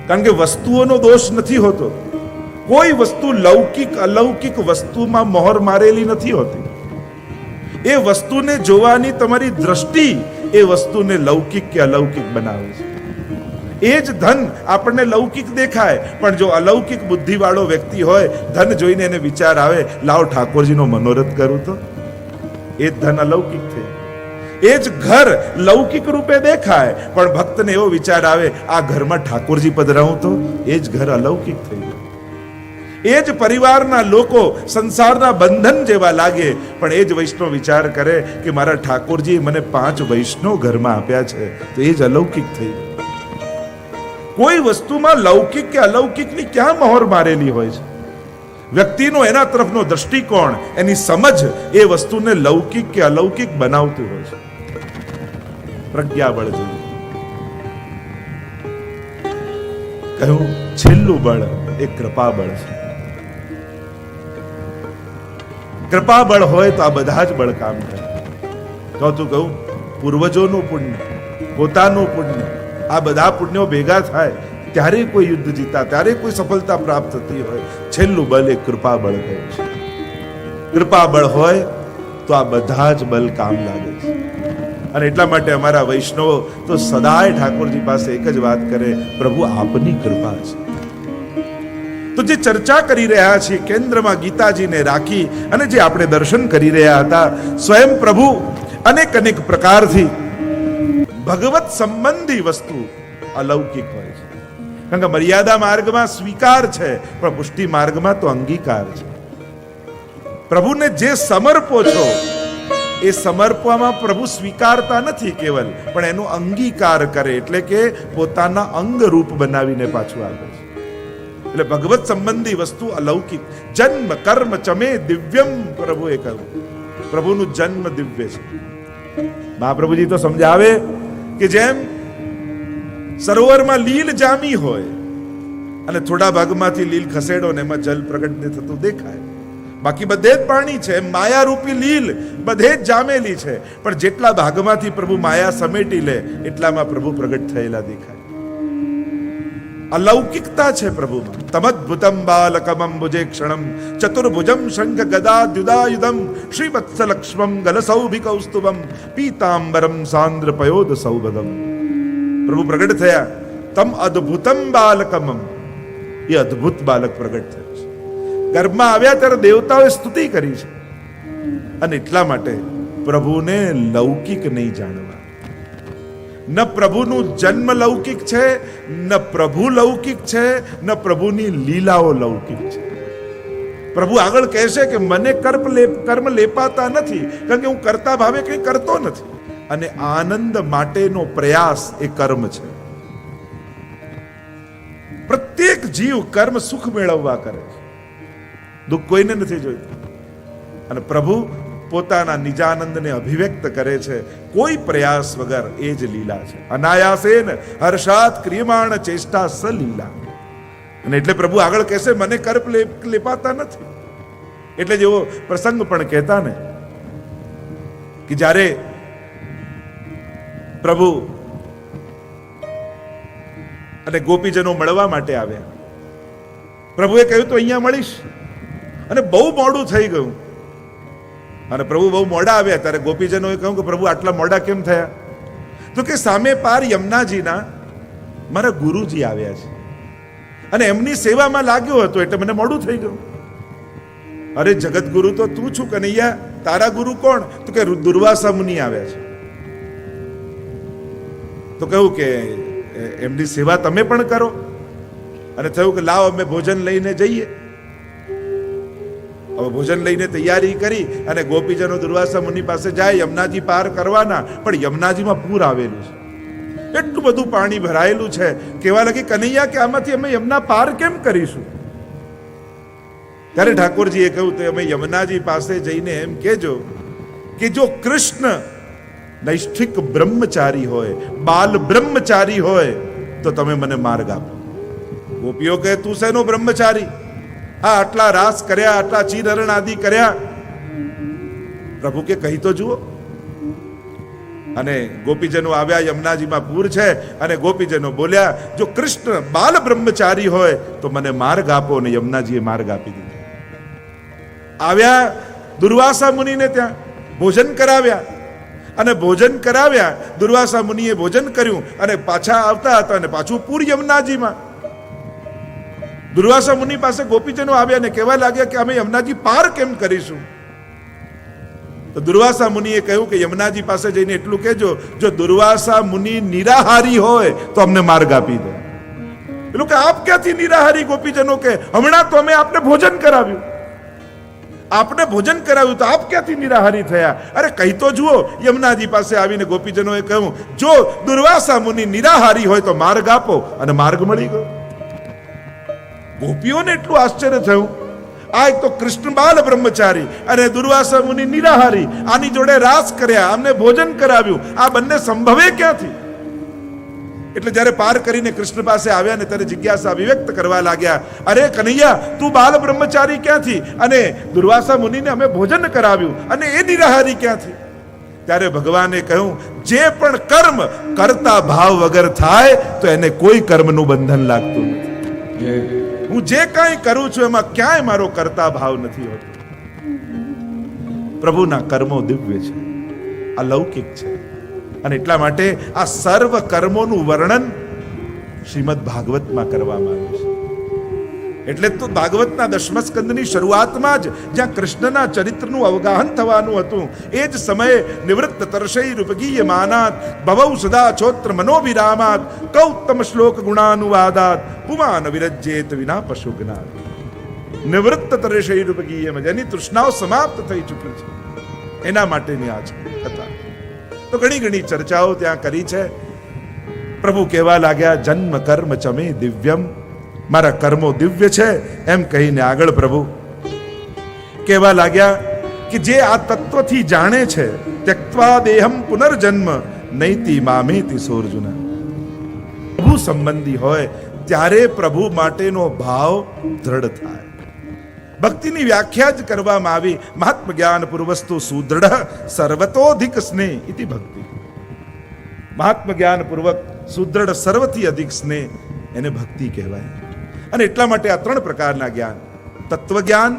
કારણ કે વસ્તુઓનો દોષ નથી હોતો. કોઈ વસ્તુ લૌકિક અલૌકિક વસ્તુમાં મોહર મારેલી નથી હોતી. એ વસ્તુને જોવાની તમારી દ્રષ્ટિ એ વસ્તુને લૌકિક કે અલૌકિક બનાવે છે. એ જ ધન આપણને લૌકિક દેખાય, પણ જો અલૌકિક બુદ્ધિવાળો વ્યક્તિ હોય, ધન જોઈને એને વિચાર આવે, લાવ ઠાકોરજીનો મનોરથ કરું તો, એ જ ધન અલૌકિક છે. એ જ ઘર લૌકિક રૂપે દેખાય, પણ ભક્તને એવો વિચાર આવે, આ ઘરમાં ઠાકોરજી પધરાવું તો, એ જ ઘર અલૌકિક થઈ જાય. એ જ પરિવારના લોકો સંસારના બંધન જેવા લાગે, પણ એ જ વૈષ્ણવ વિચાર કરે કે મારા ઠાકોરજી મને 5 વૈષ્ણવ ઘરમાં આપ્યા છે, તો એ જ અલૌકિક થઈ જાય. કોઈ વસ્તુમાં લૌકિક કે અલૌકિકની ક્યાં મહોર મારેલી હોય છે? વ્યક્તિનો એના તરફનો દ્રષ્ટિકોણ, એની સમજ એ વસ્તુને લૌકિક કે અલૌકિક બનાવતું હોય છે. પ્રજ્ઞા બળ જોઈએ. કહ્યું છેલ્લું બળ એ કૃપા બળ છે. કૃપા બળ હોય તો આ બધા જ બળ કામ કરે. ચોથું કહું પૂર્વજોનું પુણ્ય, પોતાનું પુણ્ય, આ બધા પુણ્યો ભેગા થાય ત્યારે કોઈ યુદ્ધ જીતા, ત્યારે કોઈ સફળતા પ્રાપ્ત થતી હોય. છેલ્લું બળ એ કૃપા બળ કહે છે. કૃપા બળ હોય તો આ બધા જ બલ કામ લાગે છે. અને એટલા માટે અમારા વૈષ્ણવો તો સદાય ઠાકોરજી પાસે એક જ વાત કરે, પ્રભુ આપની કૃપા છે. તો જે ચર્ચા કરી રહ્યા છીએ કેન્દ્રમાં ગીતાજીને રાખી અને જે આપણે દર્શન કરી રહ્યા હતા, સ્વયં પ્રભુ અનેક અનેક પ્રકારથી ભગવત સંબંધી વસ્તુ અલૌકિક હોય છે. કારણ કે મર્યાદા માર્ગમાં સ્વીકાર છે, પણ પુષ્ટિ માર્ગમાં તો અંગીકાર છે. પ્રભુને જે સમર્પો છો એ સમર્પવામાં પ્રભુ સ્વીકારતા નથી કેવલ, પણ એનો અંગીકાર કરે, એટલે કે પોતાના અંગ રૂપ બનાવીને પાછું આપે છે. એટલે ભગવત સંબંધી વસ્તુ અલૌકિક. જન્મ કર્મ ચમે દિવ્યમ, પ્રભુએ કહ્યું પ્રભુનું જન્મ દિવ્ય છે. મહાપ્રભુજી તો સમજાવે કે જેમ સરોવરમાં લીલ જામી હોય અને થોડા ભાગમાંથી લીલ ખસેડો ને એમાં જલ પ્રગટ થતું દેખાય, બાકી બધે જ પાણી છે. માયારૂપી લીલ બધે જ જામેલી છે, પણ જેટલા ભાગમાંથી પ્રભુ માયા સમેટી લે એટલામાં પ્રભુ પ્રગટ થયેલા દેખાય. અલૌકિકતા છે પ્રભુમાં. તમદ્ભુતમ બાલકમં ભુજે ક્ષણમ ચતુર્ભુજમ શંખ ગદા દ્યુદાયુધમ શ્રીવત્સલક્ષ્મમ ગલસૌભિકૌસ્તુભમ પીતાંબરમ સાંદ્ર પયોદ સૌભગમ. પ્રભુ પ્રગટ થયા. તમ અદ્ભુતમ બાલકમમ, એ અદ્ભુત બાલક પ્રગટ થયા છે. ગર્ભમાં આવ્યા ત્યારે દેવતાઓએ સ્તુતિ કરી છે. અને એટલા માટે પ્રભુને લૌકિક નહીં જાણવા. ન પ્રભુનું જન્મ લૌકિક છે, ન પ્રભુ લૌકિક છે, ન પ્રભુની લીલાઓ લૌકિક છે. પ્રભુ આગળ કહેશે કે મને કર્મ લેપાતા નથી, કારણ કે હું કરતા ભાવે કંઈ કરતો નથી. અને આનંદ માટેનો પ્રયાસ એ કર્મ છે. પ્રત્યેક જીવ કર્મ સુખ મેળવવા કરે છે, દુઃખ કોઈને નથી જોઈતું. અને પ્રભુ પોતાના નિજાનંદને અભિવ્યક્ત કરે છે કોઈ પ્રયાસ વગર. એ જ લીલા છે. અનાયાસેન હર્ષાત ક્રિયમાણ ચેષ્ટા સલીલા. અને એટલે પ્રભુ આગળ કહેશે મને કર્મ લેપાતા નથી. એટલે જેવો પ્રસંગ પણ કહેતા ને કે જ્યારે પ્રભુ અને ગોપીજનો મળવા માટે આવ્યા, પ્રભુએ કહ્યું તો અહીંયા મળીશ, અને બહુ મોડું થઈ ગયું. અને પ્રભુ બહુ મોડા આવ્યા ત્યારે ગોપીજનોએ કહ્યું કે પ્રભુ આટલા મોડા કેમ થયા? તો કે સામે પાર યમુનાજીના મારા ગુરુજી આવ્યા છે અને એમની સેવામાં લાગ્યો હતો એટલે મને મોડું થઈ ગયું. અરે જગત ગુરુ તો તું છું કનૈયા, તારા ગુરુ કોણ? તો કે દુર્વાસા મુનિ આવ્યા છે. તો કહ્યું કે એમની સેવા તમે પણ કરો. અને થયું કે લાવ અમે ભોજન લઈને જઈએ. હવે ભોજન લઈને તૈયારી કરી અને ગોપીજનો દુર્વાસા મુનિ પાસે જાય, યમુનાજી પાર કરવાના. પણ યમુનાજીમાં પૂર આવેલું છે, એટલું બધું પાણી ભરાયેલું છે. કેવા લાગે કનૈયા કે આમાંથી અમે યમુના પાર કેમ કરીશું? ત્યારે ઠાકોરજીએ કહ્યું તો અમે યમુનાજી પાસે જઈને એમ કહેજો કે જો કૃષ્ણ નૈષ્ઠિક બ્રહ્મચારી હોય, બાલ બ્રહ્મચારી હોય તો તમે મને માર્ગ આપો. ગોપીઓ કહે તું શેનો બ્રહ્મચારી? આટલા રાસ કર્યા, આટલા ચીરહરણ આદિ કર્યા. પ્રભુ કે કહી તો જુઓ. અને ગોપીજનો આવ્યા, યમુનાજીમાં પૂર છે, અને ગોપીજનો બોલ્યા, જો કૃષ્ણ બાલ બ્રહ્મચારી હોય તો મને માર્ગ આપો. અને યમુનાજીએ માર્ગ આપી દીધો. આવ્યા દુર્વાસા મુનિને ત્યાં ભોજન કરાવ્યા, અને ભોજન કરાવ્યા, દુર્વાસા મુનિએ ભોજન કર્યું, અને પાછા આવતા હતા, અને પાછું પૂર યમુનાજીમાં. દુર્વાસા મુનિ પાસે ગોપીજનો આવ્યા ને કહેવા લાગ્યા કે અમે યમુનાજી પાર કેમ કરીશું? તો દુર્વાસા મુનિએ કહ્યું કે યમુનાજી પાસે જઈને એટલું કહેજો, જો દુર્વાસા મુનિ નિરાહારી હોય તો અમને માર્ગ આપી દો. પેલું કે આપ ક્યાંથી નિરાહારી? ગોપીજનો કે હમણાં તો અમે આપને ભોજન કરાવ્યું, આપને ભોજન કરાવ્યું, તો આપ ક્યાંથી નિરાહારી થયા? અરે કહી તો જુઓ. યમુનાજી પાસે આવીને ગોપીજનોએ કહ્યું, જો દુર્વાસા મુનિ નિરાહારી હોય તો માર્ગ આપો. અને માર્ગ મળી ગયો. ગોપીઓને એટલું આશ્ચર્ય થયું, આ એક તો કૃષ્ણ બાલ બ્રહ્મચારી અને દુર્વાસા મુનિ નિરાહારી, આની જોડે રાસ કર્યા, આમને ભોજન કરાવ્યું, આ બંને સંભવે ક્યાંથી? એટલે જ્યારે પાર કરીને કૃષ્ણ પાસે આવ્યા ને ત્યારે જિજ્ઞાસા અભિવ્યક્ત કરવા લાગ્યા, અરે કનૈયા, તું બાલ બ્રહ્મચારી ક્યાંથી? અને દુર્વાસા મુનિને અમે ભોજન કરાવ્યું, અને એ નિરાહારી ક્યાંથી? ત્યારે ભગવાને કહ્યું, જે પણ કર્મ કરતા ભાવ વગર થાય તો એને કોઈ કર્મનું બંધન લાગતું નથી. હું જે કાંઈ કરું છું એમાં ક્યાંય મારો કરતા ભાવ નથી હોતો. પ્રભુના કર્મો દિવ્ય છે, અલૌકિક છે, અને એટલા માટે આ સર્વ કર્મોનું વર્ણન શ્રીમદ ભાગવતમાં કરવામાં આવ્યું છે. એટલે તો ભાગવતના 10મા સ્કંદની શરૂઆતમાં જ જ્યાં કૃષ્ણના ચરિત્રનું અવગાહન થવાનું હતું, એ જ સમયે નિવૃત્ત તર્ષૈરુપગીયમાનાત ભવૌ સદા છોત્ર મનોવિરામાત કૌત્તમ શ્લોક ગુણાનુવાદાત પુમાન વિરજ્યેત વિના પશુજ્ઞાત. નિવૃત્ત તર્ષૈરુપગીયમ, જેની તૃષ્ણાઓ સમાપ્ત થઈ ચૂકી છે, એના માટેની આ કથા. તો ઘણી ઘણી ચર્ચાઓ ત્યાં કરી છે. પ્રભુ કહેવા લાગ્યા, જન્મ કર્મ ચમે દિવ્યમ, મારા કર્મો દિવ્ય છે. એમ કહીને આગળ પ્રભુ કહેવા લાગ્યા કે જે આ તત્વથી જાણે છે, ત્યક્ત્વા દેહમ પુનર્જન્મ નૈતિ મામેતિ સોર્જુના. પ્રભુ સંબંધી હોય ત્યારે પ્રભુ માટેનો ભાવ દ્રઢ થાય. ભક્તિની વ્યાખ્યા જ કરવામાં આવી, મહાત્મ જ્ઞાન પૂર્વસ્તુ સુદૃઢ સર્વતોધિક સ્નેહ ઇતિ ભક્તિ. મહાત્મ જ્ઞાન પૂર્વક સુદૃઢ સર્વથી અધિક સ્નેહ, એને ભક્તિ કહેવાય. અને એટલા માટે આ 3 પ્રકારના જ્ઞાન, તત્વ જ્ઞાન,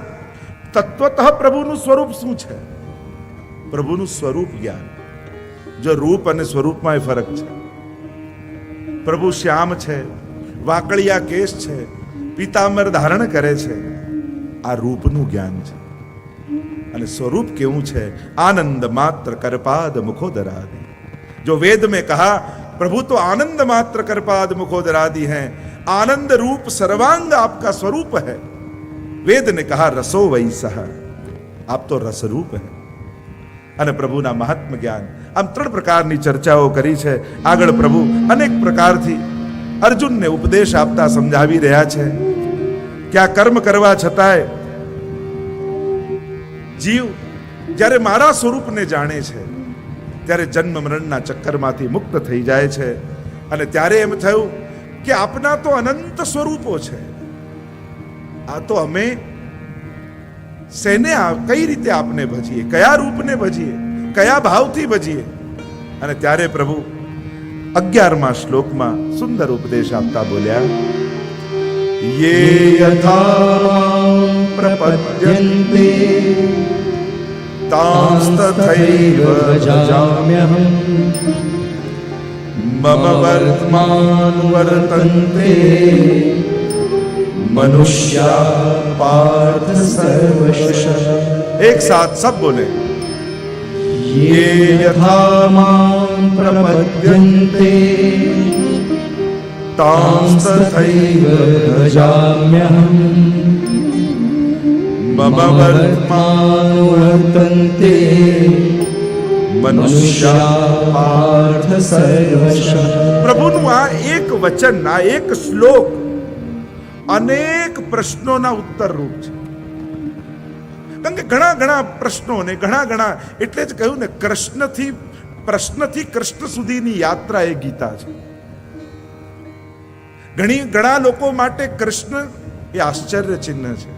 તત્વતઃ પ્રભુનું સ્વરૂપ શું છે, પ્રભુનું સ્વરૂપ જ્ઞાન. જો રૂપ અને સ્વરૂપમાં ફરક છે. પ્રભુ શ્યામ છે, વાકડિયા કેશ છે, પીતાંબર ધારણ કરે છે, આ રૂપનું જ્ઞાન છે. અને સ્વરૂપ કેવું છે? આનંદ માત્ર કરપાદ મુખોદરાદि. जो वेद में कहा प्रभु तो आनंद मात्र करपाद मुखोदरादि हैं, आनंद रूप सर्वांग आपका स्वरूप है. वेद ने कहा रसो वैसह, आप तो रस रूप है. અને પ્રભુના મહાત્મ જ્ઞાન, આમ 3 પ્રકારની ચર્ચાઓ કરી છે. આગળ પ્રભુ અનેક પ્રકારથી અર્જુનને ઉપદેશ આપતા સમજાવી રહ્યા છે કે આ કર્મ કરવા છતાંય જીવ જ્યારે મારા સ્વરૂપને જાણે છે ત્યારે જન્મ મરણના ચક્કરમાંથી મુક્ત થઈ જાય છે. અને ત્યારે એમ થયું કે આપના તો અનંત સ્વરૂપો છે, આ તો અમે શેને કઈ રીતે આપને ભજીએ, કયા રૂપને ભજીએ, કયા ભાવથી ભજીએ. અને ત્યારે પ્રભુ 11મા શ્લોકમાં સુંદર ઉપદેશ આપતા બોલ્યા, યે યથા પ્રપદ્યન્તે તાંસ્તથૈવ ભજામ્યહં મમ વર્તમાન વર્તન્તે મનુષ્યા પાર્થ સર્વશ. એક સાથ સબ બોલે, યે યથા માં પ્રપદ્યન્તે તાંસ્તથૈવ ભજામ્યહં મમ વર્તમાન વર્તન્તે મનુષ્યા પાર્થ સર્વશ. પ્રભુનું આ એક વચન, આ એક શ્લોક અનેક પ્રશ્નોના ઉત્તર રૂપ છે. કારણ કે ઘણા ઘણા પ્રશ્નો ને ઘણા એટલે જ કહ્યું ને, કૃષ્ણથી પ્રશ્નથી કૃષ્ણ સુધીની યાત્રા એ ગીતા છે. ઘણા લોકો માટે કૃષ્ણ એ આશ્ચર્ય ચિહ્ન છે,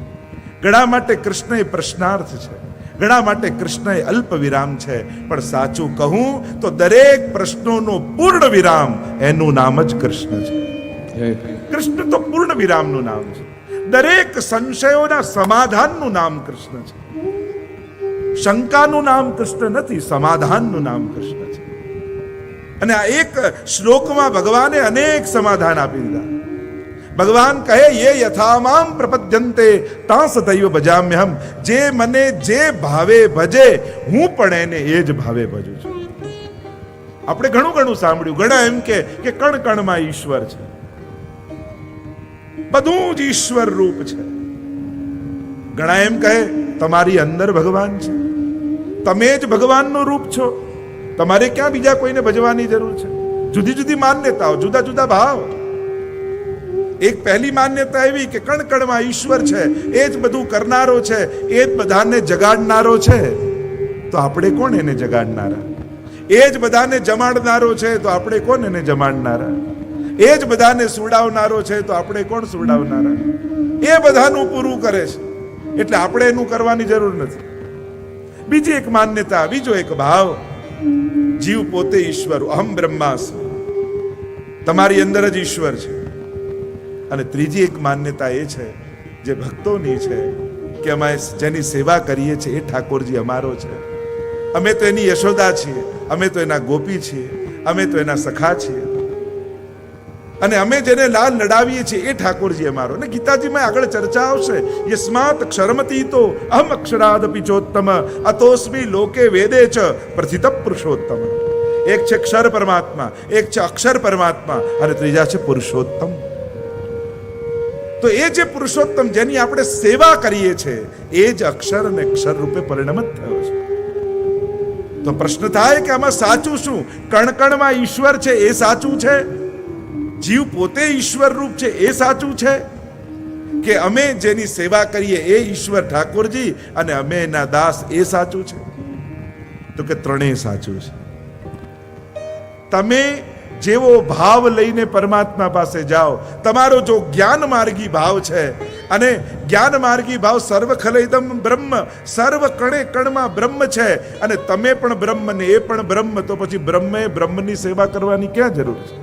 ઘણા માટે કૃષ્ણ એ પ્રશ્નાર્થ છે, ઘણા માટે કૃષ્ણ એ અલ્પ વિરામ છે, પણ સાચું કહું તો દરેક પ્રશ્નોનો પૂર્ણ વિરામ એનું નામ જ કૃષ્ણ છે. કૃષ્ણ તો પૂર્ણ વિરામનું નામ છે. દરેક સંશયોના સમાધાનનું નામ કૃષ્ણ છે. શંકાનું નામ કૃષ્ણ નથી, સમાધાનનું નામ કૃષ્ણ છે. અને આ એક શ્લોકમાં ભગવાને અનેક સમાધાન આપી દીધા. ભગવાન કહે યે યથામામ પ્રપદ્યન્તે તાસ તૈવ ભજામ્યહમ, જે મને જે ભાવે ભજે હું પણ એને એ જ ભાવે ભજું છું. આપણે ઘણું ઘણું સાંભળ્યું, ઘણા એમ કે કણ કણમાં ઈશ્વર છે, બધું જ ઈશ્વર રૂપ છે. ઘણા એમ કહે તમારી અંદર ભગવાન છે, તમે જ ભગવાનનું રૂપ છો, તમારે ક્યાં બીજા કોઈને ભજવાની જરૂર છે. જુદી જુદી માન્યતાઓ, જુદા જુદા ભાવ. એક પહેલી માન્યતા એવી કે કણ કણમાં ઈશ્વર છે, એ જ બધું કરનારો છે, એ જ બધાને જગાડનારો છે, તો આપણે કોણ એને જગાડનારા? એ જ બધાને જમાડનારો છે, તો આપણે કોણ એને જમાડનારા? એ જ બધાને સુડાવનારો છે, તો આપણે કોણ સુડાવનારા? એ બધાનું પૂરું કરે છે, એટલે આપણે એનું કરવાની જરૂર નથી. બીજી એક માન્યતા, બીજો એક ભાવ, જીવ પોતે ઈશ્વર, અહમ બ્રહ્માસ્મિ, તમારી અંદર જ ઈશ્વર છે. અને ત્રીજી એક માન્યતા એ છે જે ભક્તોની છે કે અમે જેની સેવા કરીએ છીએ એ ઠાકોરજી અમારો છે. અમે તો એની યશોદા છીએ, અમે તો એના ગોપી છીએ, અમે તો એના સખા છીએ, અને અમે જેને લાલ લડાવીએ છીએ એ ઠાકોરજી અમારો. અને ગીતાજીમાં આગળ ચર્ચા આવશે, યસ્માત ક્ષરમતીતો અહમ અક્ષરાદપી ચોત્તમ અતોસ્મિ લોકે વેદે ચ પ્રથિત પુરુષોત્તમ. એક છે ક્ષર પરમાત્મા, એક છે અક્ષર પરમાત્મા, અને ત્રીજા છે પુરુષોત્તમ. તો એ જે પુરુષોત્તમ જેની આપણે સેવા કરીએ છીએ એ જ અક્ષર અને અક્ષર રૂપે પરિણમિત થયો છે. તો પ્રશ્ન થાય કે આમાં સાચું શું? કણકણમાં ઈશ્વર છે એ સાચું છે? જીવ પોતે ઈશ્વર રૂપ છે એ સાચું છે? કે અમે જેની સેવા કરીએ એ ઈશ્વર ઠાકોરજી અને અમે એના દાસ એ સાચું છે? તો કે ત્રણેય સાચું છે. તમે જેવો ભાવ લઈને પરમાત્મા પાસે જાઓ, તમારો જો જ્ઞાન માર્ગી ભાવ છે, અને જ્ઞાન માર્ગી ભાવ સર્વ ખલેદમ બ્રહ્મ, સર્વ કણે કણમાં બ્રહ્મ છે, અને તમે પણ બ્રહ્મ ને એ પણ બ્રહ્મ, તો પછી બ્રહ્મે બ્રહ્મની સેવા કરવાની ક્યાં જરૂર છે?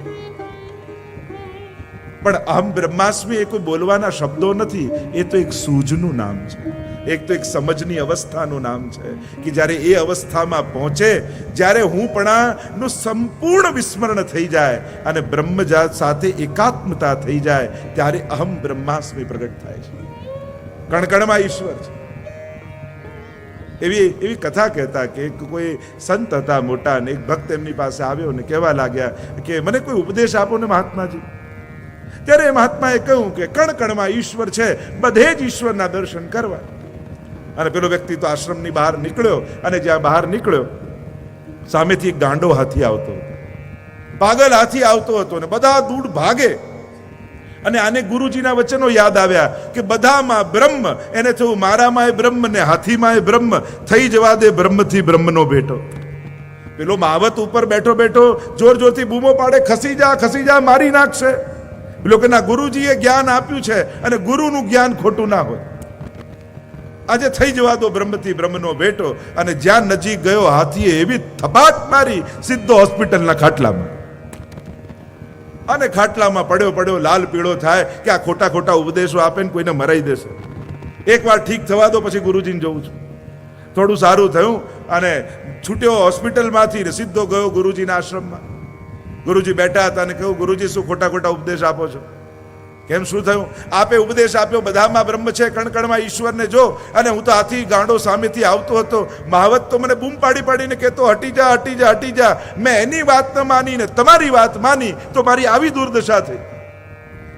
પણ અહમ બ્રહ્માસ્મિ એ કોઈ બોલવાના શબ્દો નથી, એ તો એક સૂઝનું નામ છે, એક તો એક સમજની અવસ્થાનું નામ છે કે જ્યારે એ અવસ્થામાં પહોંચે, જ્યારે હું પણાનું સંપૂર્ણ વિસ્મરણ થઈ જાય અને બ્રહ્મજાત સાથે એકાત્મતા થઈ જાય, ત્યારે અહમ બ્રહ્માસ્મિ પ્રગટ થાય છે. કણકણમાં ઈશ્વર છે. એવી કથા કહેતા કે કોઈ સંત હતા મોટા, ને એક ભક્ત એમની પાસે આવ્યો ને કહેવા લાગ્યા કે મને કોઈ ઉપદેશ આપો ને મહાત્માજી. ત્યારે મહાત્માએ કહ્યું કે કણ કણમાં ઈશ્વર છે, બધે જ ઈશ્વરના દર્શન કરવા. અને પેલો વ્યક્તિ તો આશ્રમની બહાર નીકળ્યો, અને જ્યાં બહાર નીકળ્યો સામેથી એક ગાંડો હાથી આવતો હતો, પાગલ હાથી આવતો હતો, ને બધા દૂર ભાગે. અને આને ગુરુજીના વચનો યાદ આવ્યા કે બધામાં બ્રહ્મ, એને થયું મારામાં એ બ્રહ્મ ને હાથીમાં એ બ્રહ્મ, થઈ જવા દે બ્રહ્મથી બ્રહ્મનો બેટો. પેલો માવત ઉપર બેઠો બેઠો જોર જોરથી બૂમો પાડે, ખસી જા, મારી નાખશે. પેલો કે ના, ગુરુજીએ જ્ઞાન આપ્યું છે અને ગુરુનું જ્ઞાન ખોટું ના હોય. આજે થઈ જવા દો બ્રહ્મથી બ્રહ્મનો બેટો. અને જ્યાં નજીક ગયો, હાથીએ એવી થપાટ મારી સીધો હોસ્પિટલના ખાટલામાં. અને ખાટલામાં પડ્યો લાલ પીળો થાય કે આ ખોટા ખોટા ઉપદેશો આપે ને કોઈને મરાઈ દેશે. એકવાર ઠીક થવા દો, પછી ગુરુજીને જોઉં છું. થોડું સારું થયું અને છૂટ્યો હોસ્પિટલમાંથી ને સીધો ગયો ગુરુજીના આશ્રમમાં. ગુરુજી બેઠા હતા અને કહ્યું, ગુરુજી શું ખોટા ખોટા ઉપદેશ આપો છો? કેમ, શું થયું? આપે ઉપદેશ આપ્યો બધામાં બ્રહ્મ છે, કણકણમાં ઈશ્વરને જો, અને હું તો હાથી ગાંડો સામેથી આવતો હતો, મહાવત તો મને બૂમ પાડીને કહેતો હટી જા. મેં એની વાત ન માની ને તમારી વાત માની, તો મારી આવી દુર્દશા થઈ.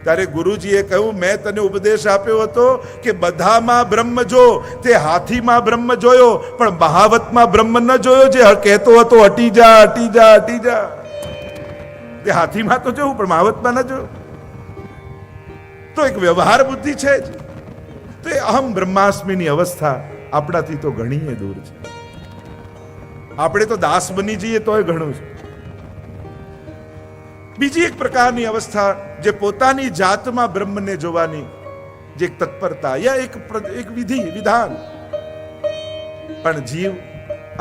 ત્યારે ગુરુજીએ કહ્યું, મેં તને ઉપદેશ આપ્યો હતો કે બધામાં બ્રહ્મ જો. તે હાથીમાં બ્રહ્મ જોયો, પણ મહાવતમાં બ્રહ્મ ન જોયો, જે કહેતો હતો હટી જા. તે હાથીમાં તો જોયું, પણ મહાવતમાં ન જોયું. તો એક વ્યવહાર બુદ્ધિ છે જ. તો એ અહમ બ્રહ્માસ્મિની અવસ્થા આપણાથી તો ઘણી દૂર છે. આપણે તો દાસ બની જઈએ તોય ઘણું છે. બીજી એક પ્રકારની અવસ્થા, જે પોતાની જાતમાં બ્રહ્મને જોવાની જે એક તત્પરતા, યા એક વિધાન, પણ જીવ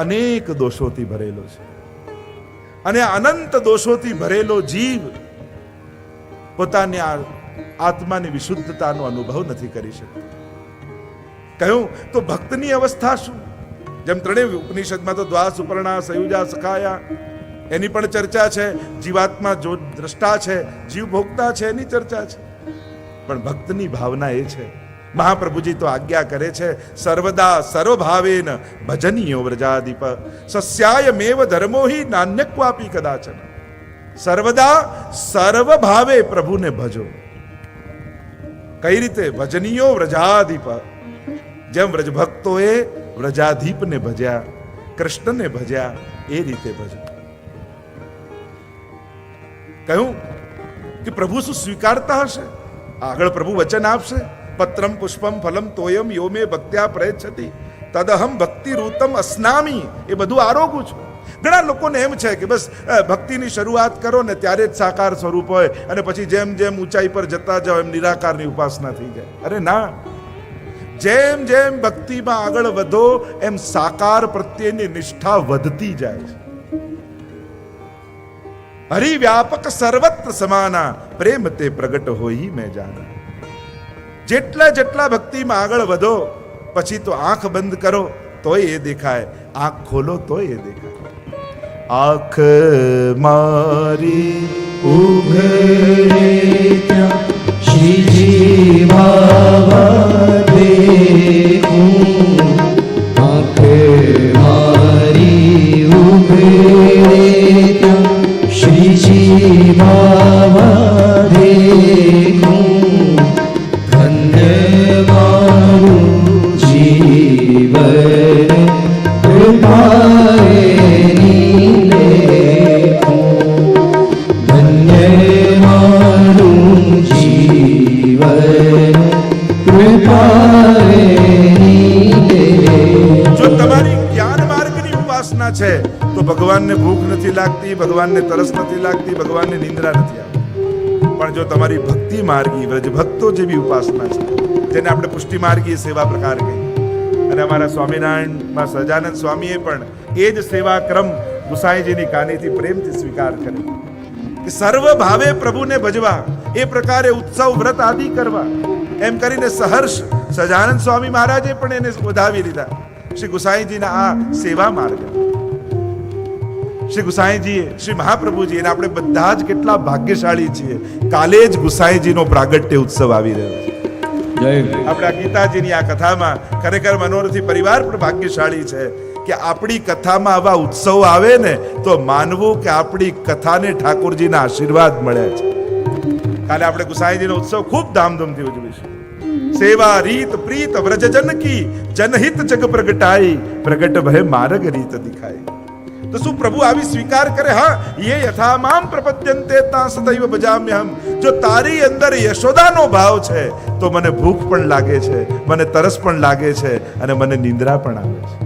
અનેક દોષોથી ભરેલો છે, અને અનંત દોષોથી ભરેલો જીવ પોતાની આત્માની વિશુદ્ધતાનો અનુભવ નથી કરી શકતો. કહ્યું તો ભક્તની અવસ્થા શું? જેમ ત્રણેય ઉપનિષદમાં તો દ્વા સુપર્ણા સયુજા સખાયા એની પણ ચર્ચા છે, જીવાત્મા જો દ્રષ્ટા છે, જીવ ભોગતા છે એની ચર્ચા છે. પણ ભક્તની ભાવના એ છે, મહાપ્રભુજી તો આજ્ઞા કરે છે, સર્વદા સર્વભાવેન ભજનીયો વ્રજાદીપ સસ્યાયમેવ ધર્મો હિ નાન્યક્વાપી કદાચન. સર્વદા સર્વભાવે પ્રભુને ભજો. કઈ રીતે? ભજનીયો વ્રજાદીપ. જેમ વ્રજભક્તોએ વ્રજાધીપને ભજ્યા, કૃષ્ણને ભજ્યા, એ રીતે ભજો. કહ્યું કે પ્રભુ શું સ્વીકારતા હશે? આગળ પ્રભુ વચન આપશે, પત્રમ પુષ્પમ ફલમ તોયમ યો મે ભક્ત્યા પ્રયચ્છતિ તદહમ ભક્તિ રૂતમ અસ્નામી. એ બધું આરોગું છું. ઘણા લોકોને એમ છે કે બસ ભક્તિની શરૂઆત કરો ને ત્યારે જ સાકાર સ્વરૂપ હોય, અને પછી જેમ જેમ ઊંચાઈ પર જતા જાઓ એમ નિરાકારની ઉપાસના થઈ જાય. અરે ના, જેમ જેમ ભક્તિમાં આગળ વધો એમ સાકાર પ્રત્યેની નિષ્ઠા વધતી જાય છે. હરિ વ્યાપક સર્વત્ર સમાના પ્રેમ તે પ્રગટ હોઈ મેં જાના. જેટલા જેટલા ભક્તિમાં આગળ વધો પછી તો આંખ બંધ કરો તોય એ દેખાય, આંખ ખોલો તોય એ દેખાય. આંખ મારી ઉઘડે ત્યાં શ્રીજી બાવા દેખું. આંખ મારી ઉઘડે ત્યાં શ્રીજી બાવા દેખું. ધન્ય મારું જીવન કૃપાએની લેખું. ધન્ય મારું જીવન કૃપાએની લેખું. જો તમારી જ્ઞાન માર્ગની ઉપાસના છે તો ભગવાનને ભૂખ નથી લાગતી, ભગવાનને તરસ નથી લાગતી, ભગવાનને નિંદ્રા નથી આવતી. પણ જો તમારી ભક્તિ માર્ગી વ્રજ ભક્તો જેવી ઉપાસના છે, જેને આપણે પુષ્ટિ માર્ગી સેવા પ્રકાર કહીએ, અને અમારા સ્વામિનારાયણમાં સહજાનંદ સ્વામીએ પણ એ જ સેવા ક્રમ ગુસાઈજીની કાનીથી પ્રેમથી સ્વીકાર કર્યો કે સર્વ ભાવે પ્રભુને ભજવા, એ પ્રકારે ઉત્સવ વ્રત આદિ કરવા. એમ કરીને સહર્ષ સહજાનંદ સ્વામી મહારાજે પણ એને વધાવી લીધા શ્રી ગુસાઈજીના આ સેવા માર્ગ. શ્રી ગુસાઈજીએ, શ્રી મહાપ્રભુજી, અને આપણે બધા જ કેટલા ભાગ્યશાળી છીએ. કાલે જ ગુસાઈજીનો પ્રાગટ્ય ઉત્સવ આવી રહ્યો છે. આપણા ગીતાજીની આ કથામાં ખરેખર મનોરથી પરિવાર પણ ભાગ્યશાળી છે કે આપણી કથામાં આવા ઉત્સવ આવે ને તો માનવું કે આપણી કથાને ઠાકોરજીના આશીર્વાદ મળ્યા છે. કાલે આપણે ગુસાઈજીનો ઉત્સવ ખૂબ ધામધૂમથી ઉજવીશું. સેવા રીત પ્રીત વ્રજજન કી જનહિત જગ પ્રગટાઈ પ્રગટ ભય માર્ગ રીત દિખાઈ. તો શું પ્રભુ આવી સ્વીકાર કરે? હા, યે યથામામ પ્રપદ્યન્તે તા સદૈવ ભજામ્યહમ. જો તારી અંદર યશોદાનો ભાવ છે તો મને ભૂખ પણ લાગે છે, મને તરસ પણ લાગે છે, અને મને નિંદ્રા પણ આવે છે.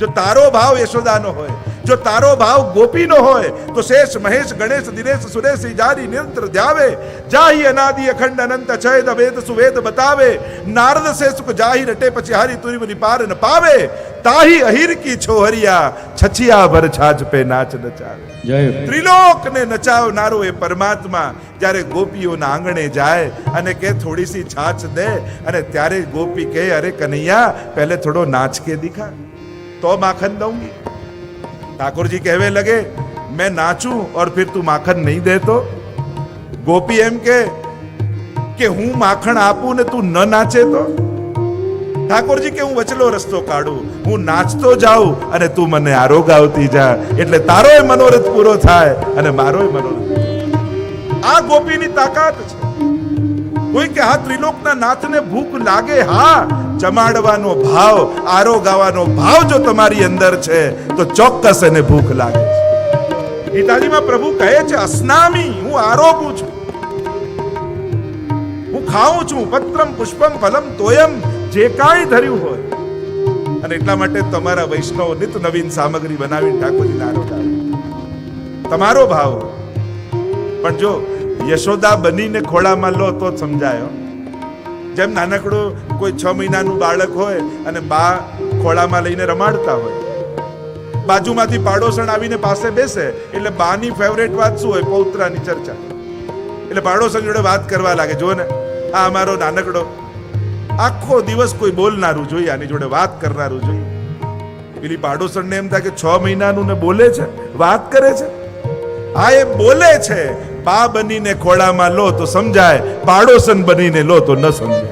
જો તારો ભાવ યશોદાનો હોય, જો તારો ભાવ ગોપીનો હોય તો શેષ મહેશ ગણેશ દિનેશ સુરેશ જારી નિરંતર ધ્યાવે. જાહી અનાદિ અખંડ અનંત અછેદ વેદ સુવેદ બતાવે. નારદ સે સુખ જાહી રટે પછી હારી તુરી બની પાર ન પાવે. તાહી અહીર કી છોહરિયા છછિયા ભર છાજ પે નાચ નચાવે. ત્રિલોક ને નચાવનારો એ પરમાત્મા જ્યારે ગોપીઓના આંગણે જાય અને કે થોડી સી છાછ દે, અને ત્યારે ગોપી કહે અરે કનૈયા पहले थोड़ो नाच के दिखा तो माखन दूंगी. ठाकुर जी कहवे लगे मैं नाचूं और फिर तू माखन नहीं दे तो? गोपी एम के हूं माखण आपू ने तू न नाचे तो? ઠાકોર જી કે હું વચલો રસ્તો કાઢું, હું નાચતો જાઉં અને તું મને આરોગાવતી જા, એટલે તારોય મનોરથ પૂરો થાય અને મારોય મનોરથ. આ ગોપીની તાકાત છે. કોઈ કે હા ત્રિલોકના નાથને ભૂખ લાગે, હા, જમાડવાનો ભાવ, આરોગાવાનો ભાવ જો તમારી અંદર છે તો ચોક્કસ એને ભૂખ લાગે છે. ગીતાજીમાં પ્રભુ કહે છે અસ્નામી, હું આરોગું છું, હું ખાઉં છું. પત્રમ પુષ્પમ ફલમ તોયમ, જે કાંઈ ધર્યું હોય. અને એટલા માટે તમારા વૈષ્ણવ નિત નવીન સામગ્રી બનાવીને ઠાકોરજીને આરોગાવે. તમારો ભાવ. પણ જો યશોદા બનીને ખોળામાં લો તો સમજાયો. જેમ નાનકડું કોઈ 6 મહિનાનું બાળક હોય અને બા ખોળામાં લઈને રમાડતા હોય. બાજુમાંથી પાડોશણ આવીને પાસે બેસે એટલે બાની ફેવરેટ વાત શું હોય? પૌત્રાની ચર્ચા. એટલે પાડોશણ જોડે વાત કરવા લાગે, જો ને આ અમારો નાનકડો, આખો દિવસ કોઈ બોલનારું જોઈએ, આની જોડે વાત કરનારું જોઈએ. પેલી પાડોશણને એમ થાય કે 6 મહિનાનું ને બોલે છે, વાત કરે છે. હા, એ બોલે છે. બા બનીને ખોળામાં લો તો સમજાય, પાડોશન બનીને લો તો ન સમજાય.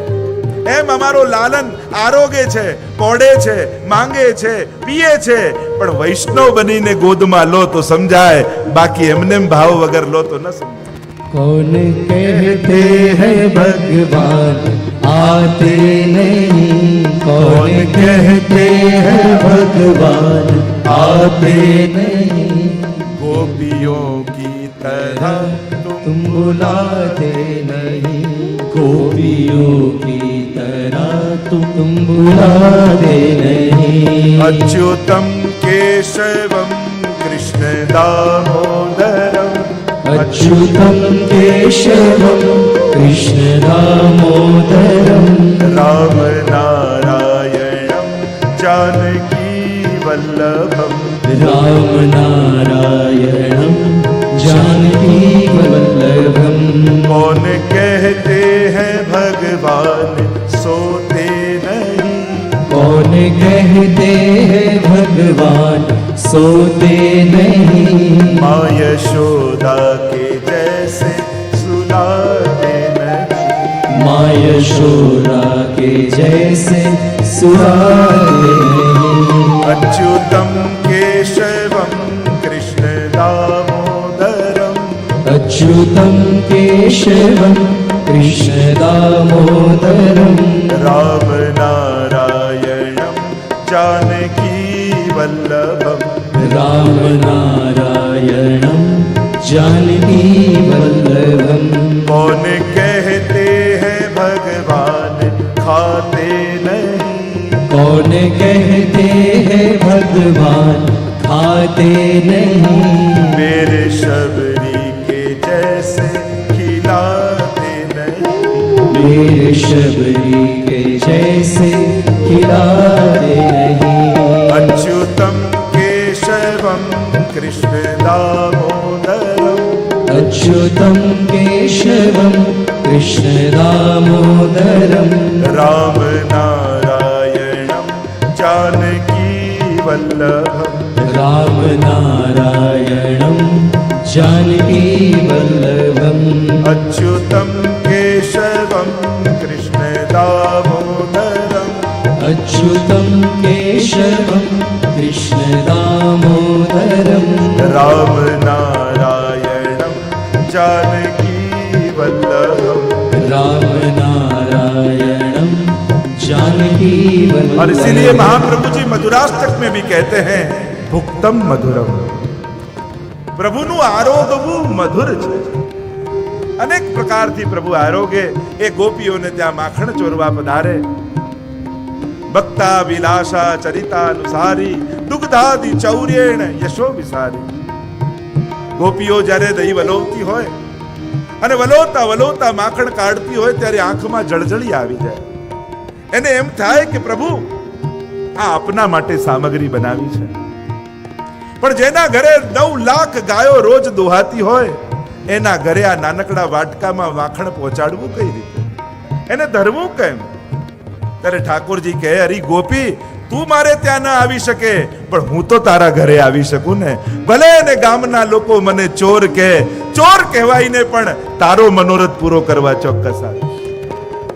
એમ અમારો લાલન આરોગે છે, પોડે છે, માંગે છે, પીએ છે, પણ વૈષ્ણવ બનીને ગોદમાં લો તો સમજાય, બાકી એમને ભાવ વગર લો તો ન સમજાય. कौन कहते हैं भगवान आते नहीं, कौन कहते हैं भगवान आते नहीं, गोपियों की तरह तुम बुलाते नहीं, गोपियों की तरह तुम बुलाते नहीं, अच्युतम केशवम कृष्ण दामोदरम, अच्युतं केशवं कृष्ण दामोदरं, राम नारायणं जानकी वल्लभम, राम नारायणं जानकी वल्लभं, कौन कहते हैं भगवान सोते नहीं, कौन कहते हैं भगवान सोते नहीं, माँ यशोदा के जैसे सुलाते नहीं, माँ यशोदा के जैसे सुलाते नहीं, अच्युतम केशवम कृष्ण दामोदरम, अच्युतं केशवं कृष्ण दामोदरं, राम नारायणं जानकी वल्लभम, राम नारायणं जानकी वल्लभं, कौन कहते हैं भगवान खाते नहीं, कौन कहते हैं भगवान खाते नहीं, मेरे शबरी के जैसे खिलाते नहीं, मेरे शबरी के जैसे खिलाते नहीं, अच्युतम केशवम कृष्ण दामोदरम, अच्युतं केशवं कृष्ण दामोदरं, राम नारायणं जानकी वल्लभम, राम नारायणं जानकी वल्लभं, अच्युतम केशवम कृष्ण दामोदरम, अच्युतं केशवं कृष्ण दामोदरं, राम नारायणं जानकी वल्लभम. राम नारायणं जानकी वल्लभं. और इसीलिए महाप्रभु जी मधुराष्टक में भी कहते हैं भुक्तम मधुरम. પ્રભુનું આરોગવું મધુર છે. અનેક પ્રકારથી પ્રભુ આરોગે. એ ગોપીઓને ત્યાં માખણ ચોરવા પધારે. ભક્તા વિલાસા ચરિતાનુસારી દુગ્ધાદિ ચૌર્યેણ યશો વિસારી. ગોપીઓ જ્યારે દહીં વલોવતી હોય અને વલોતા વલોતા માખણ કાઢતી હોય ત્યારે આંખમાં જળજળી આવી જાય. એને એમ થાય કે પ્રભુ આ આપના માટે સામગ્રી બનાવી છે. પણ જેના ઘરે 9 લાખ ગાયો રોજ દોહાતી હોય એના ઘરે આ નાનકડા વાટકામાં માખણ પહોંચાડવું કઈ રીતે? એને ધરવું કેમ? ત્યારે ઠાકોરજી કહે, અરે ગોપી, તું મારે ત્યાં ના આવી શકે, પણ હું તો તારા ઘરે આવી શકું ને. ભલે ને ગામના લોકો મને ચોર કહે, ચોર કહેવાઈને પણ તારો મનોરથ પૂરો કરવા ચોક્કસ આવે.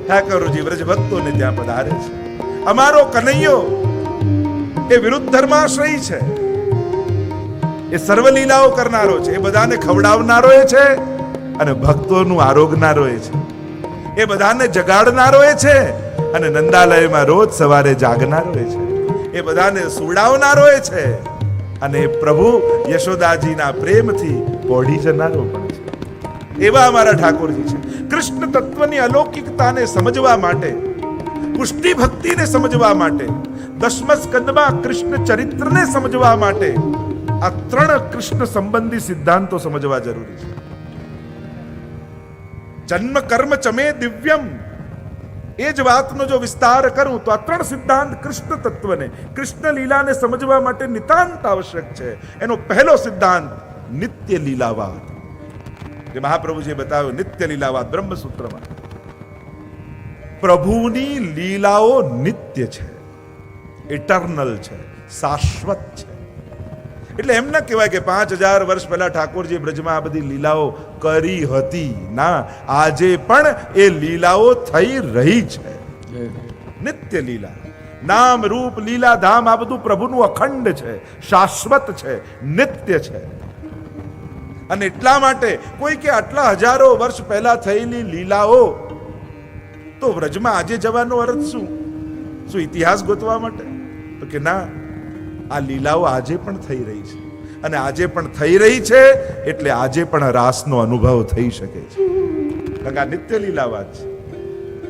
ઠાકોરજી વ્રજ ભક્તોને ત્યાં પધારે છે. અમારો કનૈયો એ વિરુદ્ધ ધર્માશ્રયી છે. એ સર્વ લીલાઓ કરનારો છે. એ બધાને ખવડાવનારો એ છે અને ભક્તોનું આરોગનારો એ છે. એ બધાને જગાડનારો એ છે અને નંદાલયમાં રોજ સવારે જાગનારો એ છે. એ બધાને સુવડાવનારો એ છે અને પ્રભુ યશોદાજીના પ્રેમથી પોઢી જનારો પણ છે. એવા અમારા ઠાકોરજી છે. કૃષ્ણ તત્વની અલૌકિકતાને સમજવા માટે, પુષ્ટિ ભક્તિને સમજવા માટે, દશમ સ્કંદમાં કૃષ્ણ ચરિત્રને સમજવા માટે આ 3 કૃષ્ણ સંબંધી સિદ્ધાંતો સમજવા જરૂરી છે. જન્મ કર્મ ચમે દિવ્યમ, એ જ વાતનો જો વિસ્તાર કરું તો આ ત્રણ સિદ્ધાંત કૃષ્ણ તત્વને, કૃષ્ણ લીલાને સમજવા માટે નિતાંત આવશ્યક છે. એનો પહેલો સિદ્ધાંત નિત્ય લીલાવાદ, જે મહાપ્રભુજીએ બતાવ્યો નિત્ય લીલાવાદ બ્રહ્મસૂત્રમાં. પ્રભુની લીલાઓ નિત્ય છે, ઇટર્નલ છે, શાશ્વત છે. એટલે એમ ના કહેવાય કે 5000 વર્ષ પહેલા ઠાકોરજી બ્રજમાં આ બધી લીલાઓ કરી હતી. ના, આજે પણ એ લીલાઓ થઈ રહી છે. નિત્ય લીલા, નામ રૂપ લીલા ધામ, આ બધું પ્રભુનું અખંડ છે, શાશ્વત છે, નિત્ય છે. અને એટલા માટે કોઈ કે આટલા હજારો વર્ષ પહેલા થયેલી લીલાઓ તો વ્રજમાં આજે જવાનો અર્થ શું? શું ઇતિહાસ ગોતવા માટે? તો કે ના, આ લીલાઓ આજે પણ થઈ રહી છે. અને આજે પણ થઈ રહી છે એટલે આજે પણ રાસનો અનુભવ થઈ શકે છે. કારણ કે આ નિત્ય લીલાવાદ છે.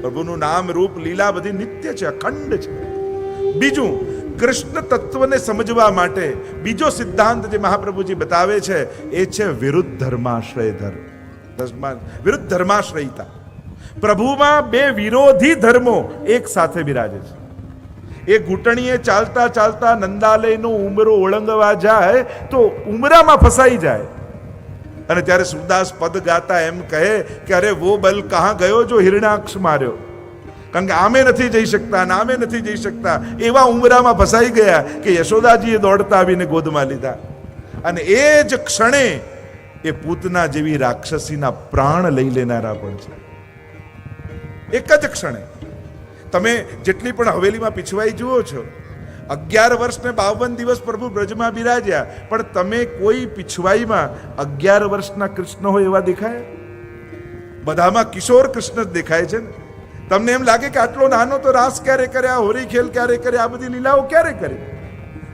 પ્રભુનું નામ રૂપ લીલા બધી નિત્ય છે, અખંડ છે. બીજું, કૃષ્ણ તત્વને સમજવા માટે બીજો સિદ્ધાંત જે મહાપ્રભુજી બતાવે છે એ છે વિરુદ્ધ ધર્માશ્રય વિરુદ્ધ ધર્માશ્રયિતા. પ્રભુમાં બે વિરોધી ધર્મો એક સાથે બિરાજે છે. એ ઘૂંટણીએ ચાલતા ચાલતા નંદાલયનો ઉમરો ઓળંગવા જાય તો ઉમરામાં ફસાઈ જાય. અને ત્યારે સુરદાસ પદ ગાતા એમ કહે કે અરે વો બલ કહા ગયો જો હિરણાક્ષ માર્યો. કારણ કે આમે નથી જઈ શકતા, નામે નથી જઈ શકતા, એવા ઉમરામાં ફસાઈ ગયા કે યશોદાજીએ દોડતા આવીને ગોદમાં લીધા. અને એ જ ક્ષણે એ પૂતના જેવી રાક્ષસીના પ્રાણ લઈ લેનારા પણ છે. એક જ ક્ષણે. તમે જેટલી પણ હવેલીમાં પીછવાઈ જુઓ છો, 11 વર્ષ ને 52 દિવસ પ્રભુ બ્રજમાં બિરાજ્યા, પણ તમે કોઈ પીછવાઈમાં 11 વર્ષના કૃષ્ણ હોય એવા દેખાય? બધામાં કિશોર કૃષ્ણ જ દેખાય છે ને. તમને એમ લાગે કે આટલો નાનો તો રાસ ક્યારે કર્યા, હોરી ખેલ ક્યારે કર્યા, આ બધી લીલાઓ ક્યારે કરી?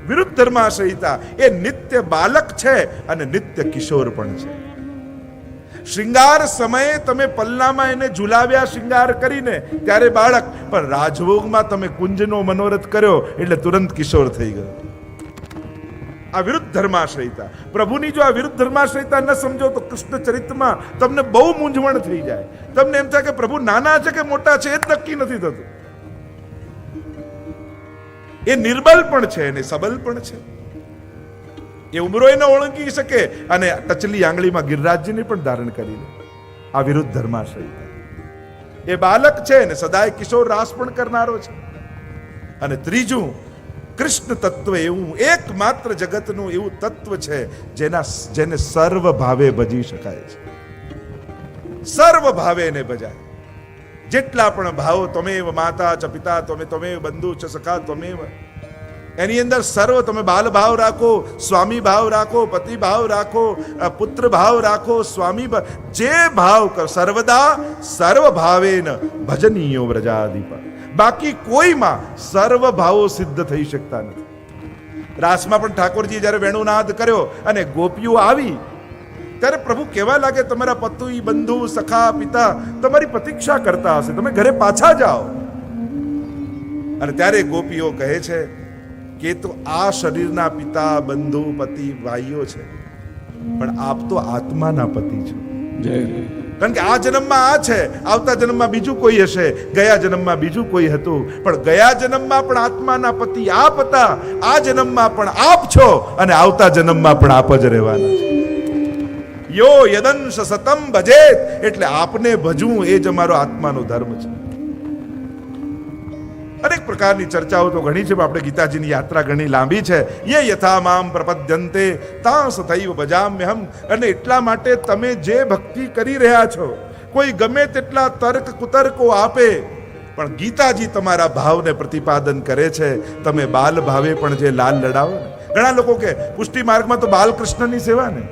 વિરુદ્ધ ધર્માશ્રયિતા. એ નિત્ય બાલક છે અને નિત્ય કિશોર પણ છે. શૃંગાર સમયે તમે પલ્લામાં એને ઝુલાવ્યા શૃંગાર કરીને ત્યારે બાળક, પણ રાજભોગમાં તમે કુંજનો મનોરથ કર્યો એટલે તુરંત કિશોર થઈ ગયો. આ વિરુદ્ધ ધર્માશ્રયિતા. પ્રભુની જો આ વિરુદ્ધ ધર્માશ્રયિતા ન સમજો તો કૃષ્ણ ચરિત્રમાં તમને બહુ મૂંઝવણ થઈ જાય. તમને એમ થાય કે પ્રભુ નાના છે કે મોટા છે એ જ નક્કી નથી થતું. એ નિર્બલ પણ છે અને સબલ પણ છે. એ ઉમરોય ન ઓળંગી શકે અને ટચલી આંગળીમાં ગિરિરાજજીને પણ ધારણ કરી લે. આ વિરુદ્ધ ધર્માશ્રયિતા. એ બાલક છે ને સદાય કિશોર રાસ પણ કરનારો છે. અને ત્રીજું, કૃષ્ણ તત્વ એવું એકમાત્ર જગતનું એવું તત્વ છે જેને સર્વ ભાવે ભજી શકાય છે. સર્વ ભાવે એને ભજાય. જેટલા પણ ભાવો, ત્વમેવ માતા ચ પિતા, ત્વમેવ બંધુ ચ સખા ત્વમેવ, એની અંદર સર્વ, તમે બાલ ભાવ રાખો, સ્વામી ભાવ રાખો, પતિ ભાવ રાખો, પુત્ર ભાવ રાખો, સ્વામી જે ભાવ કર, સર્વદા સર્વ ભાવેન ભજનીયો વ્રજાધિપ. બાકી કોઈમાં સર્વ ભાવો સિદ્ધ થઈ શકતા નથી. રાસમાં પણ ઠાકોરજી જ્યારે વેણુનાદ કર્યો અને ગોપીઓ આવી ત્યારે પ્રભુ કહેવા લાગે, તમારા પતિ, બંધુ, સખા, પિતા તમારી પ્રતીક્ષા કરતા હશે, તમે ઘરે પાછા જાઓ. અને ત્યારે ગોપીઓ કહે છે કે તો આ શરીરના પિતા, બંધુ, પતિ, ભાઈઓ છે, પણ આપ તો આત્માના પતિ છો. કારણ કે આ જન્મમાં આ છે, આવતા જન્મમાં બીજું કોઈ હશે, ગયા જન્મમાં બીજું કોઈ હતું, પણ ગયા જન્મમાં પણ આત્માના પતિ આપ હતા, આ જન્મમાં પણ આપ છો અને આવતા જન્મમાં પણ આપ જ રહેવાના છે. યો યદંશ સતમ ભજેત, એટલે આપને ભજવું એ જ અમારો આત્માનો ધર્મ છે. અનેક પ્રકારની ચર્ચાઓ તો ઘણી છે, આપણે ગીતાજીની યાત્રા ઘણી લાંબી છે. યે યથા મામ પ્રપદ્યન્તે તાસ તથૈવ ભજામ્યહમ. અને એટલા માટે તમે જે ભક્તિ કરી રહ્યા છો, કોઈ ગમે તેટલા તર્ક કુતર્કો આપે, પણ ગીતાજી તમારા ભાવને પ્રતિપાદન કરે છે. તમે બાલ ભાવે પણ જે લાલ લડાવો ને. ઘણા લોકો કે પુષ્ટિ માર્ગમાં તો બાલકૃષ્ણની સેવા ને.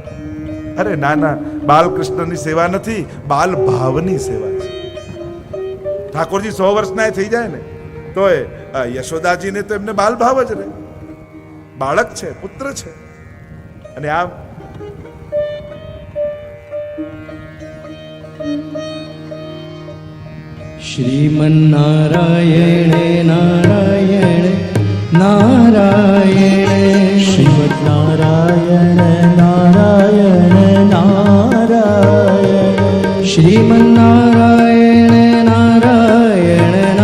અરે ના ના, બાલકૃષ્ણની સેવા નથી, બાલ ભાવની સેવા છે. ઠાકોરજી 100 વર્ષના થઈ જાય ને તો યશોદાજીને તો એમને બાલ ભાવ જ રહે. બાળક છે, પુત્ર છે. અને આમ શ્રીમન્નારાયણ નારાયણ નારાયણ, શ્રીમદ નારાયણ નારાયણ નારાયણ, શ્રીમન્નારાયણ નારાયણ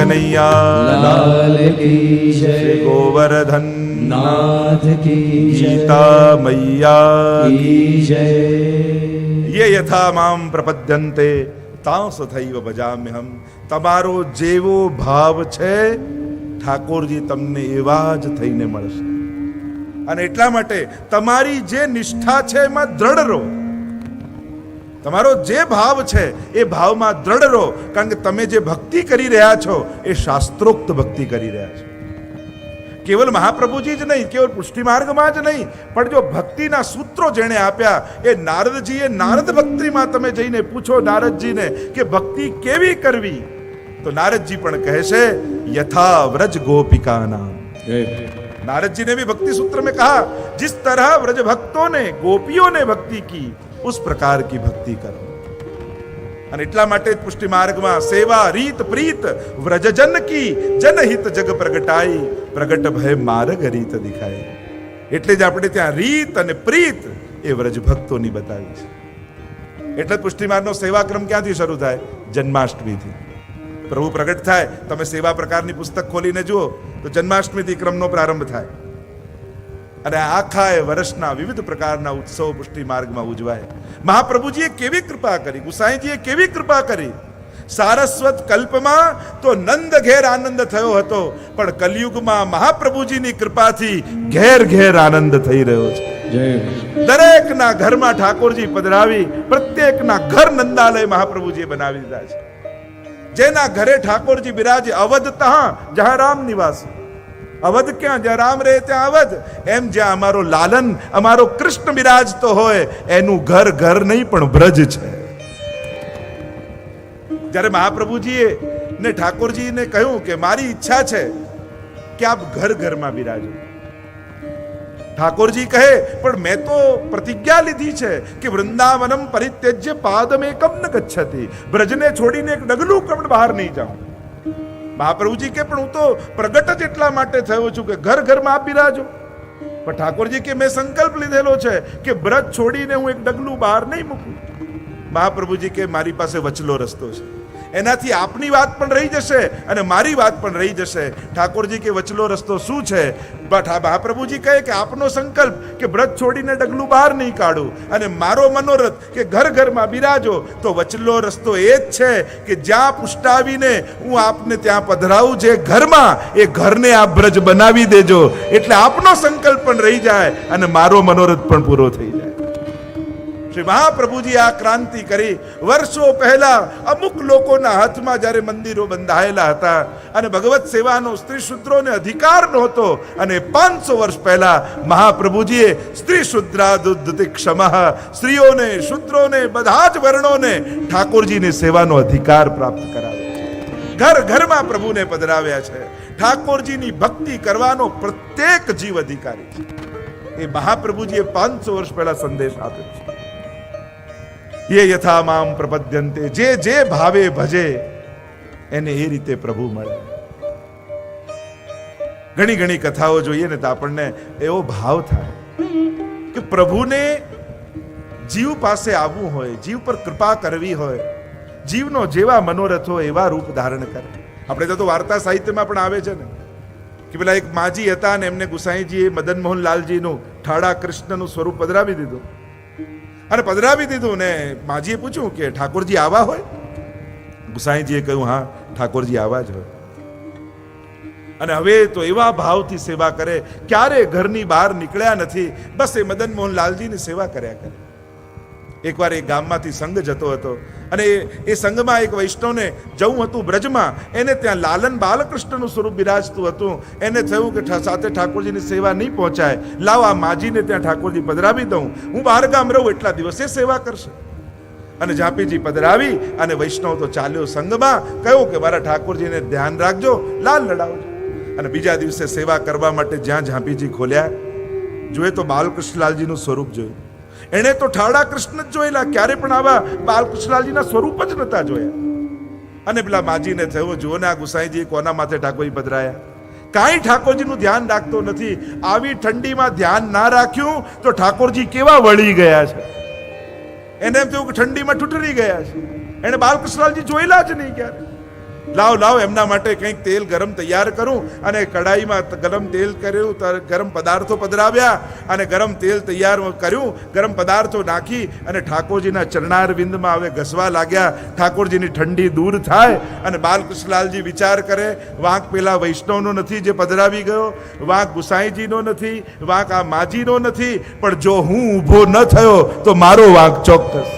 કનૈયા લાલ કી જય શ્રી ગોવર્ધન નાથ કી જય ગીતા મૈયા કી જય યે યથા મામ પ્રપદ્યન્તે તાંસ થૈવ ભજામ્યહમ. તમારો જેવો ભાવ છે ઠાકોરજી તમને એવા જ થઈને મળશે. અને એટલા માટે તમારી જે નિષ્ઠા છે એમાં દ્રઢ રહો. તમારો જે ભાવ છે એ ભાવમાં દ્રઢ રહો. કારણ કે તમે જે ભક્તિ કરી રહ્યા છો એ શાસ્ત્રોક્ત ભક્તિ કરી રહ્યા છો. કેવલ મહાપ્રભુજી જ નહીં, કેવલ પુષ્ટિ માર્ગમાં જ નહીં, પણ જો ભક્તિના સૂત્રો જેણે આપ્યા એ નારદજીએ નારદ ભક્તિમાં તમે જઈને પૂછો નારદજીને કે ભક્તિ કેવી કરવી, તો નારદજી પણ કહે છે યથા વ્રજ ગોપિકાના. नारद जी ने भी भक्ति सूत्र में कहा जिस तरह व्रज भक्तों ने गोपियों ने भक्ति की उस प्रकार की भक्ति करो. અને એટલા માટે જ પુષ્ટિ માર્ગમાં સેવા રીત પ્રીત વ્રજજન કી જનહિત જગ પ્રગટાઈ પ્રગટ ભય માર્ગ રીત દિખાય. એટલે જ આપણે ત્યાં રીત અને પ્રીત એ વ્રજ ભક્તોની બતાવી છે. એટલે પુષ્ટિ માર્ગનો સેવાક્રમ ક્યાંથી શરૂ થાય? જન્માષ્ટમીથી. પ્રભુ પ્રગટ થાય, તમે સેવા પ્રકારની પુસ્તક ખોલીને જુઓ તો જન્માષ્ટમીથી ક્રમનો પ્રારંભ થાય અને આખા વર્ષના વિવિધ પ્રકારના ઉત્સવ પુષ્ટિ માર્ગમાં ઉજવાય. મહાપ્રભુજીએ કેવી કૃપા કરી, ગુસાઈજીએ કેવી કૃપા કરી. સારસ્વત કલ્પમાં તો નંદ ઘેર આનંદ થયો હતો, પણ કલયુગમાં મહાપ્રભુજીની કૃપાથી ઘેર ઘેર આનંદ થઈ રહ્યો છે. દરેકના ઘરમાં ઠાકોરજી પધરાવી પ્રત્યેકના ઘર નંદાલય મહાપ્રભુજીએ બનાવી દીધા છે. જેના ઘરે ઠાકોરજી બિરાજે અવધ તહાં જહાં રામ નિવાસ. અવધ ક્યાં? જ્યાં રામ રહે ત્યાં અવધ. એમ જ્યાં અમારો લાલન અમારો કૃષ્ણ બિરાજતો હોય એનું ઘર ઘર નહીં પણ બ્રજ છે. જ્યારે મહાપ્રભુજીએ ને ઠાકોરજીને કહ્યું કે મારી ઈચ્છા છે કે આપ ઘર ઘરમાં બિરાજો. ઠાકોરજી કહે પણ મેં તો પ્રતિજ્ઞા લીધી છે કે વૃંદાવનમ પરિત્યજ્ય પાદમેકમ ન ગચ્છતિ. બ્રજને છોડીને એક ડગલું પણ બહાર નહીં જાઉં. મહાપ્રભુજી કે પણ હું તો પ્રગટ જ એટલા માટે થયો છું કે ઘર ઘરમાં આપ બિરાજો. પણ ઠાકોરજી કે મેં સંકલ્પ લીધેલો છે કે બ્રજ છોડીને હું એક ડગલું બહાર નહીં મૂકું. મહાપ્રભુજી કે મારી પાસે વચલો રસ્તો છે, એનાથી આપની વાત પણ રહી જશે અને મારી વાત પણ રહી જશે. ઠાકોરજી કે વચલો રસ્તો શું છે? મહાપ્રભુજી કહે કે આપનો સંકલ્પ કે બ્રજ છોડીને ડગલું બહાર નહીં કાઢું અને મારો મનોરથ કે ઘર ઘરમાં બિરાજો, તો વચલો રસ્તો એ જ છે કે જ્યાં પુષ્ટાવીને હું આપને ત્યાં પધરાવું છે ઘરમાં, એ ઘરને આપ બ્રજ બનાવી દેજો. એટલે આપનો સંકલ્પ પણ રહી જાય અને મારો મનોરથ પણ પૂરો થઈ જાય. શ્રી મહાપ્રભુજી આ ક્રાંતિ કરી. વર્ષો પહેલા અમુક લોકોના હાથમાં જ્યારે મંદિરો બંધાયેલા હતા અને ભગવત સેવાનો સ્ત્રી શુદ્રોને અધિકાર નહોતો, અને 500 વર્ષ પહેલા મહાપ્રભુજીએ સ્ત્રી શુદ્રાદુદ્ધતિ ક્ષમઃ, સ્ત્રીઓને શુદ્રોને બધા જ વર્ણોને ઠાકોરજીની સેવાનો અધિકાર પ્રાપ્ત કરાવ્યો. ઘર ઘરમાં પ્રભુને પધરાવ્યા છે. ઠાકોરજીની ભક્તિ કરવાનો પ્રત્યેક જીવ અધિકારી છે. એ મહાપ્રભુજીએ 500 વર્ષ પહેલા સંદેશ આપ્યો છે. ये यथा माम प्रपद्यन्ते, जे जे भावे भजे એને એ રીતે પ્રભુ મળે. ઘણી ઘણી કથાઓ જોઈએ ને તો આપણને એવો ભાવ થાય કે પ્રભુને જીવ પાસે આવવું હોય, જીવ પર કૃપા કરવી હોય, જીવનો જેવા મનોરથ હોય એવા રૂપ ધારણ કરે. આપણે તો વાર્તા સાહિત્યમાં પણ આવે છે ને કે પેલા એક માજી હતા ને એમને ગુસાઈજીએ મદન મોહન લાલજીનું ઠાડા કૃષ્ણનું સ્વરૂપ પધરાવી દીધું. અને પધરાવી દીધું ને માજીએ પૂછ્યું કે ઠાકોરજી આવા હોય? ગુસાઈજીએ કહ્યું હા, ઠાકોરજી આવા જ હોય. અને હવે તો એવા ભાવથી સેવા કરે, ક્યારે ઘરની બહાર નીકળ્યા નથી, બસ એ મદન મોહન લાલજીની સેવા કર્યા કરે. એકવાર એક ગામમાંથી સંઘ જતો હતો અને એ સંઘમાં એક વૈષ્ણવને જવું હતું બ્રજમાં. એને ત્યાં લાલન બાલકૃષ્ણનું સ્વરૂપ બિરાજતું હતું. એને થયું કે સાથે ઠાકોરજીની સેવા નહીં પહોંચાય, લાવ આ માજીને ત્યાં ઠાકોરજી પધરાવી દઉં, હું બહાર ગામ રહું એટલા દિવસે સેવા કરશે. અને ઝાંપીજી પધરાવી અને વૈષ્ણવ તો ચાલ્યો સંઘમાં. કહ્યું કે મારા ઠાકોરજીને ધ્યાન રાખજો, લાલ લડાવજો. અને બીજા દિવસે સેવા કરવા માટે જ્યાં ઝાંપીજી ખોલ્યા, જોયે તો બાલકૃષ્ણલાલજીનું સ્વરૂપ જોયું. એને તો ઠાડા કૃષ્ણ જ જોયેલા, ક્યારે પણ આવા બાલકૃષ્ણલાલજીના સ્વરૂપ જ નતા જોયા. અને પેલા માજીને થયું, જુઓ ને આ ગુસાઈજી કોના માથે ઠાકોરજી પધરાયા, કાંઈ ઠાકોરજીનું ધ્યાન રાખતો નથી. આવી ઠંડીમાં ધ્યાન ના રાખ્યું તો ઠાકોરજી કેવા વળી ગયા છે. એને એમ થયું કે ઠંડીમાં ઠુઠરી ગયા છે. એને બાલકૃષ્ણલાલજી જોયેલા જ નહીં ક્યારે. લાવ એમના માટે કંઈક તેલ ગરમ તૈયાર કરું. અને કડાઈમાં ગરમ તેલ કર્યું, ગરમ પદાર્થો પધરાવ્યા અને ગરમ તેલ તૈયાર કર્યું. ગરમ પદાર્થો નાખી અને ઠાકોરજીના ચરણારવિંદમાં હવે ઘસવા લાગ્યા. ઠાકોરજીની ઠંડી દૂર થાય અને બાલકૃષ્ણલાલજી વિચાર કરે, વાંક પેલા વૈષ્ણવનો નથી જે પધરાવી ગયો, વાંક ગુસાઈજીનો નથી, વાંક આ માજીનો નથી, પણ જો હું ઊભો ન થયો તો મારો વાંક ચોક્કસ.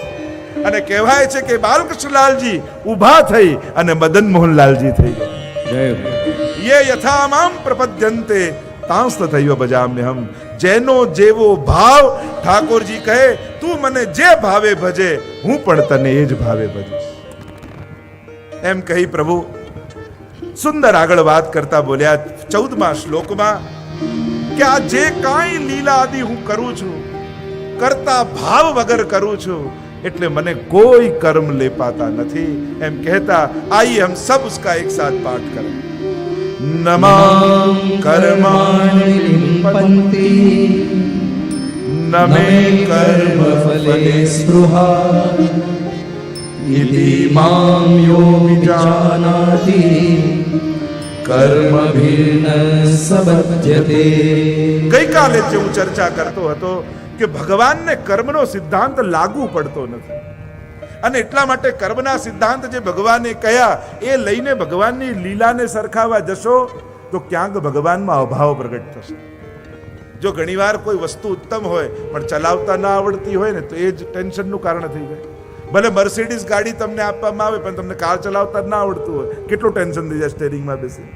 અને કહેવાય છે કે બાલકૃષ્ણલાલજી ઊભા થઈ અને મદન મોહનલાલજી થઈ ગયા. યે યથા મામ પ્રપદ્યન્તે તાંસ તથૈવ ભજામ્યહમ. જેનો જેવો ભાવ, ઠાકોરજી કહે તું મને જે ભાવે ભજે હું પણ તને એ જ ભાવે ભજીશ. એમ કહી પ્રભુ સુંદર આગળ વાત કરતા બોલ્યા 14મા શ્લોકમાં કે આ જે કાંઈ લીલા આદિ હું કરું છું, કરતા ભાવ વગર કરું છું, એટલે મને કોઈ કર્મ ले पाता નથી. એમ કહેતા આइए हम सब उसका एक साथ पाठ करें. नमां कर्माणि लिम्पन्ति नमे कर्म फले स्पृहा इति मां यो विजानाति कर्मभिर्न सबध्यते. ગઈકાલે જે હું ચર્ચા કરતો હતો કે ભગવાનને કર્મનો સિદ્ધાંત લાગુ પડતો નથી, અને એટલા માટે કર્મના સિદ્ધાંત જે ભગવાને કહ્યા એ લઈને ભગવાનની લીલાને સરખાવવા જશો તો ક્યાંક ભગવાનમાં અભાવ પ્રગટ થશે. જો ઘણીવાર કોઈ વસ્તુ ઉત્તમ હોય પણ ચલાવતા ના આવડતી હોય ને તો એ જ ટેન્શનનું કારણ થઈ જાય. ભલે મર્સિડીઝ ગાડી તમને આપવામાં આવે પણ તમને કાર ચલાવતા ના આવડતું હોય, કેટલું ટેન્શન થઈ જાય સ્ટેરિંગમાં બેસી.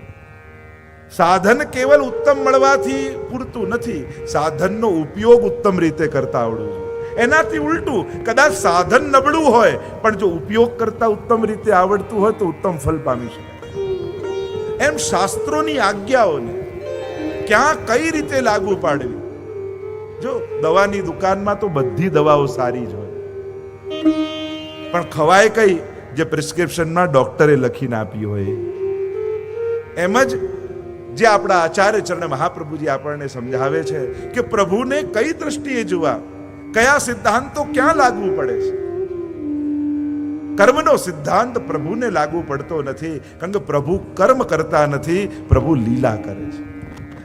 સાધન કેવલ ઉત્તમ મળવાથી પૂરતું નથી, સાધનનો ઉપયોગ ઉત્તમ રીતે કરતા આવડવું જોઈએ. એનાથી ઉલટું, કદાચ સાધન નબળું હોય પણ જો ઉપયોગ કરતા ઉત્તમ રીતે આવડતું હોય તો ઉત્તમ ફલ પામી શકાય. એમ શાસ્ત્રોની આજ્ઞાઓને ક્યાં કઈ રીતે લાગુ પાડવી. જો દવાની દુકાનમાં તો બધી દવાઓ સારી જ હોય, પણ ખવાય કઈ જે પ્રિસ્ક્રિપ્શનમાં ડોક્ટરે લખીને આપી હોય. એમ જ જે આપણા આચાર્ય ચરણ મહાપ્રભુજી આપણને સમજાવે છે કે પ્રભુને કઈ દ્રષ્ટિએ જોવા, કયા સિદ્ધાંતો ક્યાં લાગુ પડે છે. કર્મનો સિદ્ધાંત પ્રભુને લાગુ પડતો નથી, કારણ કે પ્રભુ કર્મ કરતા નથી, પ્રભુ લીલા કરે છે.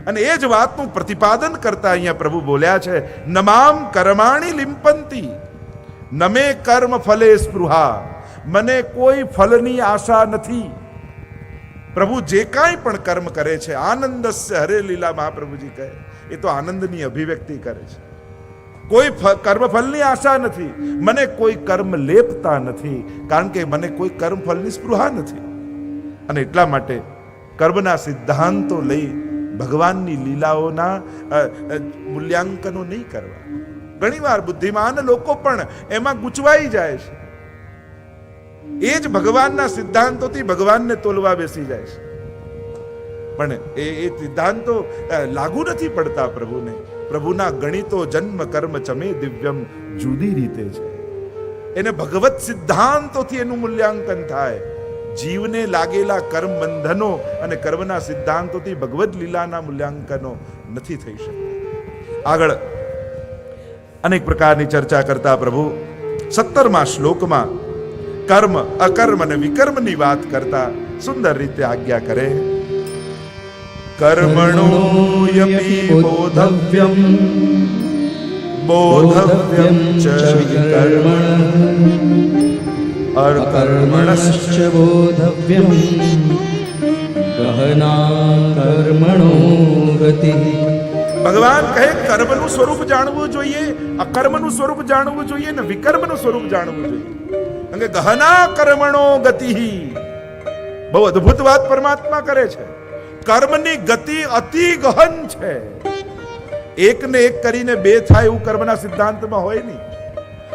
અને એ જ વાતનું પ્રતિપાદન કરતા અહીંયા પ્રભુ બોલ્યા છે નમામ કર્માણિ લિમ્પન્તિ નમે કર્મ ફલે સ્પૃહા. મને કોઈ ફલની આશા નથી. પ્રભુ જે કાંઈ પણ કર્મ કરે છે આનંદસ્ય હરે લીલા, મહાપ્રભુજી કહે એ તો આનંદની અભિવ્યક્તિ કરે છે. કોઈ કર્મફળની આશા નથી, મને કોઈ કર્મ લેપતા નથી, કારણ કે મને કોઈ કર્મફળની સ્પૃહા નથી. અને એટલા માટે કર્મના સિદ્ધાંતો લઈ ભગવાનની લીલાઓના મૂલ્યાંકનો નહીં કરવા. ઘણીવાર બુદ્ધિમાન લોકો પણ એમાં ગૂંચવાઈ જાય છે. એ જ ભગવાનના સિદ્ધાંતોથી ભગવાનને તોલવા બેસી જાય છે, પણ એ સિદ્ધાંતો લાગુ નથી પડતા પ્રભુને. પ્રભુના ગણિતો જન્મ કર્મ ચમે દિવ્યમ જુદી રીતે છે. એને ભગવત સિદ્ધાંતોથી એનું મૂલ્યાંકન થાય. જીવને લાગેલા કર્મ બંધનો અને કર્મના સિદ્ધાંતોથી ભગવદ લીલાના મૂલ્યાંકનો નથી થઈ શકતા. આગળ અનેક પ્રકારની ચર્ચા કરતા પ્રભુ 17મા શ્લોકમાં કર્મ અકર્મ અને વિકર્મની વાત કરતા સુંદર રીતે આજ્ઞા કરે. કર્મણો યપી બોધવ્યમ બોધવ્યમ ચ વિકર્મણ અકર્મણશ્ચ બોધવ્યમ ગહના કર્મણો ગતિ. ભગવાન કહે કર્મનું સ્વરૂપ જાણવું જોઈએ, અકર્મનું સ્વરૂપ જાણવું જોઈએ ને વિકર્મનું સ્વરૂપ જાણવું જોઈએ. અને ગહના કર્મણો ગતિ. બહુ અદ્ભુત વાત પરમાત્મા કરે છે. કર્મની ગતિ અતિ ગહન છે. એક ને એક કરીને બે થાય એવું કર્મના સિદ્ધાંતમાં હોય નહીં.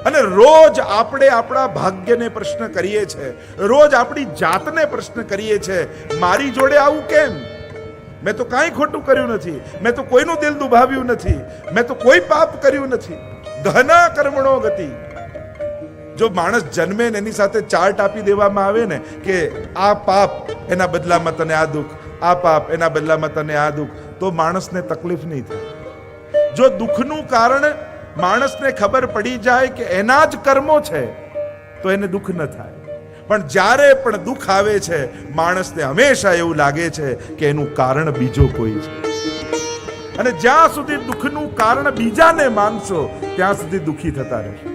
અને રોજ આપણે આપણા ભાગ્યને પ્રશ્ન કરીએ છીએ, રોજ આપણી જાતને પ્રશ્ન કરીએ છીએ, મારી જોડે આવું કેમ? મેં તો કાંઈ ખોટું કર્યું નથી, મેં તો કોઈનું દિલ દુભાવ્યું નથી, મેં તો કોઈ પાપ કર્યું નથી. ગહના કર્મણો ગતિ. જો માણસ જન્મે ને એની સાથે ચાર્ટ આપી દેવામાં આવે ને કે આ પાપ એના બદલામાં તને આ દુઃખ, આ પાપ એના બદલામાં તને આ દુઃખ, તો માણસને તકલીફ નહીં થાય. જો દુઃખનું કારણ માણસને ખબર પડી જાય કે એના જ કર્મો છે તો એને દુઃખ ન થાય. પણ જ્યારે પણ દુઃખ આવે છે માણસને હંમેશા એવું લાગે છે કે એનું કારણ બીજો કોઈ છે, અને જ્યાં સુધી દુઃખનું કારણ બીજાને માનશો ત્યાં સુધી દુઃખી થતા રહેશો.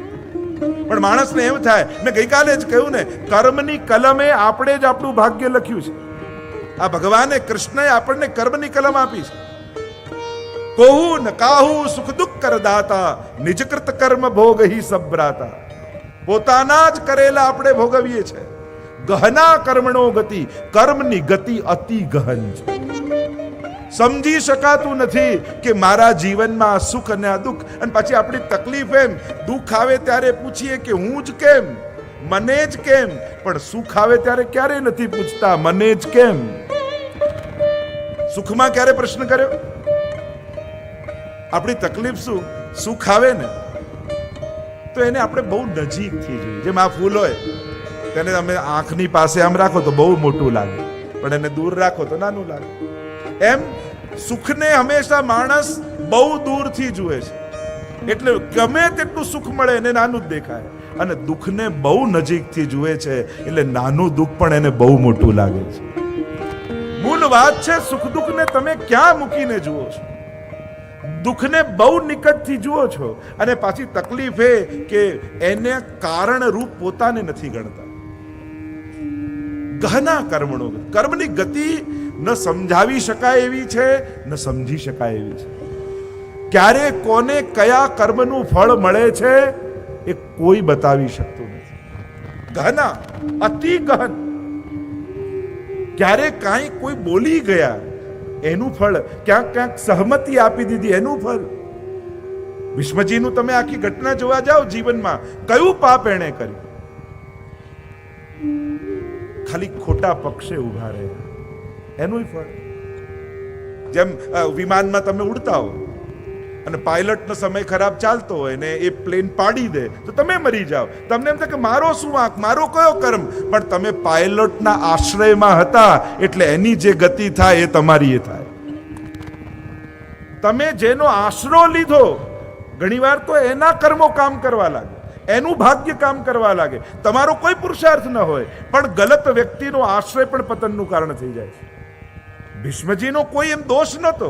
પણ માણસને એમ થાય, મેં ગઈકાલે જ કહ્યું ને, કર્મની કલમે આપણે જ આપણું ભાગ્ય લખ્યું છે. આ ભગવાને કૃષ્ણએ આપણને કર્મની કલમ આપી છે. કોહુ ન કાહુ સુખ દુઃખ કરદાતા, નિજકૃત કર્મ ભોગ હી સબ્રાતા. પોતાના જ કરેલા આપણે ભોગવીએ છે. ગહના કર્મણો ગતિ, કર્મની ગતિ અતિ ગહન છે. સમજી શકાતું નથી કે મારા જીવનમાં સુખ અને દુઃખ. અને પછી આપણી તકલીફ એમ, દુઃખ આવે ત્યારે પૂછીએ કે હું જ કેમ, મને જ કેમ, પણ સુખ આવે ત્યારે ક્યારે નથી પૂછતા મને જ કેમ. સુખમાં ક્યારે પ્રશ્ન કર્યો? આપણી તકલીફ શું, સુખ આવે ને તો એને આપણે બહુ નજીકથી જોઈએ. જેમ આ ફૂલ હોય તેને તમે આંખની પાસે આમ રાખો તો બહુ મોટું લાગે, પણ એને દૂર રાખો તો નાનું લાગે. એમ સુખને હંમેશા માણસ બહુ દૂરથી જુએ છે, એટલે ગમે તેટલું સુખ મળે એને નાનું જ દેખાય, અને દુઃખને બહુ નજીકથી જુએ છે એટલે નાનું દુઃખ પણ એને બહુ મોટું લાગે છે. મૂળ વાત છે, સુખ દુઃખને તમે ક્યાં મૂકીને જુઓ છો? દુઃખને બહુ નિકટથી જુઓ છો, અને પાછી તકલીફ એ કે એને કારણ રૂપ પોતાને નથી ગણતા. ગહના કર્મણો, કર્મની ગતિ ન સમજાવી શકાય એવી છે, ન સમજી શકાય એવી છે. ક્યારે કોને કયા કર્મનું ફળ મળે છે એ કોઈ બતાવી શકતું નથી. ગહના, અતિ ગહન. ક્યારે કાંઈ કોઈ બોલી ગયા એનું ફળ, ક્યાંક ક્યાંક સહમતિ આપી દીધી એનું ફળ. ભીષ્મજીનું તમે આખી ઘટના જોવા જાઓ જીવનમાં, કયું પાપ એણે કર્યું? ખાલી ખોટા પક્ષે ઉભા રહ્યા એનું ફળ. જેમ વિમાનમાં તમે ઉડતા હો અને પાયલટનો સમય ખરાબ ચાલતો હોય ને એ પ્લેન પાડી દે તો તમે મરી જાઓ. તમને એમ થાય કે મારો શું વાંક, મારો કયો કર્મ? પણ તમે પાયલટના આશ્રયમાં હતા એટલે એની જે ગતિ થાય એ તમારી એ થાય. તમે જેનો આશરો લીધો ઘણીવાર તો એના કર્મો કામ કરવા લાગે, એનું ભાગ્ય કામ કરવા લાગે. તમારો કોઈ પુરુષાર્થ ન હોય પણ ગલત વ્યક્તિનો આશ્રય પણ પતનનું કારણ થઈ જાય છે. ભીષ્મજીનો કોઈ એમ દોષ નહોતો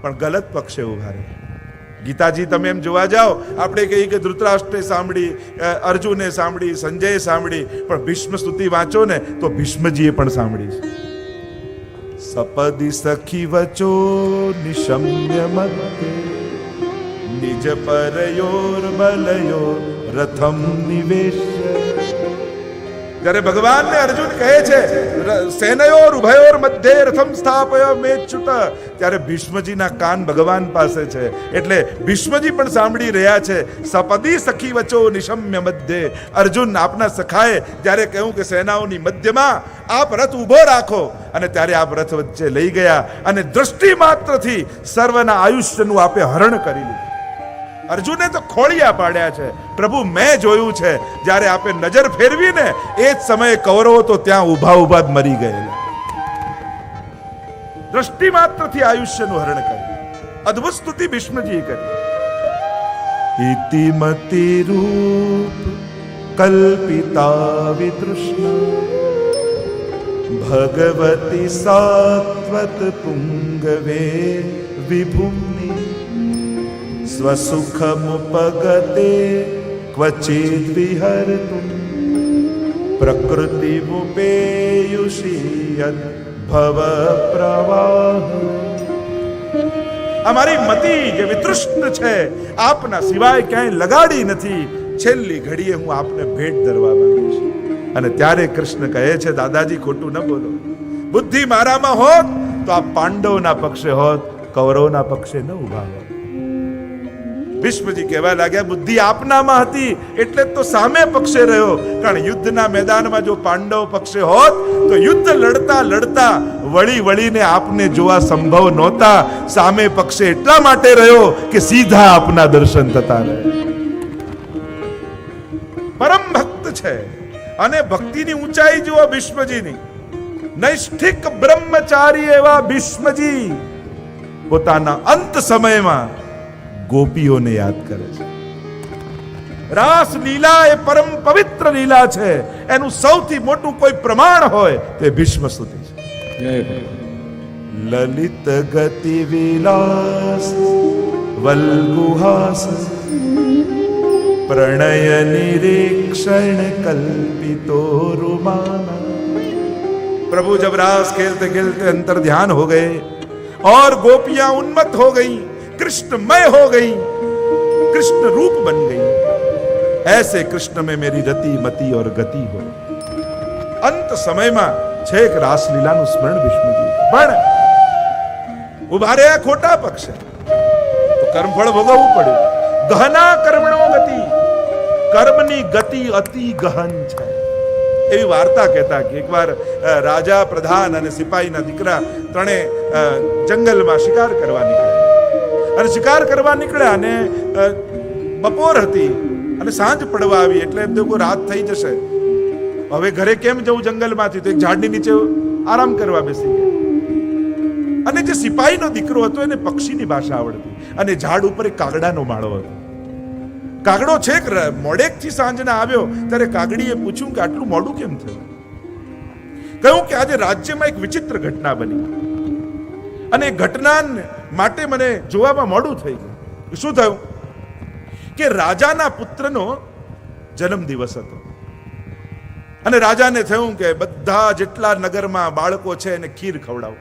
પણ ગલત પક્ષે ઉભા રહે. ગીતાજી તમે એમ જોવા જાઓ, આપણે કહીએ કે ધૃતરાષ્ટ્રે સાંભળી, અર્જુને સાંભળી, સંજયે સાંભળી, પણ ભીષ્મ સ્તુતિ વાંચો ને તો ભીષ્મજીએ પણ સાંભળી છે. સપદી સખી વચો નિશમ્ય મધ્ય, નિજ પરયોર બલયો રથમ નિવેશ્ય. જ્યારે ભગવાનને અર્જુન કહે છે સેનયોર ઉભયોર મધ્યે રથમ સ્થાપય મેચ્યુત, ત્યારે ભીષ્મજીના કાન ભગવાન પાસે છે એટલે ભીષ્મજી પણ સાંભળી રહ્યા છે. સપદી સખી વચો નિશમ્ય મધ્યે. અર્જુન આપના સખાએ જ્યારે કહ્યું કે સેનાઓની મધ્યમાં આપ રથ ઉભો રાખો, અને ત્યારે આપ રથ વચ્ચે લઈ ગયા અને દ્રષ્ટિ માત્રથી સર્વના આયુષ્યનું આપે હરણ કરી લીધું. અર્જુને તો ખોળિયા પાડ્યા છે. પ્રભુ મેં જોયું છે, જ્યારે આપે નજર ફેરવીને એ જ સમયે કૌરવો તો ત્યાં ઊભા ઊભા જ મરી ગયેલા. દ્રષ્ટિ માત્રથી આયુષ્યનું હરણ કર્યું. અદ્ભુત સ્તુતિ ભીષ્મજીએ કરી. ઇતિમતિ રૂપ કલ્પિતા વિતૃષ્ણ, ભગવતી સાત્વત પુંગવે વિભુમ્નિ, સ્વસુખમુપગતે ક્વચિદ વિહર્તુમ, પ્રકૃતિમુપેયુષી યદ ભવ પ્રવાહ. અમારી મતિ જે વિતૃષ્ણ છે, આપના સિવાય ક્યાંય લગાડી નથી, છેલ્લી ઘડીએ હું આપને ભેટ ધરવા માંગુ છું. અને ત્યારે કૃષ્ણ કહે છે, દાદાજી ખોટું ન બોલો, બુદ્ધિ મારામાં હોત તો આ પાંડવોના પક્ષે હોત, કૌરવોના પક્ષે ન ઉભા હોત. ભીષ્મજી કહેવા લાગ્યા, બુદ્ધિ આપનામાં હતી એટલે તો સામે પક્ષે રહ્યો, કારણ યુદ્ધના મેદાનમાં જો પાંડવ પક્ષે હોત તો યુદ્ધ લડતા લડતા વળી વળીને આપને જોવા સંભવ નહોતા. સામે પક્ષે એટલા માટે રહ્યો કે સીધા આપના દર્શન થતા રહે. પરમ ભક્ત છે, અને ભક્તિની ઊંચાઈ જુઓ ભીષ્મજીની. નૈષ્ઠિક બ્રહ્મચારી એવા ભીષ્મજી પોતાના અંત સમયમાં ગોપીઓને યાદ કરે છે. રાસ લીલા એ પરમ પવિત્ર લીલા છે. એનું સૌથી મોટું કોઈ પ્રમાણ હોય તે ભીષ્મ સ્તુતિ છે. લલિત ગતિ વિલાસ વલ્ગુહાસ प्रणय निरीक्षण कल्पितो रुमाना. प्रभु जब रास खेलते खेलते अंतर ध्यान हो गए और गोपियां उन्मत्त हो गई, कृष्णमय हो गई, कृष्ण रूप बन गई. ऐसे कृष्ण में मेरी रति मति और गति हो. अंत समय में छेक रासलीला નું સ્મરણ વિષ્ણુજી. પણ ઉભા રહ્યા ખોટા પક્ષે તો કર્મફળ ભોગવવું પડ્યું. ગહના કર્મણો ગતિ, કર્મની ગતિ અતિ ગહન છે. એવી વાર્તા કહેતા કે એકવાર રાજા, પ્રધાન અને સિપાહીના દીકરા ત્રણે જંગલમાં શિકાર કરવા નીકળ્યા. અને શિકાર કરવા નીકળ્યા અને બપોર હતી અને સાંજ પડવા આવી એટલે એમ તો રાત થઈ જશે. હવે ઘરે કેમ જવું જંગલમાંથી? તો એક ઝાડની નીચે આરામ કરવા બેસી ગયા. અને જે સિપાહીનો દીકરો હતો એને પક્ષીની ભાષા આવડતી અને ઝાડ ઉપર એક કાગડાનો માળો હતો. કાગડો છેક મોડેકથી સાંજના આવ્યો ત્યારે કાગડીએ પૂછ્યું કે આટલું મોડું કેમ થયું? કહ્યું કે આજે રાજ્યમાં એક વિચિત્ર ઘટના બની અને એ ઘટના માટે મને જોવામાં મોડું થઈ ગયું. શું થયું કે રાજાના પુત્રનો જન્મદિવસ હતો અને રાજાને થયું કે બધા જેટલા નગરમાં બાળકો છે એને ખીર ખવડાવો.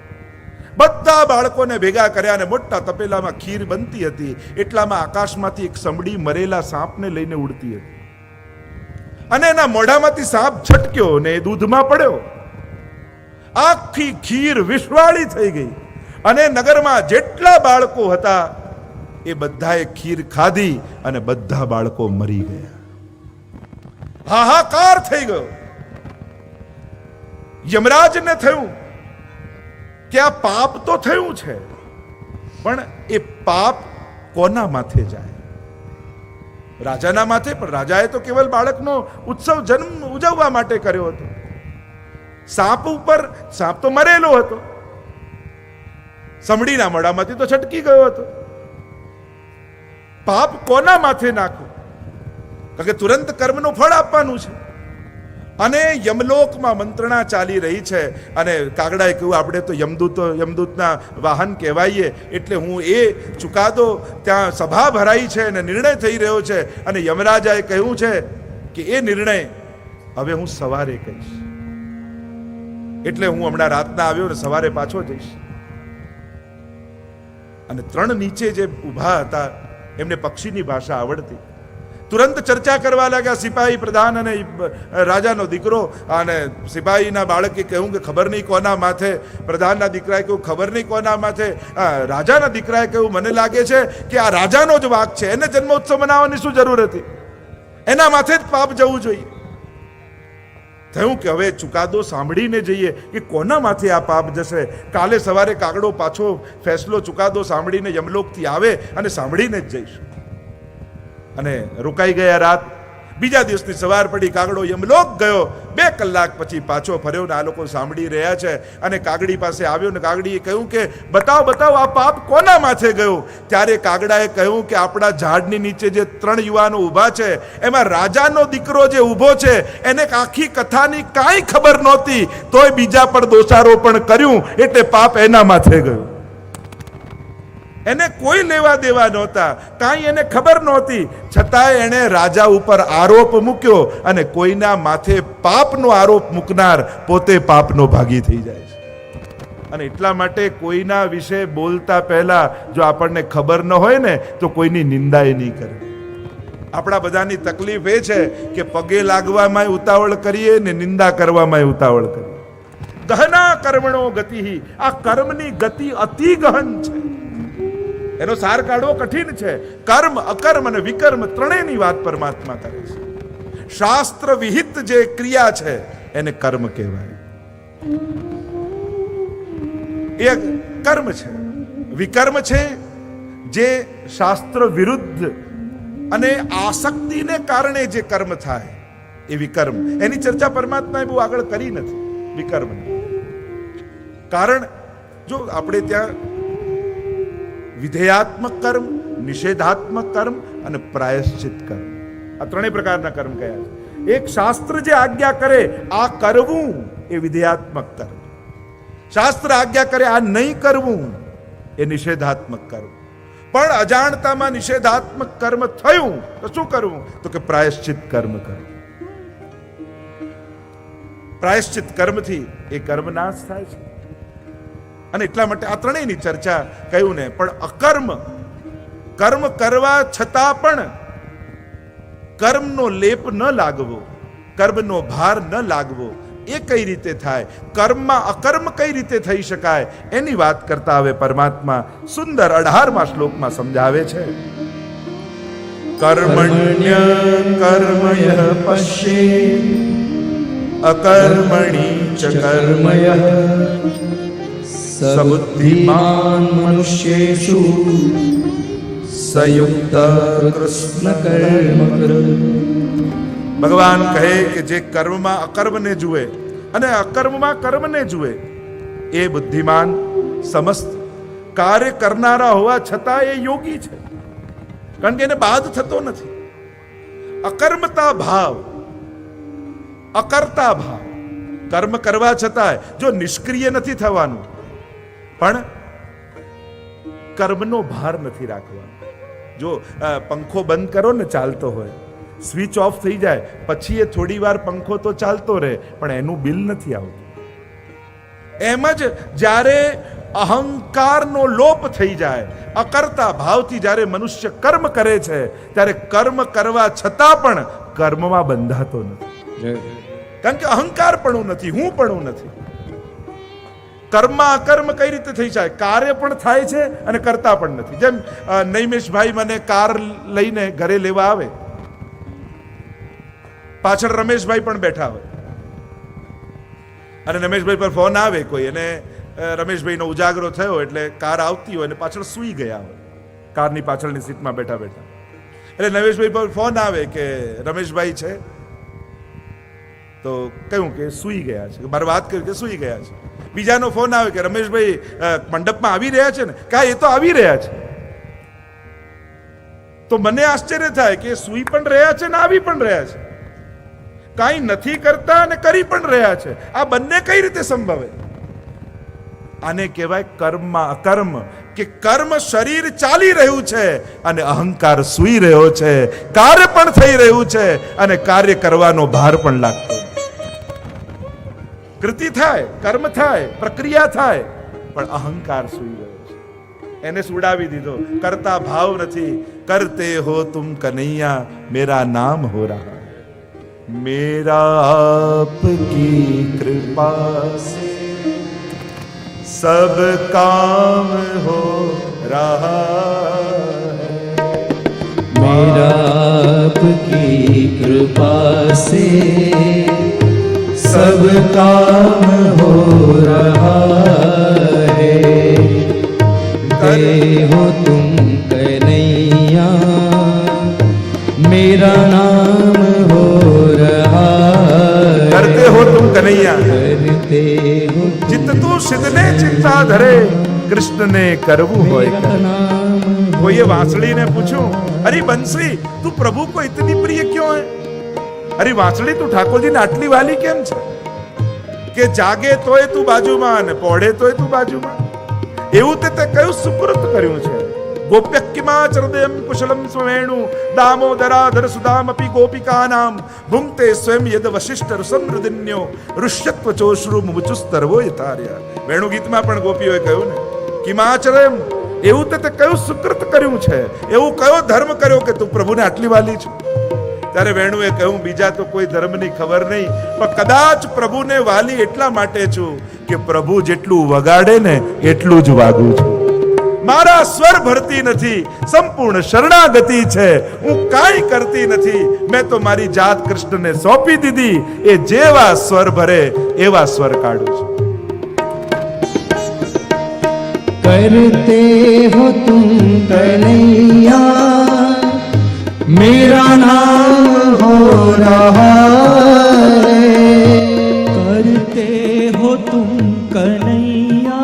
બધા બાળકોને ભેગા કર્યા અને મોટા તપેલામાં ખીર બનતી હતી. એટલામાં આકાશમાંથી એક સમડી મરેલા સાપને લઈને ઉડતી હતી અને એના મોઢામાંથી સાપ છટક્યો ને એ દૂધમાં પડ્યો. આખી ખીર વિષવાળી થઈ ગઈ અને નગરમાં જેટલા બાળકો હતા એ બધાએ ખીર ખાધી અને બધા બાળકો મરી ગયા. હાહાકાર થઈ ગયો. યમરાજને થયું કે આ પાપ તો થયું છે, પણ એ પાપ કોના માથે જાય? રાજાના માથે. પણ રાજાએ તો કેવલ બાળકનો ઉત્સવ જન્મ ઉજવવા માટે કર્યો હતો. સાપ ઉપર, સાપ તો મરેલો હતો, સમડીના મોઢામાંથી તો છટકી ગયો હતો. પાપ કોના માથે નાખવું? કારણ કે તુરંત કર્મનું ફળ આપવાનું છે. અને યમલોકમાં મંત્રણા ચાલી રહી છે અને કાગડાએ કહ્યું આપણે તો યમદૂતના વાહન કહેવાઈએ એટલે હું એ ચુકાદો ત્યાં સભા ભરાઈ છે અને નિર્ણય થઈ રહ્યો છે અને યમરાજાએ કહ્યું છે કે એ નિર્ણય હવે હું સવારે કહીશ. એટલે હું હમણાં રાતના આવ્યો ને સવારે પાછો જઈશ. અને ત્રણ નીચે જે ઊભા હતા એમને પક્ષીની ભાષા આવડતી. તુરંત ચર્ચા કરવા લાગ્યા સિપાહી, પ્રધાન અને રાજાનો દીકરો. અને સિપાહીના બાળકે કહ્યું કે ખબર નહીં કોના માથે. પ્રધાનના દીકરાએ કહ્યું ખબર નહીં કોના માથે. રાજાના દીકરાએ કહ્યું મને લાગે છે કે આ રાજાનો જ વાક છે, એને જન્મોત્સવ મનાવવાની શું જરૂર હતી? એના માથે જ પાપ જવું જોઈએ. થયું કે હવે ચુકાદો સાંભળીને જઈએ કે કોના માથે આ પાપ જશે. કાલે સવારે કાગડો પાછો ફેસલો ચુકાદો સાંભળીને યમલોકથી આવે અને સાંભળીને જ જઈશું. અને રોકાઈ ગયા રાત. બીજા દિવસની સવાર પડી, કાગડો યમલોક ગયો. 2 કલાક પછી પાછો ફર્યો ને આ લોકો સાંભળી રહ્યા છે. અને કાગડી પાસે આવ્યો ને કાગડીએ કહ્યું કે બતાવ બતાવ આ પાપ કોના માથે ગયો? ત્યારે કાગડાએ કહ્યું કે આપણા ઝાડની નીચે જે 3 યુવાનો ઊભા છે એમાં રાજાનો દીકરો જે ઊભો છે એને આખી કથાની કાંઈ ખબર નહોતી, તોય બીજા પર દોષારોપણ કર્યું એટલે પાપ એના માથે ગયું. એને કોઈ લેવા દેવા નહોતા, કાંઈ એને ખબર નહોતી, છતાંય એને રાજા ઉપર આરોપ મૂક્યો અને કોઈના માથે પાપનો આરોપ મૂકનાર પોતે પાપનો ભાગી થઈ જાય છે. અને એટલા માટે કોઈના વિશે બોલતા પહેલા જો આપણને ખબર ન હોય ને તો કોઈની નિંદાએ નહીં કરે. આપણા બધાની તકલીફ એ છે કે પગે લાગવામાં ઉતાવળ કરીએ ને નિંદા કરવામાં ઉતાવળ કરીએ. ગહના કર્મણો ગતિ, આ કર્મની ગતિ અતિ ગહન છે. એનો સાર કાઢવો કઠિન છે. કર્મ, અકર્મ અને વિકર્મ ત્રણેયની વાત પરમાત્મા કરે છે. શાસ્ત્ર વિહિત જે ક્રિયા છે એને કર્મ કહેવાય, એ કર્મ છે. વિકર્મ છે જે શાસ્ત્ર વિરુદ્ધ અને આસક્તિને કારણે જે કર્મ થાય એ વિકર્મ. એની ચર્ચા પરમાત્માએ બહુ આગળ કરી નથી વિકર્મની. કારણ જો આપણે ત્યાં વિધેયાત્મક કર્મ, નિષેધાત્મક કર્મ અને પ્રાયશ્ચિત કર્મ આ ત્રણેય પ્રકારના કર્મ કયા છે. એક શાસ્ત્ર જે આજ્ઞા કરે આ કરવું એ વિધેયાત્મક કર્મ. શાસ્ત્ર આજ્ઞા કરે આ નહીં કરવું એ નિષેધાત્મક કર્મ. પણ અજાણતામાં નિષેધાત્મક કર્મ થયું તો શું કરવું? તો કે પ્રાયશ્ચિત કર્મ કરવું. પ્રાયશ્ચિત કર્મથી એ કર્મ નાશ થાય છે. અને એટલા માટે આ ત્રણેયની ચર્ચા કહ્યું ને. પણ અકર્મ, કર્મ કરવા છતાં પણ કર્મનો લેપ ન લાગવો, કર્મનો ભાર ન લાગવો, એ કઈ રીતે થાય? કર્મમાં અકર્મ કઈ રીતે થઈ શકાય એની વાત કરતા હવે પરમાત્મા સુંદર 18મા શ્લોકમાં સમજાવે છે. કર્મણ્ય કર્મય પશ્યે અકર્મણિ ચ કર્મય સબુદ્ધિમાન મનુષ્યેષુ સંયુક્ત કૃષ્ણ કર્મ કર. ભગવાન કહે કે જે કર્મમાં અકર્મને જુએ અને અકર્મમાં કર્મને જુએ એ બુદ્ધિમાન, સમસ્ત કાર્ય કરનારા હોવા છતાં એ યોગી છે. કારણ કે એને બાદ થતો નથી. અકર્મતા ભાવ, અકર્તા ભાવ, કર્મ કરવા છતાં જો નિષ્ક્રિય નથી થવાનું, પણ કર્મનો ભાર નથી રાખવાનો. જો પંખો બંધ કરો ને ચાલતો હોય, સ્વિચ ઓફ થઈ જાય પછી એ થોડી વાર પંખો તો ચાલતો રહે પણ એનું બિલ નથી આવતું. એમ જ જ્યારે અહંકારનો લોપ થઈ જાય, અકર્તા ભાવથી જ્યારે મનુષ્ય કર્મ કરે છે ત્યારે કર્મ કરવા છતાં પણ કર્મમાં બંધાતો નથી. કારણ કે અહંકાર પણ નથી, હું પણ નથી. કર્મમાં અકર્મ કઈ રીતે થઈ જાય? કાર્ય પણ થાય છે અને કરતા પણ નથી. જેમ નૈમેશભાઈ મને કાર લઈને ઘરે લેવા આવે, પાછળ રમેશભાઈ પણ બેઠા હોય અને રમેશભાઈ પર ફોન આવે કોઈ, અને રમેશભાઈનો ઉજાગરો થયો એટલે કાર આવતી હોય અને પાછળ સૂઈ ગયા હોય, કારની પાછળની સીટમાં બેઠા બેઠા. એટલે નરેશભાઈ પર ફોન આવે કે રમેશભાઈ છે, તો કહ્યું કે સૂઈ ગયા છે. મારે વાત કરી કે સૂઈ ગયા છે. બીજાનો ફોન આવે કે રમેશભાઈ મંડપમાં આવી રહ્યા છે ને? કા એ તો આવી રહ્યા છે. તો મને આશ્ચર્ય થાય કે સૂઈ પણ રહ્યા છે ને આવી પણ રહ્યા છે, કાંઈ નથી કરતા અને કરી પણ રહ્યા છે. આ બંને કઈ રીતે સંભવે? આને કહેવાય કર્મમાં અકર્મ, કે કર્મ શરીર ચાલી રહ્યું છે અને અહંકાર સૂઈ રહ્યો છે. કાર્ય પણ થઈ રહ્યું છે અને કાર્ય કરવાનો ભાર પણ લાગતો. કૃતિ થાય, કર્મ થાય, પ્રક્રિયા થાય, પણ અહંકાર સૂઈ રહ્યો છે. એને સુડાવી દીધો. કરતા ભાવ નથી. કરતે હો તુમ કનૈયા, મેરા નામ હો રહા, मेरा आपकी कृपा से सब काम हो रहा है, मेरा आपकी कृपा से सब काम हो रहा है, हो तुम कन्हैया मेरा नाम हो करते हो तुम कन्हैया, करते हो चित्त तू सिद्धने चिंता धरे, कृष्ण ने करवू होय. कोई वांसળી ने पूछूं, अरे बंसी तू प्रभु को इतनी प्रिय क्यों है? अरे वांसળી તું ઠાકોરજીને આટલી વાલી કેમ છે કે જાગે તોય તું બાજુમાં અને પોઢે તોય તું બાજુમાં? એવું તે કયું સુકૃત કર્યું છે? गोप्यकिमाचरदेयं कुशलं स्वेणु दामोदराधर सुदामपि गोपिकानां भुंक्ते स्वयं यद वशिष्ठ रसमृदिन्यो ऋष्यत्वचोश्रु मुचुस्तरवो यतार्या. વેણુ ગીતમાં પણ ગોપીઓએ કહ્યું ને, કિમાચરમ, એવું તે કયું સુકૃત કર્યું છે, એવું કયો ધર્મ કર્યો કે તું પ્રભુને આટલી વાલી છે? ત્યારે વેણુએ કહ્યું, બીજા તો કોઈ ધર્મની ખબર નહીં, પણ કદાચ પ્રભુને વાલી એટલા માટે છું કે પ્રભુ જેટલું વગાડે ને એટલું જ વાગું છું. મારા સ્વર ભરતી નથી, સંપૂર્ણ શરણાગતિ છે, હું કાંઈ કરતી નથી. મેં તો મારી જાત કૃષ્ણને સોંપી દીધી, એ જેવા સ્વર ભરે એવા સ્વર કાઢું છું. करते हो तुम कन्हैया मेरा नाम हो रहा है, करते हो तुम कन्हैया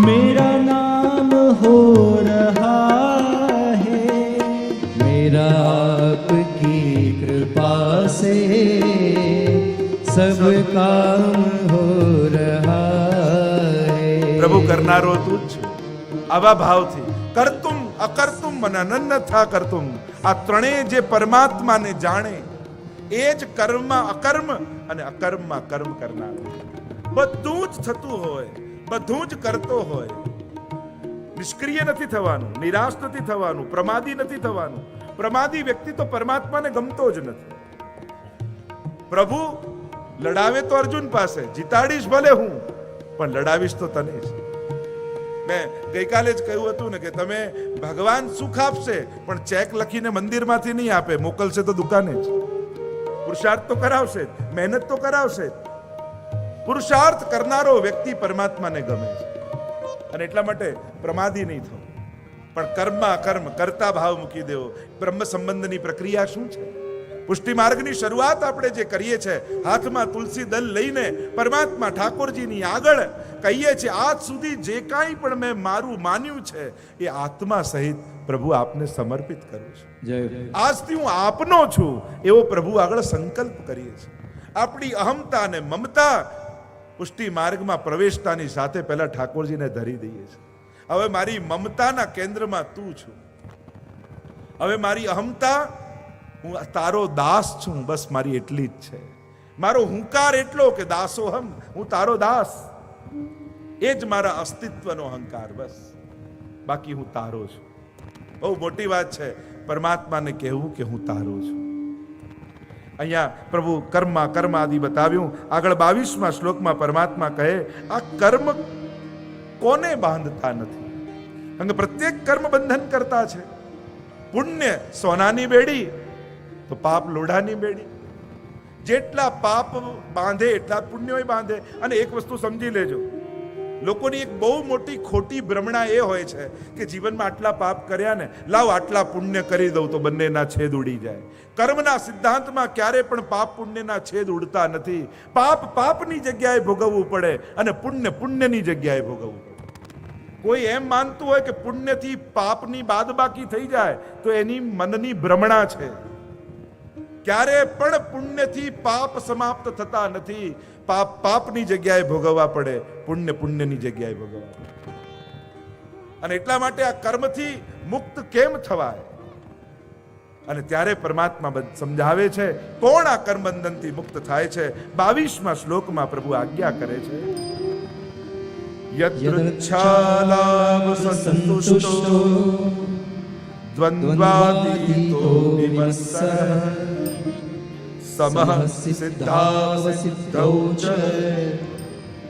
मेरा नाम हो रहा है, मेरा सब काम हो रहा है। પ્રભુ કરનારો તું જ છું. આવા ભાવથી કરતુમ અકર્તુમ અને અનન્યથા કરતુમ, આ ત્રણેય જે પરમાત્માને જાણે એ જ કર્મ અકર્મ અને અકર્મમાં કર્મ કરનારો. બધું જ થતું હોય, બધું જ કરતો હોય, નિષ્ક્રિય નથી થવાનું, નિરાશ નથી થવાનું, પ્રમાદી નથી થવાનું. પ્રમાદી વ્યક્તિ તો પરમાત્માને ગમતો જ નથી. પ્રભુ લડાવે તો અર્જુન પાસે, જીતાડીશ ભલે હું, પણ લડાવીશ તો તને જ. મેં ગઈકાલે જ કહ્યું હતું ને કે તમે ભગવાન સુખ આપશે પણ ચેક લખીને મંદિરમાંથી નહીં આપે, મોકલશે તો દુકાને જ. પુરુષાર્થ તો કરાવશે, મહેનત તો કરાવશે. પુરુષાર્થ કરનારો વ્યક્તિ પરમાત્માને ગમે છે. અને એટલા માટે પ્રમાદી નહીં થવું, પણ કર્મ અકર્મ કરતા ભાવ મૂકી દેવો. બ્રહ્મ સંબંધની પ્રક્રિયા શું છે? પુષ્ટિ માર્ગની શરૂઆત આપણે જે કરીએ છીએ, હાથમાં તુલસી દલ લઈને પરમાત્મા ઠાકોરજીની આગળ કહીએ છીએ, આજ સુધી જે કાંઈ પણ મેં મારું માન્યું છે એ આત્મા સહિત પ્રભુ આપને સમર્પિત કરું છું. જય આજથી હું આપનો છું એવો પ્રભુ આગળ સંકલ્પ કરીએ છીએ. આપણી અહમતા અને મમતા પુષ્ટિ માર્ગમાં પ્રવેશતાની સાથે પહેલા ઠાકોરજીને ધરી દઈએ છીએ. હવે મારી મમતાના કેન્દ્રમાં તું છું. હવે મારી અહમતા, હું તારો દાસ છું, બસ મારી એટલી જ છે. મારો હુંકાર એટલો કે દાસોહમ, હું તારો દાસ. એ જ મારા અસ્તિત્વનો અહંકાર, બસ. બાકી હું તારો છું. બહુ મોટી વાત છે પરમાત્માને કહેવું કે હું તારો છું. અહીંયા પ્રભુ કર્મ આદિ બતાવ્યું. આગળ 22મા શ્લોકમાં પરમાત્મા કહે આ કર્મ કોને બાંધતા નથી, કારણ કે પ્રત્યેક કર્મ બંધન કરતા છે. પુણ્ય સોનાની બેડી તો પાપ લોઢાની બેડી. જેટલા પાપ બાંધે એટલા પુણ્યો બાંધે. અને એક વસ્તુ સમજી લેજો, લોકોની એક બહુ મોટી ખોટી ભ્રમણા એ હોય છે કે જીવનમાં આટલા પાપ કર્યા ને, લાવ આટલા પુણ્ય કરી દઉં તો બંનેના છેદ ઉડી જાય. કર્મના સિદ્ધાંતમાં ક્યારે પણ પાપ પુણ્યના છેદ ઉડતા નથી. પાપ પાપની જગ્યાએ ભોગવવું પડે અને પુણ્ય પુણ્યની જગ્યાએ ભોગવવું પડે. કોઈ એમ માનતું હોય કે પુણ્યથી પાપની બાદબાકી થઈ જાય તો એની મનની ભ્રમણા છે. ક્યારે પણ પુણ્યથી પાપ સમાપ્ત થતા નથી. પાપ પાપની જગ્યાએ ભોગવવા પડે, પુણ્ય પુણ્યની જગ્યાએ ભોગવવા પડે. અને એટલા માટે આ કર્મથી મુક્ત કેમ થવાય, અને ત્યારે પરમાત્મા સમજાવે છે કોણ આ કર્મ બંધનથી મુક્ત થાય છે. 22મા શ્લોકમાં પ્રભુ આજ્ઞા કરે છે, યદૃચ્છાલાભ સંતુષ્ટો દ્વંદ્વાતીતો વિમત્સરઃ સમઃ સિદ્ધાવસિદ્ધૌ ચ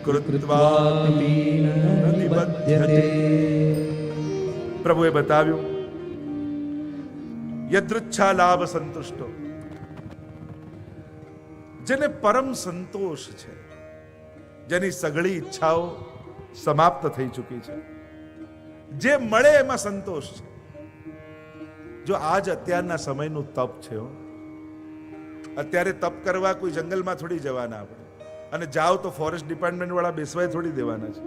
કૃત્વાપી ન નિબધ્યતે. પ્રભુએ બતાવ્યું યદૃચ્છા લાભ સંતુષ્ટો, જેને પરમ સંતોષ છે, જેની સઘળી ઈચ્છાઓ સમાપ્ત થઈ ચૂકી છે, જે મળે એમાં સંતોષ છે. જો આજ અત્યારના સમયનું તપ છે, અત્યારે તપ કરવા કોઈ જંગલમાં થોડી જવાના આપણે, અને જાઓ તો ફોરેસ્ટ ડિપાર્ટમેન્ટ વાળા બેસવાય થોડી દેવાના છે.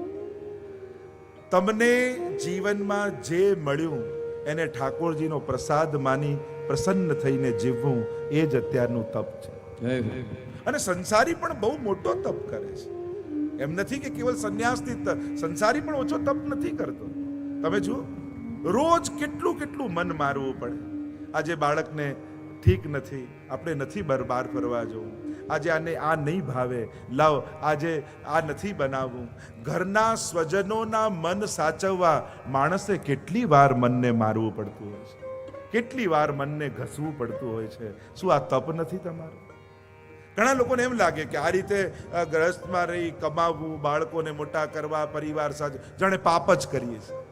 તમને જીવનમાં જે મળ્યું એને ઠાકોરજીનો પ્રસાદ માની પ્રસન્ન થઈને જીવવું, એ જ અત્યારનું તપ છે. અને સંસારી પણ બહુ મોટો તપ કરે છે. એમ નથી કે કેવલ સંન્યાસથી, સંસારી પણ ઓછો તપ નથી કરતો. તમે જુઓ, રોજ કેટલું કેટલું મન મારવું પડે. આજે બાળકને ઠીક નથી, આપણે નથી બહાર ફરવા જવું, આજે આને આ નહીં ભાવે, લાવ આજે આ નથી બનાવવું. ઘરના સ્વજનોના મન સાચવવા માણસે કેટલી વાર મનને મારવું પડતું હોય છે, કેટલી વાર મનને ઘસવું પડતું હોય છે. શું આ તપ નથી તમારું? ઘણા લોકોને એમ લાગે કે આ રીતે ગ્રહસ્થમાં રહી કમાવવું, બાળકોને મોટા કરવા, પરિવાર સાથે જાણે પાપ જ કરીએ છીએ.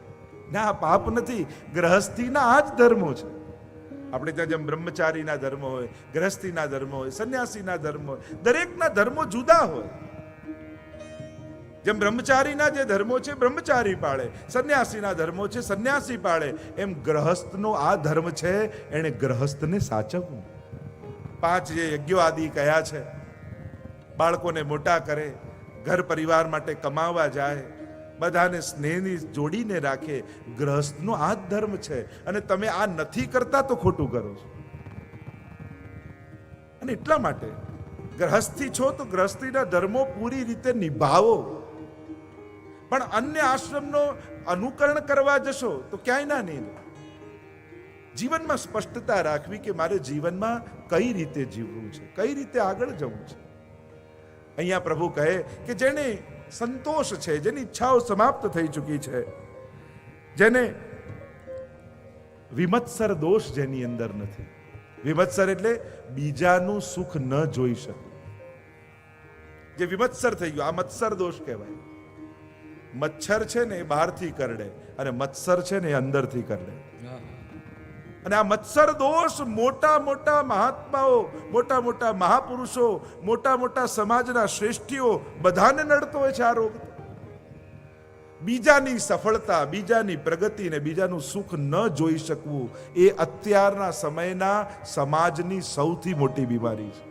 ના, પાપ નથી. ગ્રહસ્થીના આ જ ધર્મો છે. આપણે ત્યાં જેમ બ્રહ્મચારીના ધર્મ હોય, ગ્રહસ્થીના ધર્મ હોય, સંન્યાસીના ધર્મ હોય, દરેકના ધર્મો જુદા હોય. જેમ બ્રહ્મચારીના જે ધર્મો છે બ્રહ્મચારી પાળે, સંન્યાસીના ધર્મો છે સંન્યાસી પાળે, એમ ગ્રહસ્થનો આ ધર્મ છે, એને ગ્રહસ્થને સાચવવું. 5 જે યજ્ઞો આદિ કયા છે, બાળકોને મોટા કરે, ઘર પરિવાર માટે કમાવા જાય, બધાને સ્નેહની જોડીને રાખે, ગ્રહસ્થનો આ જ ધર્મ છે. અને તમે આ નથી કરતા તો ખોટું કરો છો. અને એટલા માટે ગ્રહસ્થી છો તો ગ્રહસ્થીના ધર્મો પૂરી રીતે નિભાવો, પણ અન્ય આશ્રમનો અનુકરણ કરવા જશો તો ક્યાંય ના નહીં. જીવનમાં સ્પષ્ટતા રાખવી કે મારે જીવનમાં કઈ રીતે જીવવું છે, કઈ રીતે આગળ જવું છે. અહીંયા પ્રભુ કહે કે જેને સંતોષ છે, જેની ઈચ્છાઓ સમાપ્ત થઈ ચૂકી છે, જેને વિમત્સર દોષ જેની અંદર નથી. વિમત્સર એટલે બીજાનું સુખ ન જોઈ શકે. જે વિમત્સર થઈ ગયો, આ મત્સર દોષ કહેવાય. મચ્છર છે ને એ બહારથી કરડે અને મત્સર છે ને એ અંદરથી કરડે. અને આ મત્સર દોષ મોટા મોટા મહાત્માઓ, મોટા મોટા મહાપુરુષો, મોટા મોટા સમાજના શ્રેષ્ઠીઓ બધાને નડતો હોય છે આ રોગ. બીજાની સફળતા, બીજાની પ્રગતિ ને બીજાનું સુખ ન જોઈ શકવું એ અત્યારના સમયના સમાજની સૌથી મોટી બીમારી છે.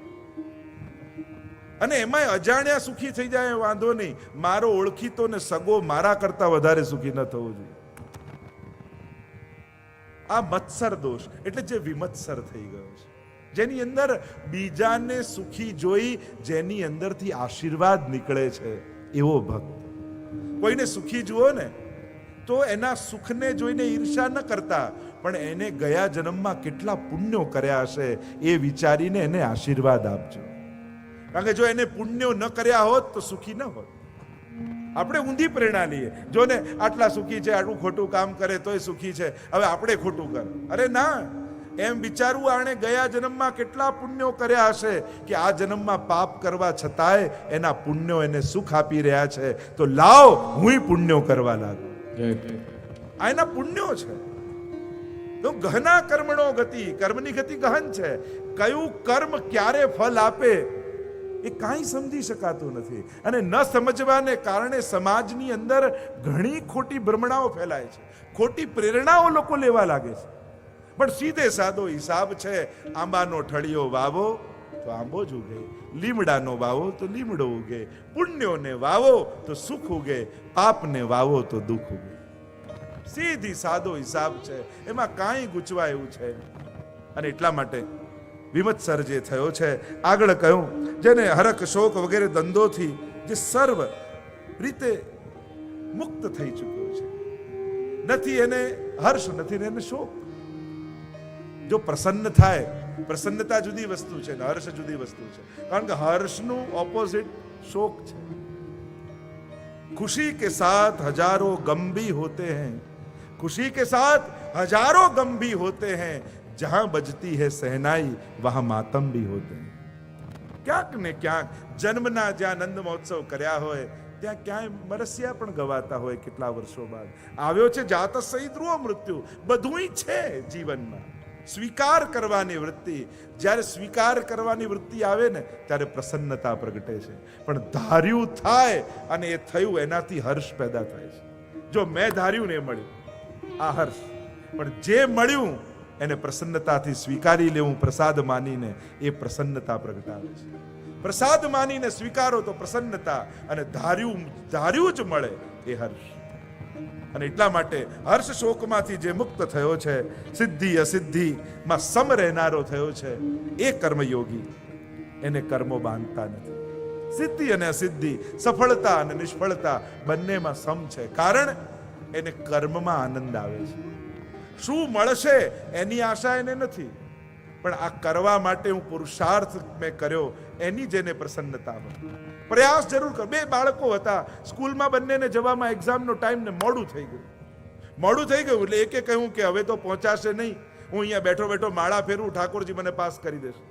અને એમાં અજાણ્યા સુખી થઈ જાય વાંધો નહીં, મારો ઓળખીતો ને સગો મારા કરતા વધારે સુખી ન થવો જોઈએ. આ મત્સર દોષ એટલે જે વિમત્સર થઈ ગયો છે, જેની અંદર બીજાને સુખી જોઈ જેની અંદરથી આશીર્વાદ નીકળે છે એવો ભક્ત. કોઈને સુખી જુઓ ને તો એના સુખને જોઈને ઈર્ષા ન કરતા, પણ એને ગયા જન્મમાં કેટલા પુણ્યો કર્યા હશે એ વિચારીને એને આશીર્વાદ આપજો. કારણ કે જો એને પુણ્યો ન કર્યા હોત તો સુખી ન હોત. આપણે ઊંધી પ્રેરણા લઈએ, જો ને આટલા સુખી છે, આટલું ખોટું કામ કરે તોય સુખી છે, હવે આપણે ખોટું કર. અરે ના, એમ વિચારવું આણે ગયા જન્મમાં કેટલા પુણ્યો કર્યા હશે કે આ જન્મમાં પાપ કરવા છતાંય એના પુણ્યો એને સુખ આપી રહ્યા છે. તો લાવ હું પુણ્યો કરવા લાગુ. આ એના પુણ્યો છે. તો ગહના કર્મણો ગતિ, કર્મની ગતિ ગહન છે. કયું કર્મ ક્યારે ફળ આપે એ કાંઈ સમજી શકાતું નથી. અને ન સમજવાને કારણે સમાજની અંદર ઘણી ખોટી ભ્રમણાઓ ફેલાય છે, ખોટી પ્રેરણાઓ લોકો લેવા લાગે છે. પણ સીધે સાદો હિસાબ છે, આંબાનો ઠળિયો વાવો તો આંબો જ ઉગે, લીમડાનો વાવો તો લીમડો ઉગે, પુણ્યોને વાવો તો સુખ ઉગે, પાપને વાવો તો દુઃખ ઉગે. સીધી સાદો હિસાબ છે, એમાં કાંઈ ગૂંચવા એવું છે. અને એટલા માટે વિમત્સર જે થયો છે, આગળ કહ્યું, જેને હરખ શોક વગેરે ધંધોથી જે સર્વ રીતે મુક્ત થઈ ચૂક્યો છે, નથી એને હર્ષ, નથી એને શોક. જો પ્રસન્ન થાય, પ્રસન્નતા જુદી વસ્તુ છે ને હર્ષ જુદી વસ્તુ છે. કારણ કે હર્ષનું ઓપોઝિટ શોક છે. खुशी के साथ हजारों गम भी होते हैं, खुशी के साथ हजारों गम भी होते हैं, जहां बजती है सहनाई वहां मातम भी होते हैं. ક્યાંક ને ક્યાંક જન્મના જ્યાં નંદ મહોત્સવ કર્યા હોય ત્યાં ક્યાંય મરસિયા પણ ગવાતા હોય કેટલા વર્ષો બાદ. આવ્યો છે જાત સહિત ધ્રુવ મૃત્યુ, બધુંય છે જીવનમાં. સ્વીકાર કરવાની વૃત્તિ, જ્યારે સ્વીકાર કરવાની વૃત્તિ આવે ને ત્યારે પ્રસન્નતા પ્રગટે છે. પણ ધાર્યું થાય અને એ થયું એનાથી હર્ષ પેદા થાય છે. જો મેં ધાર્યું ને એ મળ્યું, આ હર્ષ. પણ જે મળ્યું એને પ્રસન્નતાથી સ્વીકારી લેવું, પ્રસાદ માનીને, એ પ્રસન્નતા પ્રગટાવે છે. પ્રસાદ માનીને સ્વીકારો તો પ્રસન્નતા, અને ધાર્યું જ મળે એ હર્ષ. અને એટલા માટે હર્ષ શોકમાંથી જે મુક્ત થયો છે, સિદ્ધિ અસિદ્ધિમાં સમ રહેનારો થયો છે, એ કર્મયોગી. એને કર્મો બાંધતા નથી. સિદ્ધિ અને અસિદ્ધિ, સફળતા અને નિષ્ફળતા બંનેમાં સમ છે. કારણ એને કર્મમાં આનંદ આવે છે. શું મળશે એની આશા એને નથી, પણ આ કરવા માટે હું પુરુષાર્થ મેં કર્યો એની જેને પ્રસન્નતા હોય. પ્રયાસ જરૂર કર. 2 બાળકો હતા સ્કૂલમાં, બંનેને જવામાં એક્ઝામનો ટાઈમ ને મોડું થઈ ગયું એટલે એકે કહ્યું કે હવે તો પહોંચાશે નહીં, હું અહીંયા બેઠો બેઠો માળા ફેરું, ઠાકોરજી મને પાસ કરી દેશે.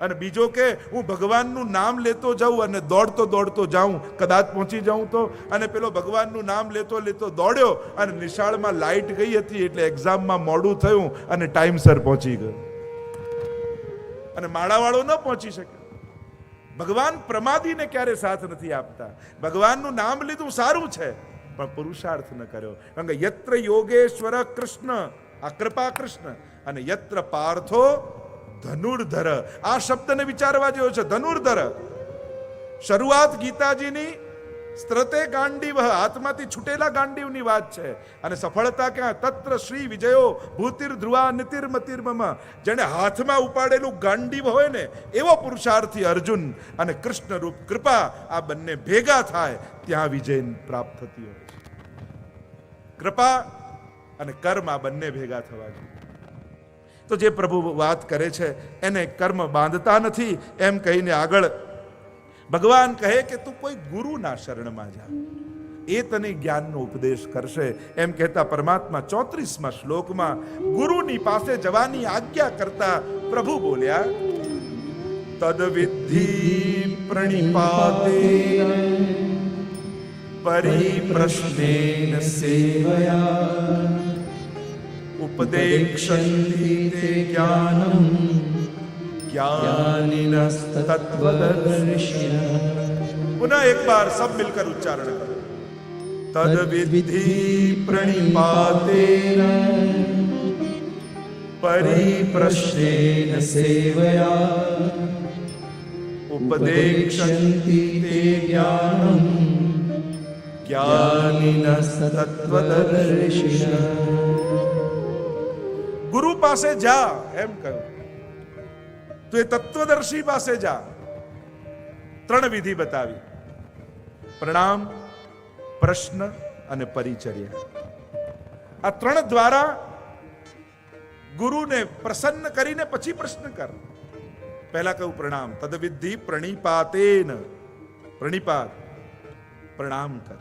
અને બીજો કે હું ભગવાનનું નામ લેતો જાઉં અને દોડતો જાઉં, કદાચ પહોંચી જાઉં તો. અને પેલો ભગવાનનું નામ લેતો દોડ્યો અને નિશાળમાં લાઈટ ગઈ હતી એટલે એક્ઝામમાં મોડું થયું અને ટાઈમસર પહોંચી ગયો. અને માળાવાળો ન પહોંચી શકે. ભગવાન પ્રમાદીને ક્યારે સાથ નથી આપતા. ભગવાનનું નામ લીધું સારું છે, પણ પુરુષાર્થ ન કર્યો. કારણ કે યત્ર યોગેશ્વર કૃષ્ણ, આ કૃપા કૃષ્ણ, અને યત્ર પાર્થો ધનુર્ધર. આ શબ્દને વિચારવા જેવો છે. ધનુર્ધર શરૂઆત ગીતાજીની સ્ત્રતે ગાંડીવ, હાથમાંથી છૂટેલા ગાંડીવની વાત છે. અને સફળતા ક્યાં? તત્ર શ્રી વિજયો ભૂતિર ધ્રુવા નિતિર્મતિર્મમ. જેને હાથમાં ઉપાડેલું ગાંડીવ હોય ને એવો પુરુષાર્થી અર્જુન અને કૃષ્ણ રૂપ કૃપા આ બંને ભેગા થાય ત્યાં વિજય પ્રાપ્ત થતી હોય છે. કૃપા અને કર્મ આ બંને ભેગા થવા જોઈએ. તો જે પ્રભુ વાત કરે છે એને કર્મ બાંધતા નથી એમ કહીને આગળ ભગવાન કહે કે તું કોઈ ગુરુના શરણમાં જા, એ તને જ્ઞાનનો ઉપદેશ કરશે. એમ કહેતા પરમાત્મા 34મા શ્લોકમાં ગુરુની પાસે જવાની આજ્ઞા કરતા પ્રભુ બોલ્યા, તદ વિદ્ધિ પ્રણિપાતે પરિપ્રશ્નેન સેવયા ઉપદેક્ષન્તિ તે જ્ઞાનમ ज्ञानिनः तत्त्वदर्शिनः. पुनः एक बार सब मिलकर उच्चारण करो, तद विद्धि प्रणिपातेन परिप्रश्नेन सेवया उपदेक्षन्ति ते ज्ञानम् ज्ञानिनः तत्त्वदर्शिनः. गुरु પાસે જા એમ કહ્યું. તો એ તત્વદર્શી પાસે જા. 3 વિધિ બતાવી, પ્રણામ, પ્રશ્ન અને પરિચર્યા. આ 3 દ્વારા ગુરુને પ્રસન્ન કરીને પછી પ્રશ્ન કર. પહેલા કહું પ્રણામ, તદવિધિ પ્રણિપાતેન, પ્રણિપાત પ્રણામ કર.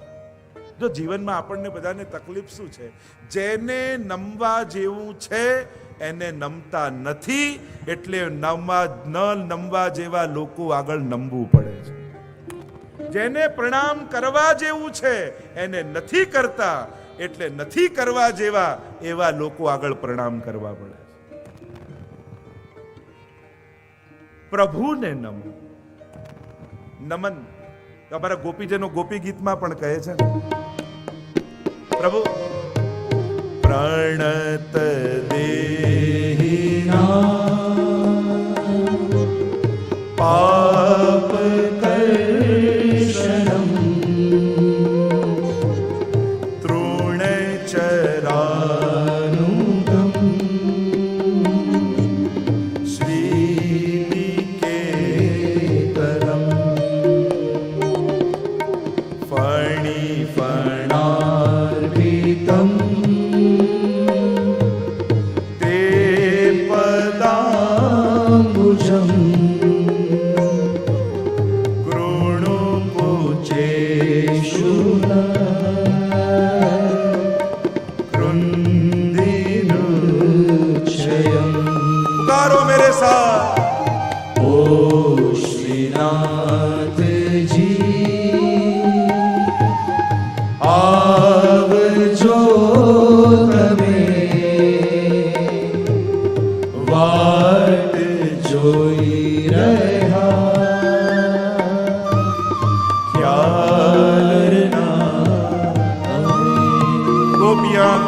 જો જીવનમાં આપણને બધાને તકલીફ શું છે? જેને નમવા જેવું છે એને નમતા નથી, એટલે નમવા જેવા લોકો આગળ નમવું પડે છે. જેને પ્રણામ કરવા જેવું છે એને નથી કરતા, એટલે નથી કરવા જેવા એવા લોકો આગળ પ્રણામ કરવા પડે છે. પ્રભુને નમો. નમન તમારા ગોપીજનો ગોપી ગીતમાં પણ કહે છે, પ્રભુ પ્રણત દેહિના પાપ કર્ષણમ તૃણચરાનુગમ શ્રીનિકેતરમ ફણિફણાર્પિતમ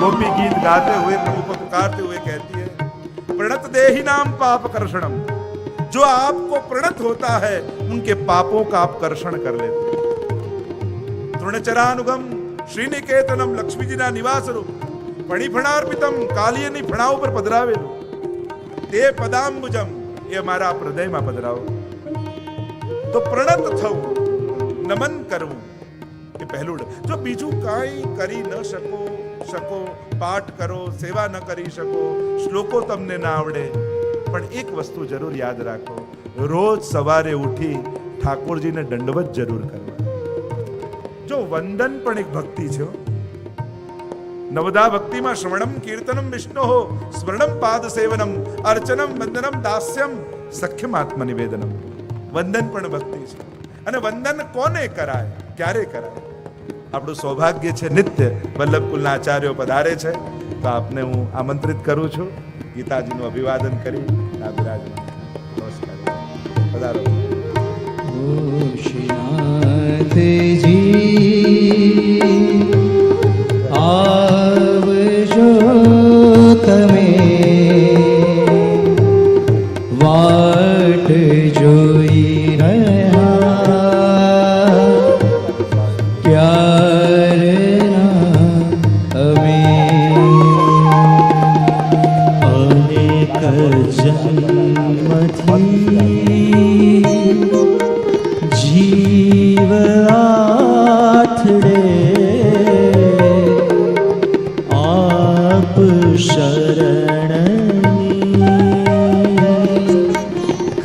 गोपी गीत गाते हुए प्रभु को पुकारते हुए कहती है, प्रणत देहि नाम पाप कर्षणम. जो आपको प्रणत होता है उनके पापों का आप कर्षण कर लेते हैं. तृणचरानुगम श्रीनिकेतनम, लक्ष्मी जी ना निवास रूप, फणिफणार्पितम, કાલિયની ફણા ઉપર પધરાવેલું, તે પદાંબુજમ, એ અમારા હૃદયમાં પધરાવો. તો પ્રણત થવું, નમન કરવું એ પહેલું. જો બીજું કાંઈ કરી ન શકો, પાઠ કરો, સેવા ન કરી શકો, શ્લોકો તમને ના આવડે, પણ એક વસ્તુ જરૂર યાદ રાખો, રોજ સવારે ઉઠી ઠાકોરજીને દંડવત જરૂર કરવા. જો વંદન પણ એક ભક્તિ છે. નવદા ભક્તિમાં શ્રવણમ કીર્તનમ વિષ્ણો સ્મરણમ પાદ સેવનમ અર્ચનમ વંદનમ દાસ્યમ સખ્યમ આત્મનિવેદનમ. વંદન પણ ભક્તિ છે. અને વંદન કોને કરાય, ક્યારે કરાય? આપણું સૌભાગ્ય છે નિત્ય વલ્લભકુલના આચાર્યો પધારે છે, તો આપને હું આમંત્રિત કરું છું ગીતાજીનું અભિવાદન કરી આ બિરાજમાન. નમસ્કાર, પધારો. શ્રીનાથજી આવજો તમે, વાટ જોઈ રહ્યા શિવ આથડે આપ શરણની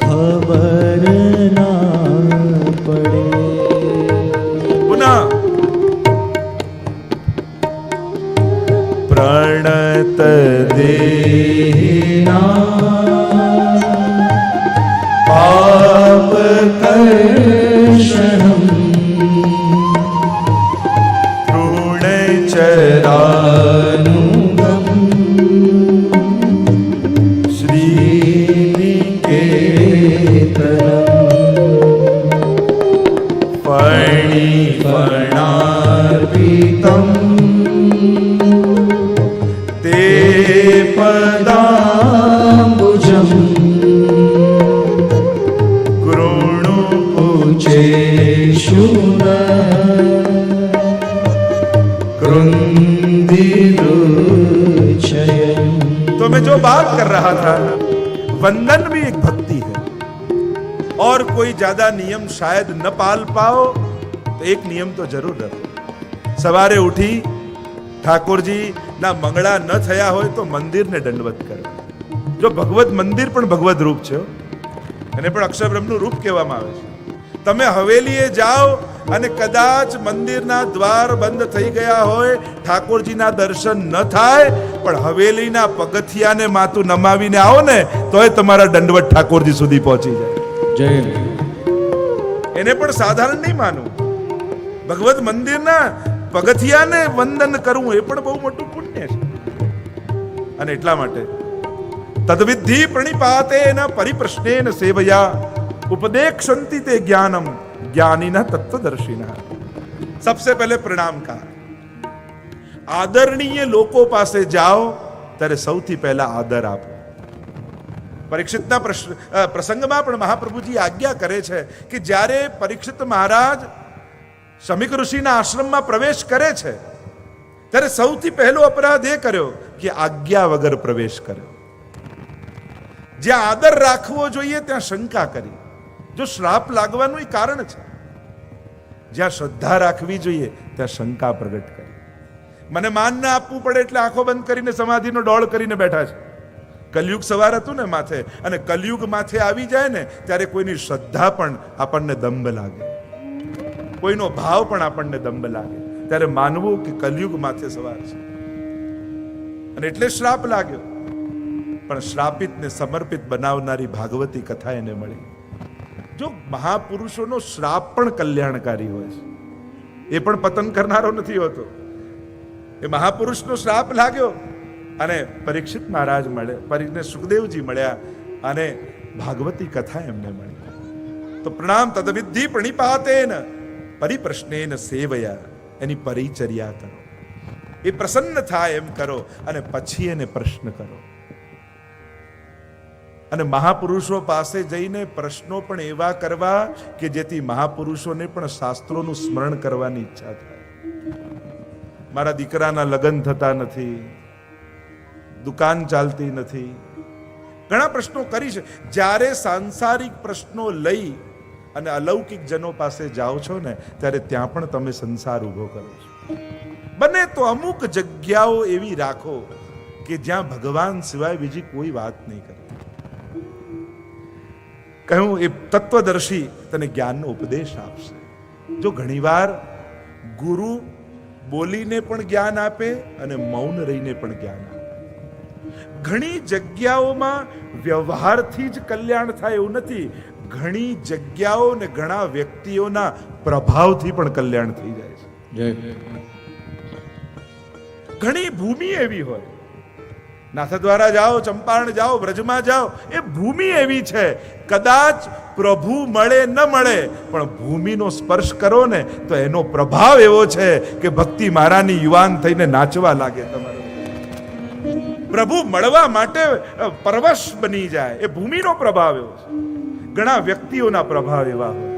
ખબર ના પડે. પુનઃ પ્રણત દેહિના પાપ કર્ષણમ તૃણચરાનુગમ શ્રીનિકેતનમ ફણિફણાર્પિતમ તે પદાંબુજમ ચેશુન कृन्दिरुच्छयम्. तो मैं जो बात कर रहा था, वंदन भी एक भक्ति है और कोई ज्यादा नियम शायद न पाल पाओ तो एक नियम तो जरूर रखो. सवारे उठी ઠાકોરજી ના મંગળા ન થયા હોય તો મંદિરને દંડવત કરો. જો ભગવત મંદિર પણ ભગવત રૂપ છે, એને પણ અક્ષરબ્રહ્મનું રૂપ કહેવામાં આવે છે. તમે હવેલીએ જાઓ અને કદાચ મંદિરના દ્વાર બંધ થઈ ગયા હોય, ઠાકોરજીના દર્શન ન થાય, પણ હવેલીના પગથિયાને માથું નમાવીને આવો ને તોય તમારા દંડવત ઠાકોરજી સુધી પહોંચી જાય. જય. એને પણ સાધારણ નહીં માનવું. ભગવત મંદિરના પગથિયાને વંદન કરવું એ પણ બહુ મોટું પુણ્ય છે. અને એટલા માટે તદ્વિધિ પ્રણિપાતેન પરિપ્રશ્નેન સેવયા उपदेक्षन्ति ते ज्ञानम ज्ञानिनः तत्वदर्शिनः. सबसे पहले प्रणाम कहा. आदरणीय लोगों પાસે જાઓ ત્યારે સૌથી પહેલા આદર આપો. પરીક્ષિતના પ્રસંગમાં પણ મહાપ્રભુજી આજ્ઞા કરે છે કે જ્યારે પરીક્ષિત મહારાજ શમીક ઋષિના આશ્રમમાં પ્રવેશ કરે છે ત્યારે સૌથી પહેલો અપરાધ એ કર્યો કે આજ્ઞા વગર પ્રવેશ કર્યો. જ્યાં આદર રાખવો જોઈએ ત્યાં શંકા કરી. જો શ્રાપ લાગવાનું કારણ છે. જ્યાં શ્રદ્ધા રાખવી જોઈએ ત્યાં શંકા પ્રગટ કરી. મને માન ના આપવું પડે એટલે આંખો બંધ કરીને સમાધિનો ડોળ કરીને બેઠા છે. કલયુગ સવાર હતું ને માથે, અને કલયુગ માથે આવી જાય ને ત્યારે કોઈની શ્રદ્ધા પણ આપણને દંભ લાગે, કોઈનો ભાવ પણ આપણને દંભ લાગે. ત્યારે માનવું કે કલયુગ માથે સવાર છે અને એટલે શ્રાપ લાગ્યો. પણ શ્રાપિતને સમર્પિત બનાવનારી ભાગવતી કથા એને મળી. જો મહાપુરુષોનો શ્રાપ પણ કલ્યાણકારી હોય છે, એ પણ પતન કરનારો નથી હોતો. એ મહાપુરુષનો શ્રાપ લાગ્યો અને પરીક્ષિત મહારાજ મળે, સુખદેવજી મળ્યા અને ભાગવતી કથા એમને મળી. તો પ્રણામ તદ્વિધિ પ્રણિપાતેન પરિપ્રશ્નેન સેવયા, એની પરિચર્યા કરો, એ પ્રસન્ન થાય એમ કરો અને પછી એને પ્રશ્ન કરો. અને મહાપુરુષો પાસે જઈને પ્રશ્નો પણ એવા કરવા કે જેથી મહાપુરુષોને પણ શાસ્ત્રોનું સ્મરણ કરવાની ઈચ્છા થાય. મારા દીકરાના લગ્ન થતા નથી, દુકાન ચાલતી નથી, ઘણા પ્રશ્નો કરી છે. જ્યારે સાંસારિક પ્રશ્નો લઈ અને અલૌકિક જનો પાસે જાઓ છો ને ત્યારે ત્યાં પણ તમે સંસાર ઉભો કરો છો. બને તો અમુક જગ્યાઓ એવી રાખો કે જ્યાં ભગવાન સિવાય બીજી કોઈ વાત નહીં કરે. કહ્યું એ તત્વદર્શી તને જ્ઞાનનો ઉપદેશ આપશે. જો ઘણીવાર ગુરુ બોલીને પણ જ્ઞાન આપે અને મૌન રહીને પણ જ્ઞાન આપે. ઘણી જગ્યાઓમાં વ્યવહારથી જ કલ્યાણ થાય એવું નથી. ઘણી જગ્યાઓ ને ઘણા વ્યક્તિઓના પ્રભાવથી પણ કલ્યાણ થઈ જાય છે. ઘણી ભૂમિ એવી હોય, નાથદ્વારા જાઓ, ચંપારણ જાઓ, વ્રજમાં જાઓ, એ ભૂમિ એવી છે કદાચ પ્રભુ મળે ન મળે પણ ભૂમિનો સ્પર્શ કરો ને તો એનો પ્રભાવ એવો છે કે ભક્તિ મારાની યુવાન થઈને નાચવા લાગે. તમારો પ્રભુ મળવા માટે પરવશ બની જાય. એ ભૂમિનો પ્રભાવ એવો છે. ઘણા વ્યક્તિઓના પ્રભાવ એવા હોય,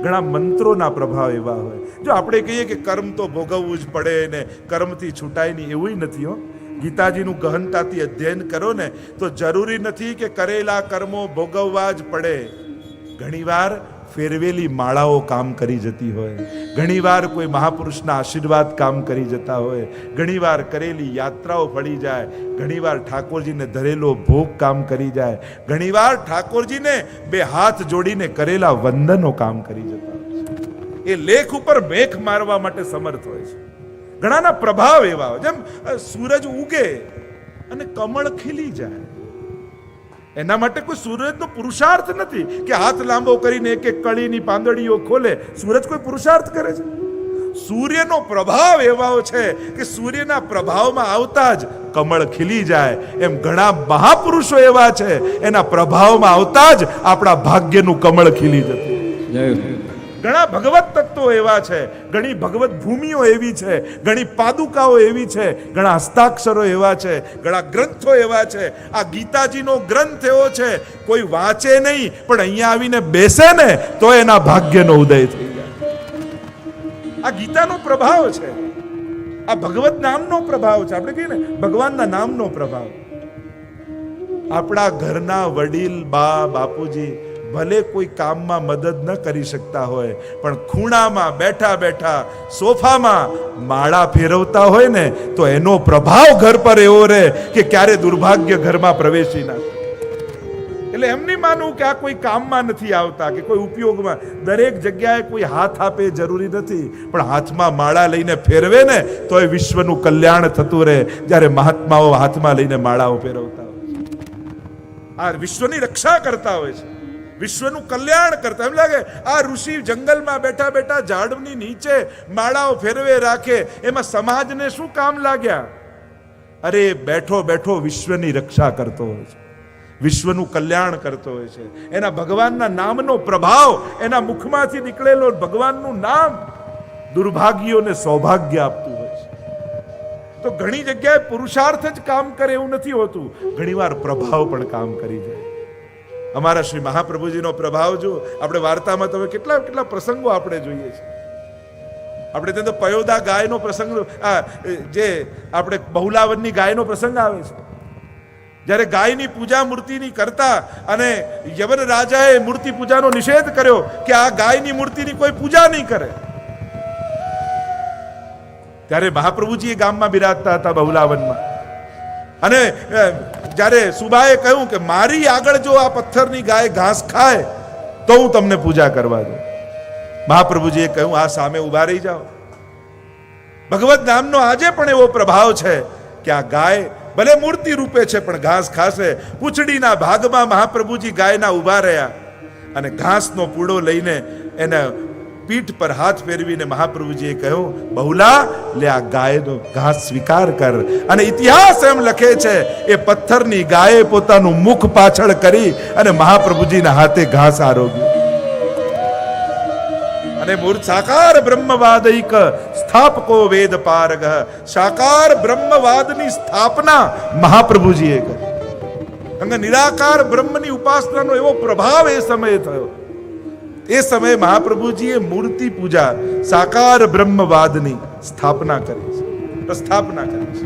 ઘણા મંત્રોના પ્રભાવ એવા હોય. જો આપણે કહીએ કે કર્મ તો ભોગવવું જ પડે ને કર્મથી છૂટાય નહીં, એવું નથી હો. ગીતાજીનું ગહનતાથી અધ્યયન કરો ને તો જરૂરી નથી કે કરેલા કર્મો ભોગવવા જ પડે. ઘણીવાર ફેરવેલી માળાઓ કામ કરી જતી હોય, ઘણીવાર કોઈ મહાપુરુષના આશીર્વાદ કામ કરી જતા હોય, ઘણીવાર કરેલી યાત્રાઓ ફળી જાય, ઘણીવાર ઠાકોરજીને ધરેલો ભોગ કામ કરી જાય, ઘણીવાર ઠાકોરજીને બે હાથ જોડીને કરેલા વંદનો કામ કરી જતા હોય છે. એ લેખ ઉપર મેખ મારવા માટે સમર્થ હોય છે. ઘણાના પ્રભાવ એવા હોય, જેમ સૂરજ ઉગે અને કમળ ખીલી જાય. એના માટે કોઈ સૂરજનો પુરુષાર્થ નથી કે હાથ લાંબો કરીને એક એક કળીની પાંદડીઓ ખોલે. સૂરજ કોઈ પુરુષાર્થ કરે છે? સૂર્યનો પ્રભાવ એવો છે કે સૂર્યના પ્રભાવમાં આવતા જ કમળ ખીલી જાય. એમ ઘણા મહાપુરુષો એવા છે, એના પ્રભાવમાં આવતા જ આપણા ભાગ્યનું કમળ ખીલી જતું. ઘણા ભગવત તત્વો એવા છે, ઘણી ભગવત ભૂમિઓ એવી છે, ઘણી પાદુકાઓ એવી છે, ઘણા હસ્તાક્ષરો એવા છે, ઘણા ગ્રંથો એવા છે. આ ગીતાજીનો ગ્રંથ એવો છે, કોઈ વાંચે નહીં પણ અહીંયા આવીને બેસે ને તો એના ભાગ્યનો ઉદય થઈ જાય. આ ગીતાનો પ્રભાવ છે, આ ભગવત નામનો પ્રભાવ છે. આપણે કહીએ ને ભગવાનના નામનો પ્રભાવ. આપણા ઘરના વડીલ બા બાપુજી ભલે કોઈ કામમાં મદદ ન કરી શકતા હોય, પણ ખૂણામાં બેઠા બેઠા સોફામાં માળા ફેરવતા હોય ને તો એનો પ્રભાવ ઘર પર એવો રહે કે ક્યારે દુર્ભાગ્ય ઘરમાં પ્રવેશી ના. એટલે એમ નહીં માનવું કે આ કોઈ કામમાં નથી આવતા કે કોઈ ઉપયોગમાં. દરેક જગ્યાએ કોઈ હાથ આપે જરૂરી નથી, પણ હાથમાં માળા લઈને ફેરવે ને તો એ વિશ્વનું કલ્યાણ થતું રહે. જ્યારે મહાત્માઓ હાથમાં લઈને માળાઓ ફેરવતા હોય છે, આ વિશ્વની રક્ષા કરતા હોય છે, વિશ્વનું કલ્યાણ કરતા. એમ લાગે આ ઋષિ જંગલમાં બેઠા બેઠા ઝાડની નીચે માળાઓ ફેરવે રાખે, એમાં સમાજને શું કામ લાગ્યા? અરે બેઠો બેઠો વિશ્વની રક્ષા કરતો હોય છે, વિશ્વનું કલ્યાણ કરતો હોય છે. એના ભગવાનના નામનો પ્રભાવ, એના મુખમાંથી નીકળેલો ભગવાનનું નામ દુર્ભાગ્યોને સૌભાગ્ય આપતું હોય છે. તો ઘણી જગ્યાએ પુરુષાર્થ જ કામ કરે એવું નથી હોતું, ઘણીવાર પ્રભાવ પણ કામ કરી જાય. અમારા શ્રી મહાપ્રભુજીનો પ્રભાવ જો આપણે વાર્તામાં તો કેટલા કેટલા પ્રસંગો આપણે જોઈએ છે. આપણે ત્યાં તો પયોદા ગાયનો પ્રસંગ, જે આપણે બહુલાવનની ગાયનો પ્રસંગ આવે છે. જ્યારે ગાયની પૂજા મૂર્તિની કરતા અને યવન રાજાએ મૂર્તિ પૂજાનો નિષેધ કર્યો કે આ ગાયની મૂર્તિની કોઈ પૂજા નહીં કરે, ત્યારે મહાપ્રભુજી એ ગામમાં બિરાજતા હતા બહુલાવનમાં. અને જ્યારે સુબાએ કહ્યું કે મારી આગળ જો આ પથ્થરની ગાય ઘાસ ખાય તો હું તમને પૂજા કરવા દઉં. મહાપ્રભુજીએ કહ્યું આ સામે ઉભા રહી જાઓ. ભગવત નામનો આજે પણ એવો પ્રભાવ છે કે આ ગાય ભલે મૂર્તિ રૂપે છે પણ ઘાસ ખાશે. પૂંછડીના ભાગમાં મહાપ્રભુજી ગાયના ઉભા રહ્યા અને ઘાસનો પૂડો લઈને એને પીઠ પર હાથ ફેરવીને મહાપ્રભુજીએ કહ્યું, બહુલા લે આ ગાયનો ઘાસ સ્વીકાર કર. અને ઇતિહાસ એમ લખે છે એ પથ્થરની ગાયે પોતાનું મુખ પાછળ કરી અને મહાપ્રભુજીના હાથે ઘાસ આરોગ્યું. અને મૂર્ત સાકાર બ્રહ્મવાદૈક સ્થાપકો વેદ પારગ. સાકાર બ્રહ્મવાદની સ્થાપના મહાપ્રભુજીએ કરી. નિરાકાર બ્રહ્મની ઉપાસનાનો એવો પ્રભાવ એ સમયે થયો. એ સમયે મહાપ્રભુજીએ મૂર્તિ પૂજા સાકાર બ્રહ્મવાદની સ્થાપના કરી છે, પ્રસ્થાપના કરી છે.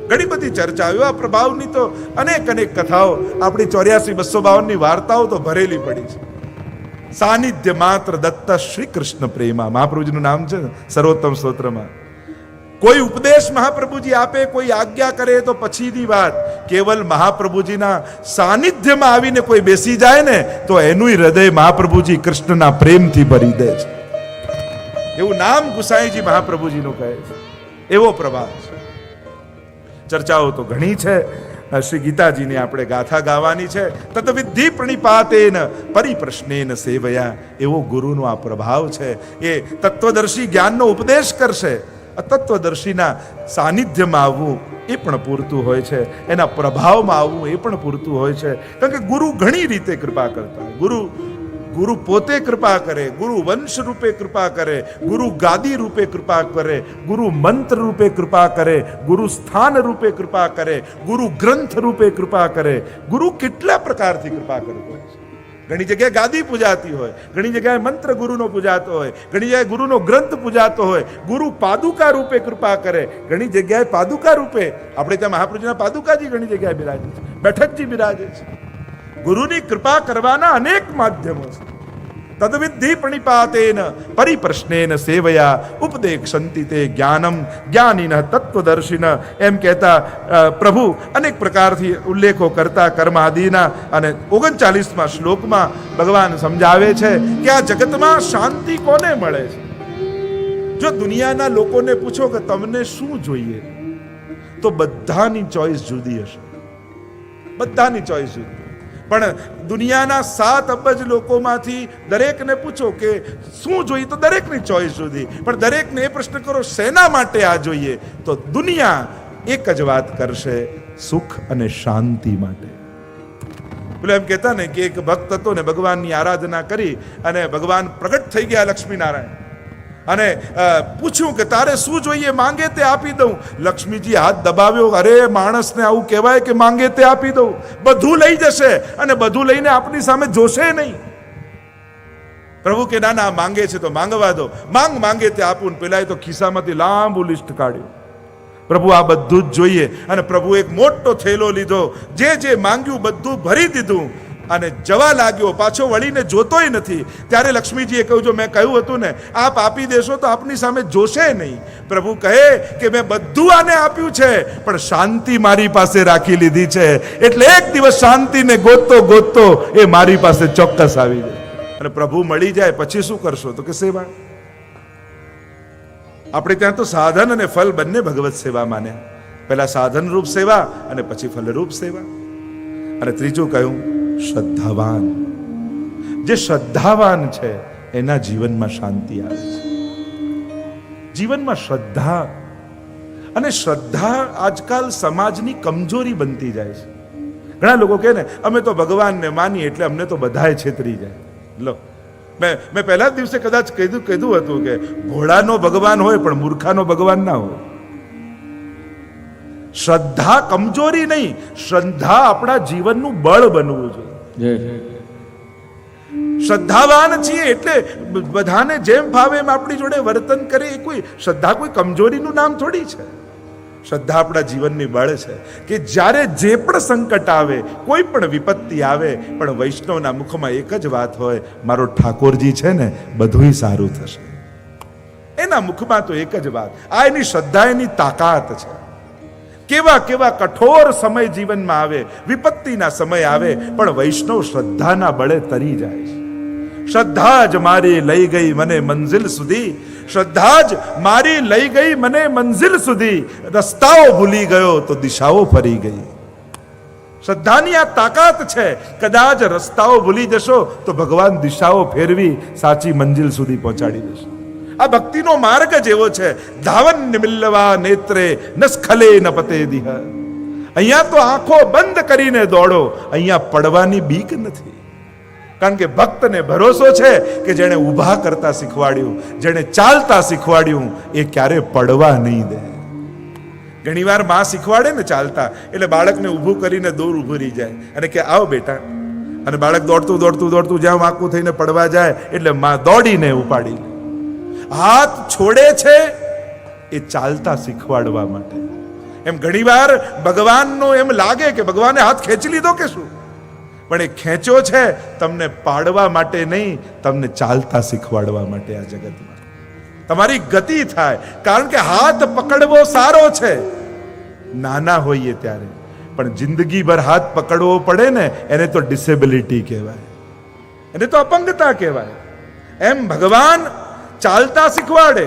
ઘણી બધી ચર્ચાઓ, આ પ્રભાવની તો અનેક અનેક કથાઓ આપણી 84-252 વાર્તાઓ તો ભરેલી પડી છે. સાનિધ્ય માત્ર દત્ત શ્રી કૃષ્ણ પ્રેમા મહાપ્રભુજીનું નામ છે સર્વોત્તમ સ્તોત્રમાં. કોઈ ઉપદેશ મહાપ્રભુજી આપે, કોઈ આજ્ઞા કરે તો પછીની વાત. કેવલ મહાપ્રભુજીના સાનિધ્યમાં આવીને કોઈ બેસી જાય ને તો એનું હૃદય મહાપ્રભુજી કૃષ્ણના પ્રેમથી ભરી દે છે. એવું નામ ગુસાઈજી મહાપ્રભુજીનું કહે છે. એવો પ્રભાવ છે. ચર્ચાઓ તો ઘણી છે. શ્રી ગીતાજીની આપણે ગાથા ગાવાની છે. તત્વિધિ પ્રણિપાતેન પરિપ્રશ્નેન સેવયા. એવો ગુરુનો આ પ્રભાવ છે. એ તત્વદર્શી જ્ઞાનનો ઉપદેશ કરશે. તત્વદર્શીના સાનિધ્યમાં આવવું એ પણ પૂરતું હોય છે, એના પ્રભાવમાં આવવું એ પણ પૂરતું હોય છે. કારણ કે ગુરુ ઘણી રીતે કૃપા કરતા હોય. ગુરુ પોતે કૃપા કરે, ગુરુ વંશ રૂપે કૃપા કરે, ગુરુ ગાદી રૂપે કૃપા કરે, ગુરુ મંત્ર રૂપે કૃપા કરે, ગુરુ સ્થાન રૂપે કૃપા કરે, ગુરુ ગ્રંથ રૂપે કૃપા કરે. ગુરુ કેટલા પ્રકારથી કૃપા કરતો હોય છે. ઘણી જગ્યાએ ગાદી પૂજાતી હોય, ઘણી જગ્યાએ મંત્ર ગુરુનો પૂજાતો હોય, ઘણી જગ્યાએ ગુરુનો ગ્રંથ પૂજાતો હોય. ગુરુ પાદુકા રૂપે કૃપા કરે, ઘણી જગ્યાએ પાદુકા રૂપે. આપણે ત્યાં મહાપ્રભુજીના પાદુકાજી ઘણી જગ્યાએ બિરાજે છે, બેઠકજી બિરાજે છે. ગુરુની કૃપા કરવાના અનેક માધ્યમો છે. તદ્વિદ્ધિ પ્રણિપાતેન પરિપ્રશ્નેન સેવયા ઉપદેક્ષંતિ તે જ્ઞાનમ જ્ઞાનિન તત્વદર્શિન. એમ કહેતા પ્રભુ અનેક પ્રકારથી ઉલ્લેખો કરતા કર્માદિના. અને 39મા શ્લોકમાં ભગવાન સમજાવે છે કે આ જગતમાં શાંતિ કોને મળે છે? જો દુનિયાના લોકોને પૂછો કે તમને શું જોઈએ, તો બધાની ચોઈસ જુદી હશે, બધાની ચોઈસ જુદી. પણ દુનિયાના 7 અબજ લોકોમાંથી દરેકને પૂછો કે શું જોઈએ, તો દરેકની ચોઈસ જુદી. પણ દરેકને એ પ્રશ્ન કરો શેના માટે આ જોઈએ, તો દુનિયા એક જ વાત કરશે, સુખ અને શાંતિ માટે. પેલો એમ કહેતા ને કે એક ભક્ત હતો ને ભગવાનની આરાધના કરી અને ભગવાન પ્રગટ થઈ ગયા લક્ષ્મીનારાયણ અને પૂછ્યું કે તારે શું જોઈએ, માંગે તે આપી દઉં. લક્ષ્મીજી હાથ દબાવ્યો, અરે માણસને આવું કહેવાય કે માંગે તે આપી દઉં? બધું લઈ જશે અને બધું લઈને આપની સામે જોશે નહીં. પ્રભુ કે ના ના, માંગે છે તો માંગવા દો, માંગે તે આપું. પેલા તો ખિસ્સામાંથી લાંબુ લિસ્ટ કાઢ્યું. પ્રભુ આ બધું જ જોઈએ. અને પ્રભુ એક મોટો થેલો લીધો, જે માંગ્યું બધું ભરી દીધું અને જવા લાગ્યો. પાછો વળીને જોતોય નથી. ત્યારે લક્ષ્મીજીએ કહ્યું, જો મેં કહ્યું હતું ને આપ આપી દેશો તો આપની સામે જોશે નહીં. પ્રભુ કહે કે મેં બધું આને આપ્યું છે, પણ શાંતિ મારી પાસે રાખી લીધી છે. એટલે એક દિવસ શાંતિને ગોતતો એ મારી પાસે ચોક્કસ આવી જાય. અને પ્રભુ મળી જાય પછી શું કરશો, તો કે સેવા. આપણે ત્યાં તો સાધન અને ફલ બંને ભગવત સેવા માન્યા. પહેલા સાધન રૂપ સેવા અને પછી ફલરૂપ સેવા. અને ત્રીજું કહ્યું શ્રદ્ધાવાન. જે શ્રદ્ધાવાન છે એના જીવનમાં શાંતિ આવે છે. જીવનમાં શ્રદ્ધા, અને શ્રદ્ધા આજકાલ સમાજની કમજોરી બનતી જાય છે. ઘણા લોકો કહે ને અમે તો ભગવાનને માનીએ એટલે અમને તો બધાએ છેતરી જાય. લો, મેં પહેલા જ દિવસે કદાચ કીધું હતું કે ઘોડાનો ભગવાન હોય પણ મૂર્ખાનો ભગવાન ના હોય. શ્રદ્ધા કમજોરી નહીં, શ્રદ્ધા આપણા જીવનનું બળ બનવું જોઈએ. શ્રદ્ધાવાન છીએ એટલે બધાને જેમ ફાવે એમ આપણી જોડે વર્તન કરે, એ કોઈ શ્રદ્ધા કોઈ કમજોરીનું નામ થોડી છે. શ્રદ્ધા આપણા જીવનની બળ છે કે જ્યારે જે પણ સંકટ આવે, કોઈ પણ વિપત્તિ આવે, પણ વૈષ્ણવના મુખમાં એક જ વાત હોય, મારો ઠાકોરજી છે ને બધુંય સારું થશે. એના મુખમાં તો એક જ વાત. આ એની શ્રદ્ધા, એની તાકાત છે. કેવા કેવા કઠોર સમય જીવનમાં આવે, વિપત્તિના સમય આવે, પણ વૈષ્ણવ શ્રદ્ધાના બળે તરી જાય છે. શ્રદ્ધા જ મારી લઈ ગઈ મને મંઝિલ સુધી, શ્રદ્ધા જ મારી લઈ ગઈ મને મંઝિલ સુધી, રસ્તાઓ ભૂલી ગયો તો દિશાઓ ફરી ગઈ. શ્રદ્ધાની આ તાકાત છે. કદાચ રસ્તાઓ ભૂલી જશો તો ભગવાન દિશાઓ ફેરવી સાચી મંજિલ સુધી પહોંચાડી દેશે. આ ભક્તિનો માર્ગ જ એવો છે. ધાવન મિલ્લવા નેત્રે ન સ્ખલે ન પતે દિહ. અહીંયા તો આંખો બંધ કરીને દોડો, અહીંયા પડવાની બીક નથી. કારણ કે ભક્તને ભરોસો છે કે જેણે ઊભા કરતા શીખવાડ્યું, જેણે ચાલતા શીખવાડ્યું, એ ક્યારે પડવા નહીં દે. ઘણીવાર માં શીખવાડે ને ચાલતા, એટલે બાળકને ઊભું કરીને દૂર ઊભું રહી જાય અને કે આવ બેટા. અને બાળક દોડતું જ્યાં વાંકું થઈને પડવા જાય એટલે માં દોડીને ઉપાડી લે. હાથ છોડે છે એ ચાલતા શીખવાડવા માટે. એમ ઘણીવાર ભગવાનનો એમ લાગે કે ભગવાને હાથ ખેંચી લીધો કે શું, પણ એ ખેંચ્યો છે તમને પાડવા માટે નહીં, તમને ચાલતા શીખવાડવા માટે. આ જગતમાં તમારી ગતિ થાય. કારણ કે હાથ પકડવો સારો છે નાના હોઈએ ત્યારે, પણ જિંદગીભર હાથ પકડવો પડે ને એને તો ડિસેબિલિટી કહેવાય, એને તો અપંગતા કહેવાય. એમ ભગવાન ચાલતા શીખવાડે,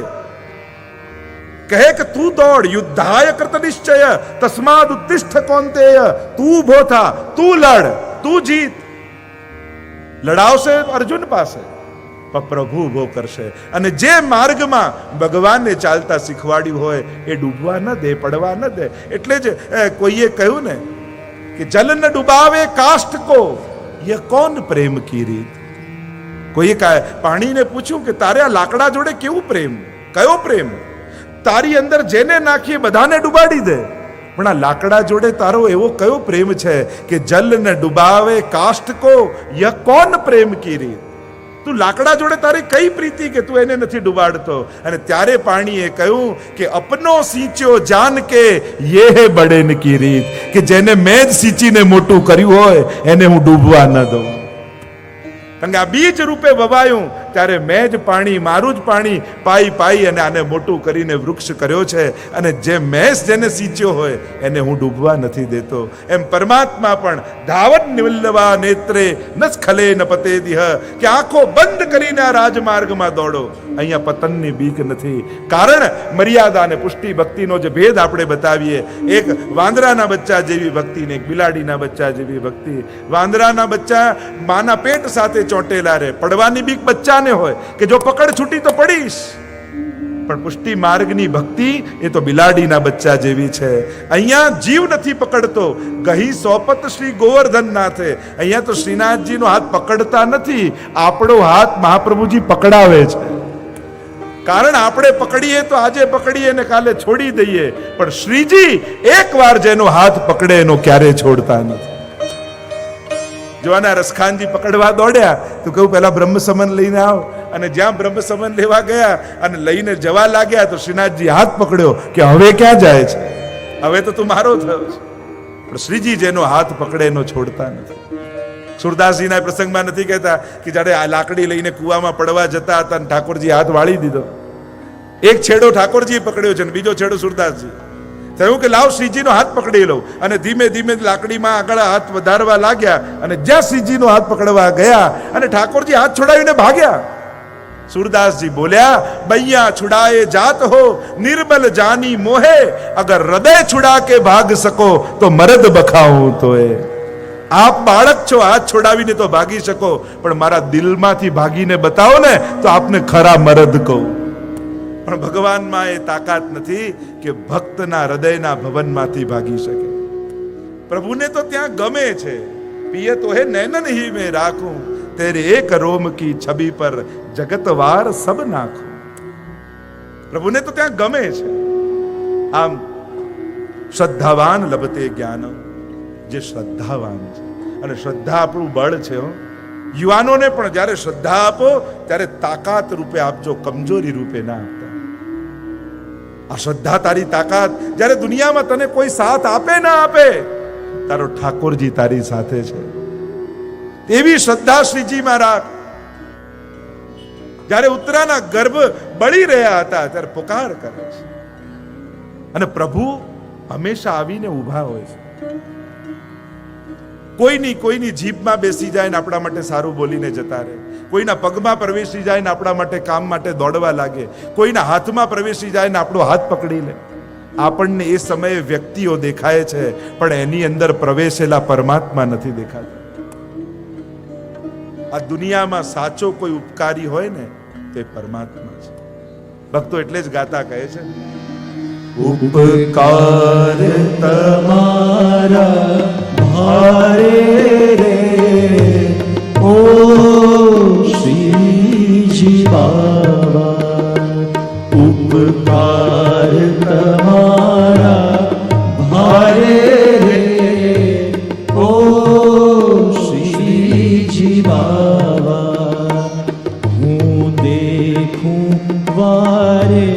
કહે કે તું દોડ, યુદ્ધાય કૃત નિશ્ચય તસ્માદ ઉત્તિષ્ઠ કૌંતેય. તું ઉભો થા, તું લડ, તું જીત. લડાવશે અર્જુન પાસે, પણ પ્રભુ ઉભો કરશે. અને જે માર્ગમાં ભગવાનને ચાલતા શીખવાડ્યું હોય એ ડૂબવા ન દે, પડવા ન દે. એટલે જ કોઈએ કહ્યું ને કે જલ ન ડુબાવે કાષ્ઠ કો, યહ કોન પ્રેમ કી રીત. કોઈએ પાણીને પૂછ્યું કે તારે આ લાકડા જોડે કેવું પ્રેમ, કયો પ્રેમ? તારી અંદર જેને નાખીએ બધાને ડુબાડી દે, પણ આ લાકડા જોડે તારો એવો કયો પ્રેમ છે કે જલ ન ડુબાવે કાષ્ઠ કો, યહ કોન પ્રેમ કી રીત. તું લાકડા જોડે તારી કઈ પ્રીતિ કે તું એને નથી ડુબાડતો? અને ત્યારે પાણીએ કહ્યું કે અપનો સિંચ્યો જાન કે યે હે બડેન કી રીત, કે જેને મેં જ સિંચીને મોટું કર્યું હોય એને હું ડૂબવા ન દઉં. કારણ કે આ બીજ રૂપે વવાયું ત્યારે મેં જ પાણી, મારું જ પાણી પાઈ પાઈ અને આને મોટું કરીને વૃક્ષ કર્યો છે. અને જે મેષ જેને સિંચ્યો હોય એને હું ડૂબવા નથી દેતો. એમ પરમાત્મા પણ ધાવત નિવલ્લવા નેત્રે ન સ્ખલે ન પતે દિહ, કે આંખો બંધ કરીને આ રાજમાર્ગમાં દોડો. અહીંયા પતનની બીક નથી. કારણ મર્યાદા અને પુષ્ટિ ભક્તિનો જે ભેદ આપણે બતાવીએ, એક વાંદરાના બચ્ચા જેવી ભક્તિ ને એક બિલાડીના બચ્ચા જેવી ભક્તિ. વાંદરાના બચ્ચા માના પેટ સાથે ચોંટેલા રહે, પડવાની બીક બચ્ચાને હોય કે જો પકડ છૂટી તો પડીશ. પણ પુષ્ટિ માર્ગની ભક્તિ એ તો બિલાડીના બચ્ચા જેવી છે. અહીંયા જીવ નથી પકડતો. ગહી સોપત શ્રી ગોવર્ધન નાથે. અહીંયા તો શ્રીનાથજીનો હાથ પકડતા નથી, આપણો હાથ મહાપ્રભુજી પકડાવે છે. કારણ આપણે પકડીએ તો આજે પકડીએ ને કાલે છોડી દઈએ, પણ શ્રીજી એકવાર જેનો હાથ પકડે એનો ક્યારે છોડતા નથી. જોવાના રસખાનજી પકડવા દોડ્યા તો કહું પહેલા બ્રહ્મ સમન લઈને આવ. અને જ્યાં બ્રહ્મ સમન લેવા ગયા અને લઈને જવા લાગ્યા તો શ્રીનાથજી હાથ પકડ્યો કે હવે ક્યાં જાય છે, હવે તો તું મારો થયો છે. પણ શ્રીજી જેનો હાથ પકડે એનો છોડતા નથી. સુરદાસજીના પ્રસંગમાં નથી કહેતા કે જ્યારે આ લાકડી લઈને કૂવામાં પડવા જતા હતા અને ઠાકોરજી હાથ વાળી દીધો. એક છેડો ઠાકોરજી પકડ્યો છે અને બીજો છેડો સુરદાસજી. થયું કે લાવ શ્રીજીનો હાથ પકડી લઉં. અને ધીમે ધીમે લાકડીમાં આગળ હાથ વધારવા લાગ્યા અને જ્યાં શ્રીજીનો હાથ પકડવા ગયા અને ઠાકોરજી હાથ છોડાવીને ભાગ્યા. સુરદાસજી બોલ્યા, બૈયા છુડાએ જાત હો નિર્મલ જાની મોહે, અગર હૃદય છુડા કે ભાગ સકો તો મરદ બખાઉં તો એ. આપ બાળક છો, હાથ છોડાવીને તો ભાગી શકો, પણ મારા દિલમાંથી ભાગીને બતાવો ને તો આપને ખરા મરદ કહું. પણ ભગવાનમાં એ તાકાત નથી કે ભક્તના હૃદયના ભવનમાંથી ભાગી શકે. પ્રભુને તો ત્યાં ગમે છે. પિય તો હે નૈનન હી મેં રાખું, તેરે એક રોમ કી છબી પર જગતવાર સબ નાખું. પ્રભુને તો ત્યાં ગમે છે. આમ શ્રદ્ધાવાન લભતે જ્ઞાન, જે શ્રદ્ધાવાન છે. અને શ્રદ્ધા આપણું બળ છે. યુવાનોને પણ જ્યારે શ્રદ્ધા આપો ત્યારે તાકાત રૂપે આપજો, કમજોરી રૂપે ના આપતા. આ શ્રદ્ધા તારી તાકાત. જ્યારે દુનિયામાં તને કોઈ સાથ આપે ના આપે, તારો ઠાકોરજી તારી સાથે છે. એવી શ્રદ્ધા શ્રીજીમાં રાખ. જ્યારે ઉત્તરાના ગર્ભ બળી રહ્યા હતા ત્યારે પુકાર કરે છે અને પ્રભુ હંમેશા આવીને ઊભા હોય છે. કોઈની જીભમાં બેસી જાય ને આપણા માટે સારું બોલીને જતા રહે. કોઈના પગમાં પ્રવેશી જાય ને આપણા માટે કામ માટે દોડવા લાગે. કોઈના હાથમાં પ્રવેશી જાય ને આપણો હાથ પકડી લે. આપણને એ સમયે વ્યક્તિઓ દેખાય છે, પણ એની અંદર પ્રવેશેલા પરમાત્મા નથી દેખાતા. આ દુનિયામાં સાચો કોઈ ઉપકારી હોય ને તે પરમાત્મા છે. ભક્તો એટલે જ ગાતા કહે છે, ઉપકાર તમારા ભારે રે ઓ શ્રીજી બાવા. ઉપકાર તમારા ભારે રે ઓ શ્રીજી બાવા. હું દેખું વારે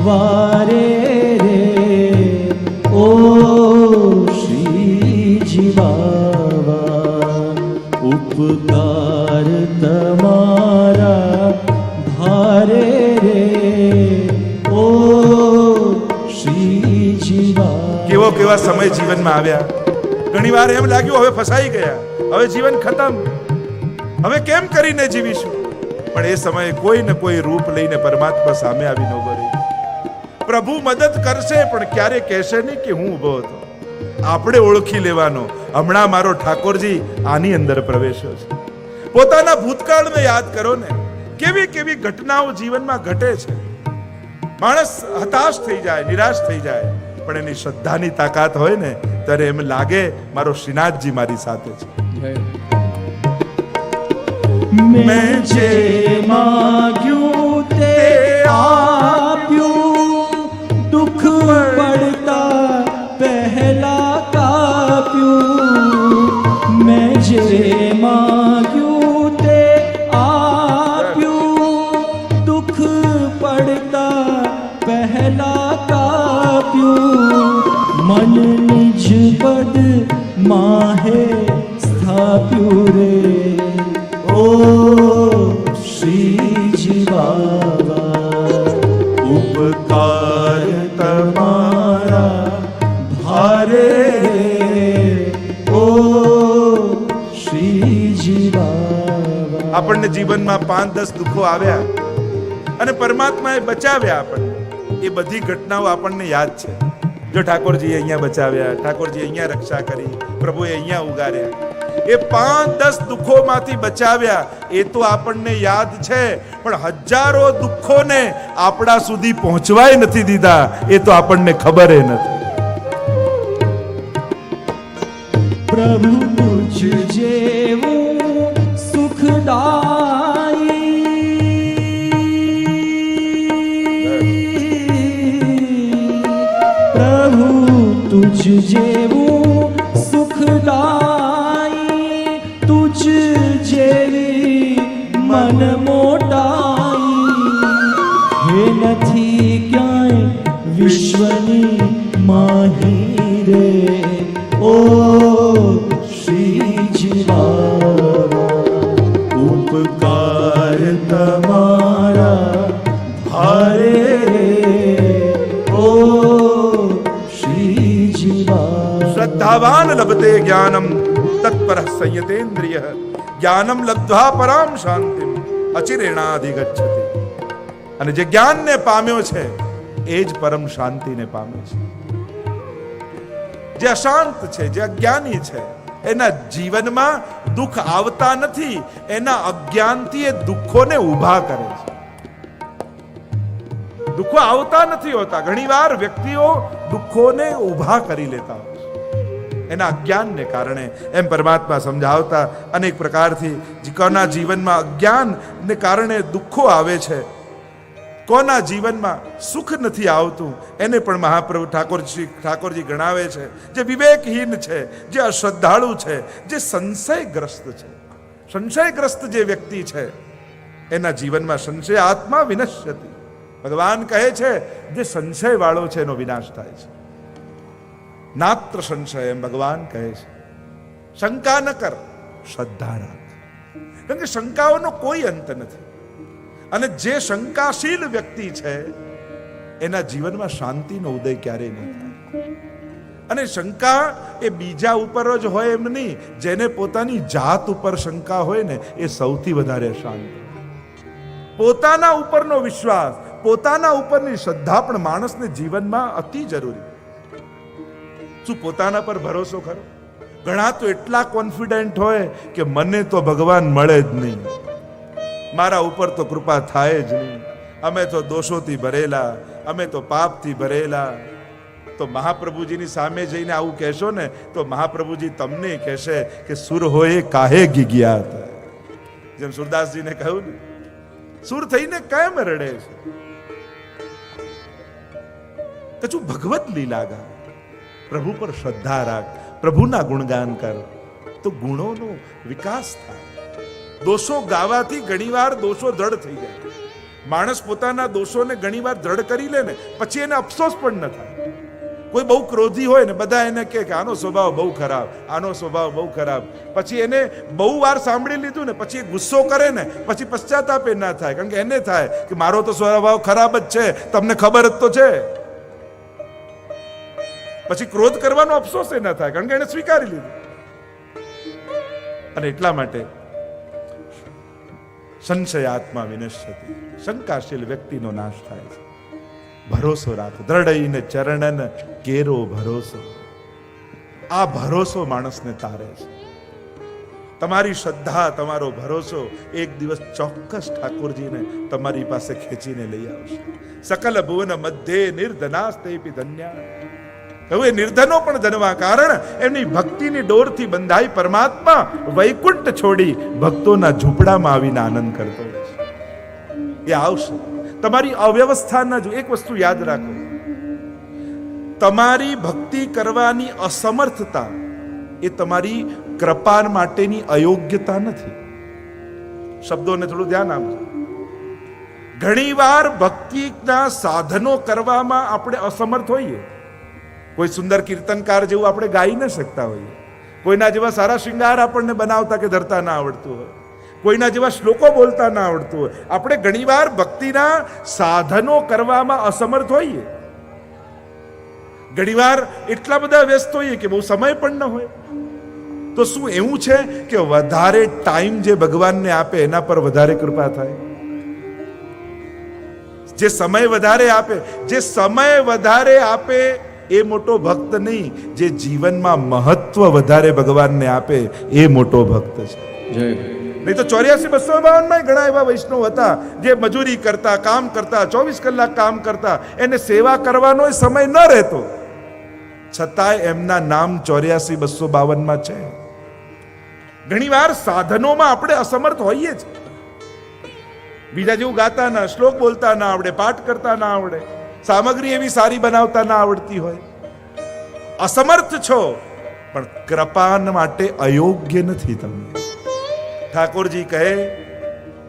વારે રે ઓ શ્રીજી બાવા. ઉપકાર તમારા ભારે રે ઓ શ્રીજી બાવા. કેવા સમય જીવનમાં આવ્યા. ઘણી વાર એમ લાગ્યું હવે ફસાઈ ગયા, હવે જીવન ખતમ, હવે કેમ કરીને જીવીશું. પણ એ સમયે કોઈ ને કોઈ રૂપ લઈને પરમાત્મા સામે આવીને ઉભો રહી. પ્રભુ મદદ કરશે પણ ક્યારે કહેશે નહીં કે હું ઉભો હતો. આપણે ઓળખી લેવાનો, હમણાં મારો ઠાકોરજી આની અંદર પ્રવેશ્યો છે. પોતાના ભૂતકાળને યાદ કરો ને, કેવી કેવી ઘટનાઓ જીવનમાં ઘટે છે. માણસ હતાશ થઈ જાય, નિરાશ થઈ જાય, પણ એની શ્રદ્ધાની તાકાત હોય ને ત્યારે એમ લાગે મારો શ્રીનાથજી મારી સાથે છે. મેં જે માગ્યું તે આપ્યું, દુઃખ પડતા પહેલા કાપ્યું. મેં જે માગ્યું તે આપ્યું, દુઃખ પડતા પહેલા કાપ્યું. મન નિજ પદ માહે સ્થાપ્યું રે ઓ બાવા ઉપકાર તમારા ભારે ઓ શ્રીજી બાવા. આપણને જીવનમાં 5-10 દુઃખો આવ્યા અને પરમાત્માએ બચાવ્યા આપણને. એ બધી ઘટનાઓ આપણને યાદ છે. જો ઠાકોરજી અહીંયા બચાવ્યા, ઠાકોરજી અહીંયા રક્ષા કરી, પ્રભુએ અહીંયા ઉગાર્યા, એ 5-10 દુઃખોમાંથી બચાવ્યા એ તો આપણને યાદ છે, પણ હજારો દુઃખોને આપણા સુધી પહોંચવાય નથી દીધા એ તો આપણને ખબર નથી. પ્રભુ તુજ જેવું સુખદાયી, પ્રભુ તુજ જેવું સુખદાયી, તુજ જેવી મન મોટાઈ હે નથી ક્યાંય વિશ્વની માહી રે ઓ શ્રીજી બાવા ઉપકાર તમારા ભારે ઓ શ્રીજી બાવા. શ્રદ્ધાવાન લભતે જ્ઞાનમ તત્પરઃ સંયતેન્દ્રિય જ્ઞાનમ લબ્ધ્વા પરામ શાંતિમ અચિરેણાધિગચ્છતિ. અને જે જ્ઞાનને પામ્યો છે એ જ પરમ શાંતિને પામ્યો છે. જે અશાંત છે, જે અજ્ઞાની છે, એના જીવનમાં દુઃખ આવતા નથી, એના અજ્ઞાનથી એ દુઃખોને ઊભા કરે છે. દુઃખો આવતા નથી હોતા. ઘણીવાર વ્યક્તિઓ દુઃખોને ઊભા કરી લેતા હોય છે એના અજ્ઞાનને કારણે. એમ પરમાત્મા સમજાવતા અનેક પ્રકારથી કોના જીવનમાં અજ્ઞાનને કારણે દુઃખો આવે છે, કોના જીવનમાં સુખ નથી આવતું, એને પણ મહાપ્રભુ ઠાકોરજી ગણાવે છે. જે વિવેકહીન છે, જે અશ્રદ્ધાળુ છે, જે સંશયગ્રસ્ત છે. સંશયગ્રસ્ત જે વ્યક્તિ છે એના જીવનમાં સંશય આત્મા વિનશ્યતિ. ભગવાન કહે છે જે સંશય વાળો છે એનો વિનાશ થાય છે. નાત્ર સંશય એમ ભગવાન કહે છે. શંકા ન કર, શ્રદ્ધા રાખ. કારણ કે શંકાઓનો કોઈ અંત નથી. અને જે શંકાશીલ વ્યક્તિ છે એના જીવનમાં શાંતિનો ઉદય ક્યારેય નહીં થાય. અને શંકા એ બીજા ઉપર જ હોય એમ નહીં, જેને પોતાની જાત ઉપર શંકા હોય ને એ સૌથી વધારે શાંત. પોતાના ઉપરનો વિશ્વાસ, પોતાના ઉપરની શ્રદ્ધા પણ માણસને જીવનમાં અતિ જરૂરી. શું પોતાના પર ભરોસો ખરો? ઘણા તો એટલા કોન્ફિડન્ટ હોય કે મને તો ભગવાન મળે જ નહીં, મારા ઉપર તો કૃપા થાય જ નહીં, અમે તો દોષોથી ભરેલા, અમે તો પાપથી ભરેલા. તો મહાપ્રભુજીની સામે જઈને આવું કહેશો ને તો મહાપ્રભુજી તમને કહેશે કે સુર હોય કાહે ગીગ્યા હતા. જેમ સુરદાસજીને કહ્યું ને, સુર થઈને કેમ રડે છે? કચું ભગવત લીલા ગા, પ્રભુ પર શ્રદ્ધા રાખ, પ્રભુના ગુણગાન કર, તો ગુણોનો વિકાસ થાય. દોષો ગાવાથી ઘણીવાર દોષો દ્રઢ થઈ જાય. માણસ પોતાના દોષોને ઘણીવાર દ્રઢ કરી લે ને પછી એને અફસોસ પણ ન થાય. કોઈ બહુ ક્રોધી હોય ને બધા એને કહે કે આનો સ્વભાવ બહુ ખરાબ, આનો સ્વભાવ બહુ ખરાબ. પછી એને બહુ વાર સાંભળી લીધું ને પછી ગુસ્સો કરે ને પછી પશ્ચાતાપ એ ના થાય, કારણ કે એને થાય કે મારો તો સ્વભાવ ખરાબ જ છે, તમને ખબર જ તો છે. પછી ક્રોધ કરવાનો અફસોસ એ ના થાય, કારણ કે એને સ્વીકારી લીધું. અને એટલા માટે સંશય આત્મા વિનશ્યતિ, શંકાશીલ વ્યક્તિનો નાશ થાય છે. ભરોસો રાખો, દ્રઢઈને ચરણન કેરો ભરોસો. આ ભરોસો માણસને તારે છે. તમારી શ્રદ્ધા, તમારો ભરોસો એક દિવસ ચોક્કસ ઠાકોરજીને તમારી પાસે ખેંચીને લઈ આવશે. સકલ ભુવન મધ્યે નિર્ધનાસ્તેપી ધન્યા. હવે નિર્ધનો પણ ધનવા, કારણ એમની ભક્તિની ડોરથી બંધાઈ પરમાત્મા વૈકુંઠ છોડી ભક્તોના ઝૂંપડામાં આવીને આનંદ કરતો હોય છે. એ આવશે. તમારી અવ્યવસ્થાના જ એક વસ્તુ યાદ રાખો, તમારી ભક્તિ કરવાની અસમર્થતા એ તમારી કૃપા માટેની અયોગ્યતા નથી. શબ્દોને થોડું ધ્યાન આપજો. ઘણીવાર ભક્તિના સાધનો કરવામાં આપણે અસમર્થ હોઈએ. કોઈ સુંદર કીર્તનકાર જેવું આપણે ગાઈ ન શકતા હોઈએ, કોઈના જેવા સારા શૃંગાર આપણને બનાવતા કે ધરતા ના આવડતું હોય, કોઈના જેવા શ્લોકો બોલતા ના આવડતું હોય. આપણે ઘણીવાર ભક્તિના સાધનો કરવામાં અસમર્થ હોઈએ. ઘણીવાર એટલા બધા વ્યસ્ત હોઈએ કે બહુ સમય પણ ન હોય. તો શું એવું છે કે વધારે ટાઈમ જે ભગવાનને આપે એના પર વધારે કૃપા થાય? જે સમય વધારે આપે એ મોટો ભક્ત નહીં, જે જીવનમાં મહત્વ વધારે ભગવાનને આપે એ મોટો ભક્ત છે. નહીં તો 84-252 માં ઘણા એવા વૈષ્ણવ હતા જે મજૂરી કરતા, કામ કરતા, 24 કલાક કામ કરતા, એને સેવા કરવાનો સમય ન રહેતો, છતાંય એમના નામ 84-252 માં છે. ઘણીવાર સાધનોમાં આપણે અસમર્થ હોઈએ જ. બીજા જેવું ગાતા ના, શ્લોક બોલતા ના આવડે, પાઠ કરતા ના આવડે, સામગ્રી એવી સારી બનાવતા ના આવડતી હોય, અસમર્થ છો, પણ કૃપા માટે અયોગ્ય નથી તમે. ઠાકોરજી કહે,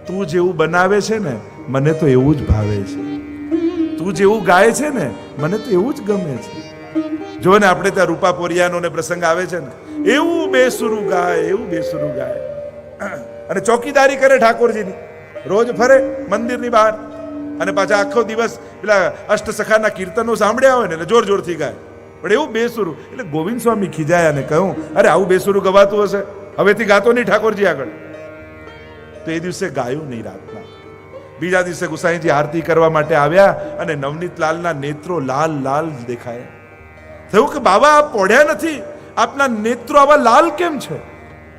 તું જેવું બનાવે છે ને મને તો એવું જ ભાવે છે, તું જેવું ગાય છે ને મને તો એવું જ ગમે છે. જો ને આપણે ત્યાં રૂપા પોરિયાનો ને પ્રસંગ આવે છે ને, એવું બેસુરું ગાય, અને ચોકીદારી કરે ઠાકોરજીની. રોજ ફરે મંદિરની બહાર અને પાછા આખો દિવસ પેલા અષ્ટસખાના કીર્તનો સાંભળ્યા હોય ને એટલે જોર જોરથી ગાય, પણ એવું બેસુરું. એટલે ગોવિંદ સ્વામી ખીજાયા અને કહ્યું, અરે આવું બેસુરું ગવાતું હશે, હવેથી ગાતો નહીં ઠાકોરજી આગળ. તો એ દિવસે ગાયું નહીં રાતના. બીજા દિવસે ગુસાઈજી આરતી કરવા માટે આવ્યા અને નવનીતલાલના નેત્રો લાલ લાલ દેખાયા. થયું કે બાબા આપ પોઢ્યા નથી, આપના નેત્રો આવા લાલ કેમ છે?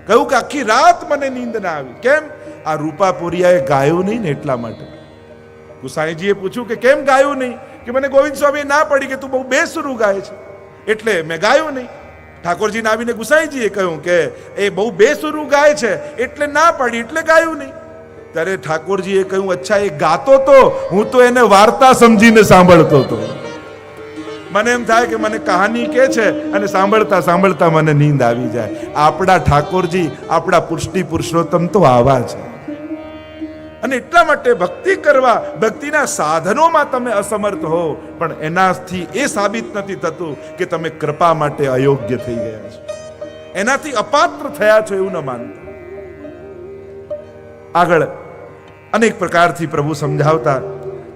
કહ્યું કે આખી રાત મને નીંદ ના આવી. કેમ? આ રૂપાપુરિયાએ ગાયું નહીં ને એટલા માટે. ગુસાઈજીએ પૂછ્યું કે કેમ ગાયું નહીં? કે મને ગોવિંદ સ્વામીએ ના પડી કે તું બહુ બેસુરું ગાય છે એટલે મેં ગાયું નહીં. ઠાકોરજીને આવીને ગુસાઈજીએ કહ્યું કે એ બહુ બેસુરું ગાય છે એટલે ના પાડી એટલે ગાયું નહીં. ત્યારે ઠાકોરજીએ કહ્યું, અચ્છા એ ગાતો તો, હું તો એને વાર્તા સમજીને સાંભળતો હતો. મને એમ થાય કે મને કહાની કે છે અને સાંભળતા સાંભળતા મને નીંદ આવી જાય. આપણા ઠાકોરજી, આપણા પુષ્ટિ પુરુષોત્તમ તો આવા છે. અને એટલા માટે ભક્તિ કરવા, ભક્તિના સાધનોમાં તમે અસમર્થ હો, પણ એનાથી એ સાબિત નથી થતું કે તમે કૃપા માટે અયોગ્ય થઈ ગયા છો, એનાથી અપાત્ર થયા છો એવું ન માનતા. આગળ અનેક પ્રકારથી પ્રભુ સમજાવતા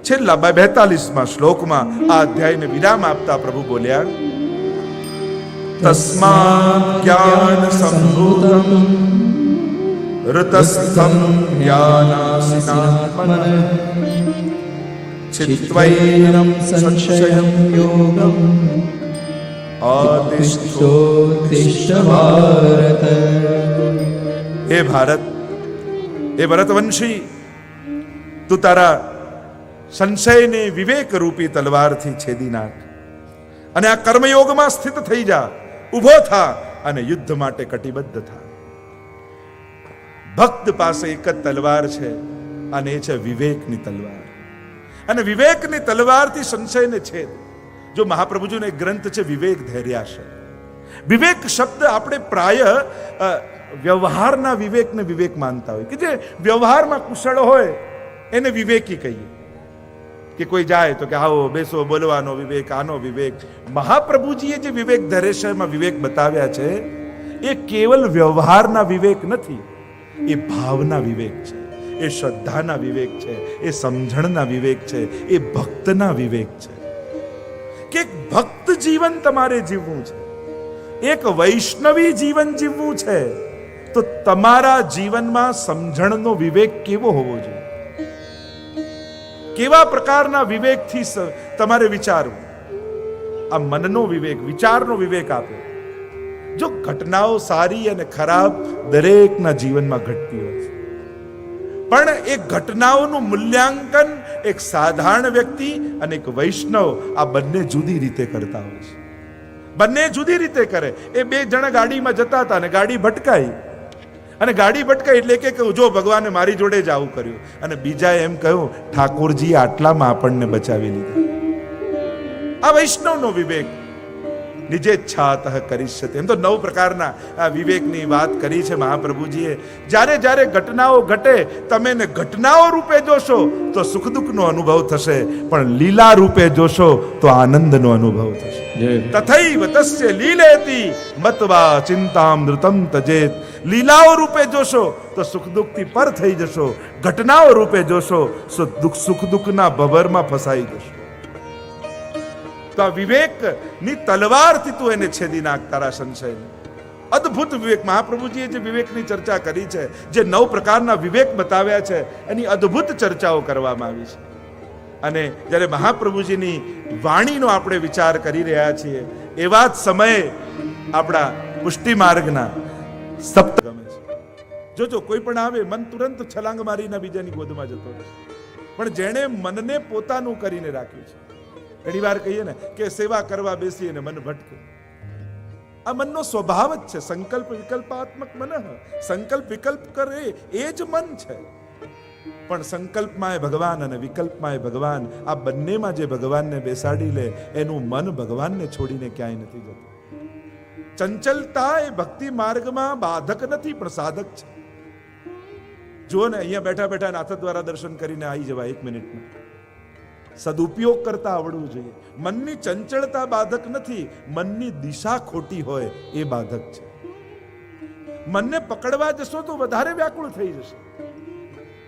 છેલ્લા 42માં શ્લોકમાં આ અધ્યાયને વિરામ આપતા પ્રભુ બોલ્યા, તસ્માત જ્ઞાન સંભૂતમ ઋતસ્થમ જ્ઞાનાસિનાત્મન ચિત્વૈનમ સંશયમ યોગમ આતિષ્ઠોતિષ્ઠ ભારત. હે ભારત, હે ભરતવંશી, તું તારા સંશયને વિવેક રૂપી તલવારથી છેદી નાખ અને આ કર્મયોગમાં સ્થિત થઈ જા, ઊભો થા અને યુદ્ધ માટે કટિબદ્ધ થા. ભક્ત પાસે એક જ તલવાર છે અને એ છે વિવેકની તલવાર. અને વિવેકની તલવારથી સંશયને છેદ. જો મહાપ્રભુજીનો એક ગ્રંથ છે વિવેક ધૈર્યાશય. વિવેક શબ્દ આપણે પ્રાય વ્યવહારના વિવેકને વિવેક માનતા હોય, કે જે વ્યવહારમાં કુશળ હોય એને વિવેકી કહીએ. કે કોઈ જાય તો કે આવો બેસો, બોલવાનો વિવેક, આનો વિવેક. મહાપ્રભુજીએ જે વિવેક ધૈર્યાશયમાં વિવેક બતાવ્યા છે એ કેવલ વ્યવહારના વિવેક નથી, એ ભાવના વિવેક છે, એ શ્રદ્ધાના વિવેક છે, એ સમજણના વિવેક છે, એ ભક્તના વિવેક છે. કે એક ભક્ત જીવન તમારે જીવવું છે, એક વૈષ્ણવી જીવન જીવવું છે, તો તમારા જીવનમાં સમજણનો વિવેક કેવો હોવો જોઈએ, કેવા પ્રકારના વિવેકથી તમારે વિચારવું. આ મનનો વિવેક, વિચારનો વિવેક આપે. જો ઘટનાઓ સારી અને ખરાબ દરેકના જીવનમાં ઘટતી હોય છે, પણ એ ઘટનાઓનું મૂલ્યાંકન એક સાધારણ વ્યક્તિ અને એક વૈષ્ણવ આ બંને જુદી રીતે કરતા હોય છે. બંને જુદી રીતે કરે. એ બે જણા ગાડીમાં જતા હતા અને ગાડી ભટકાઈ, અને ગાડી ભટકાઈ એટલે કે જો ભગવાને મારી જોડે જ આવું કર્યું, અને બીજાએ એમ કહ્યું ઠાકોરજી આટલામાં આપણને બચાવી લીધા. આ વૈષ્ણવનો વિવેક. નિજેચ્છાતઃ કરિષ્યતે. એમ તો 9 પ્રકારના આ વિવેકની વાત કરી છે મહાપ્રભુજીએ. જ્યારે જ્યારે ઘટનાઓ ઘટે તમે ને ઘટનાઓ રૂપે જોશો તો સુખ દુઃખનો અનુભવ થશે, પણ લીલા રૂપે જોશો તો આનંદનો અનુભવ થશે. તથૈવ તસ્ય લીલેતિ મત્વા ચિંતામૃતમ તજેત. લીલાઓ રૂપે જોશો તો સુખ દુઃખથી પર થઈ જશો, ઘટનાઓ રૂપે જોશો તો સુખ દુઃખના ભવરમાં ફસાઈ જશો. તો આ વિવેકની તલવારથી તું એને છેદી નાખ તારા સંશયને. અદ્ભુત વિવેક, મહાપ્રભુજીએ જે વિવેકની ચર્ચા કરી છે, જે 9 પ્રકારના વિવેક બતાવ્યા છે, એની અદ્ભુત ચર્ચાઓ કરવામાં આવી છે. અને જ્યારે મહાપ્રભુજીની વાણીનો આપણે વિચાર કરી રહ્યા છીએ એવા જ સમયે આપણા પુષ્ટિ માર્ગના સપ્ત ગમે છે. જોજો કોઈ પણ આવે મન તુરંત છલાંગ મારીને બીજાની ગોદમાં જતો રહે, પણ જેણે મનને પોતાનું કરીને રાખ્યું છે. ઘણી વાર કહીએ ને કે સેવા કરવા બેસીએ ને મન ભટકે. આ મનનો સ્વભાવ જ છે. સંકલ્પ વિકલ્પાત્મક મન, સંકલ્પ વિકલ્પ કરે એ જ મન છે. પણ સંકલ્પમાં એ ભગવાન અને વિકલ્પમાં એ ભગવાન, આ બંનેમાં જે ભગવાનને બેસાડી લે એનું મન ભગવાનને છોડીને ક્યાંય નથી જતું. ચંચલતા એ ભક્તિ માર્ગમાં બાધક નથી પણ સાધક છે. જુઓ ને, અહીંયા બેઠા બેઠા નાથ દ્વારા દર્શન કરીને આવી જવાય 1 મિનિટમાં. સદુપયોગ કરતા આવડવું જોઈએ. મનની ચંચળતા બાધક નથી, મનની દિશા ખોટી હોય એ બાધક છે. મનને પકડવા જશો તો વધારે વ્યાકુળ થઈ જશે,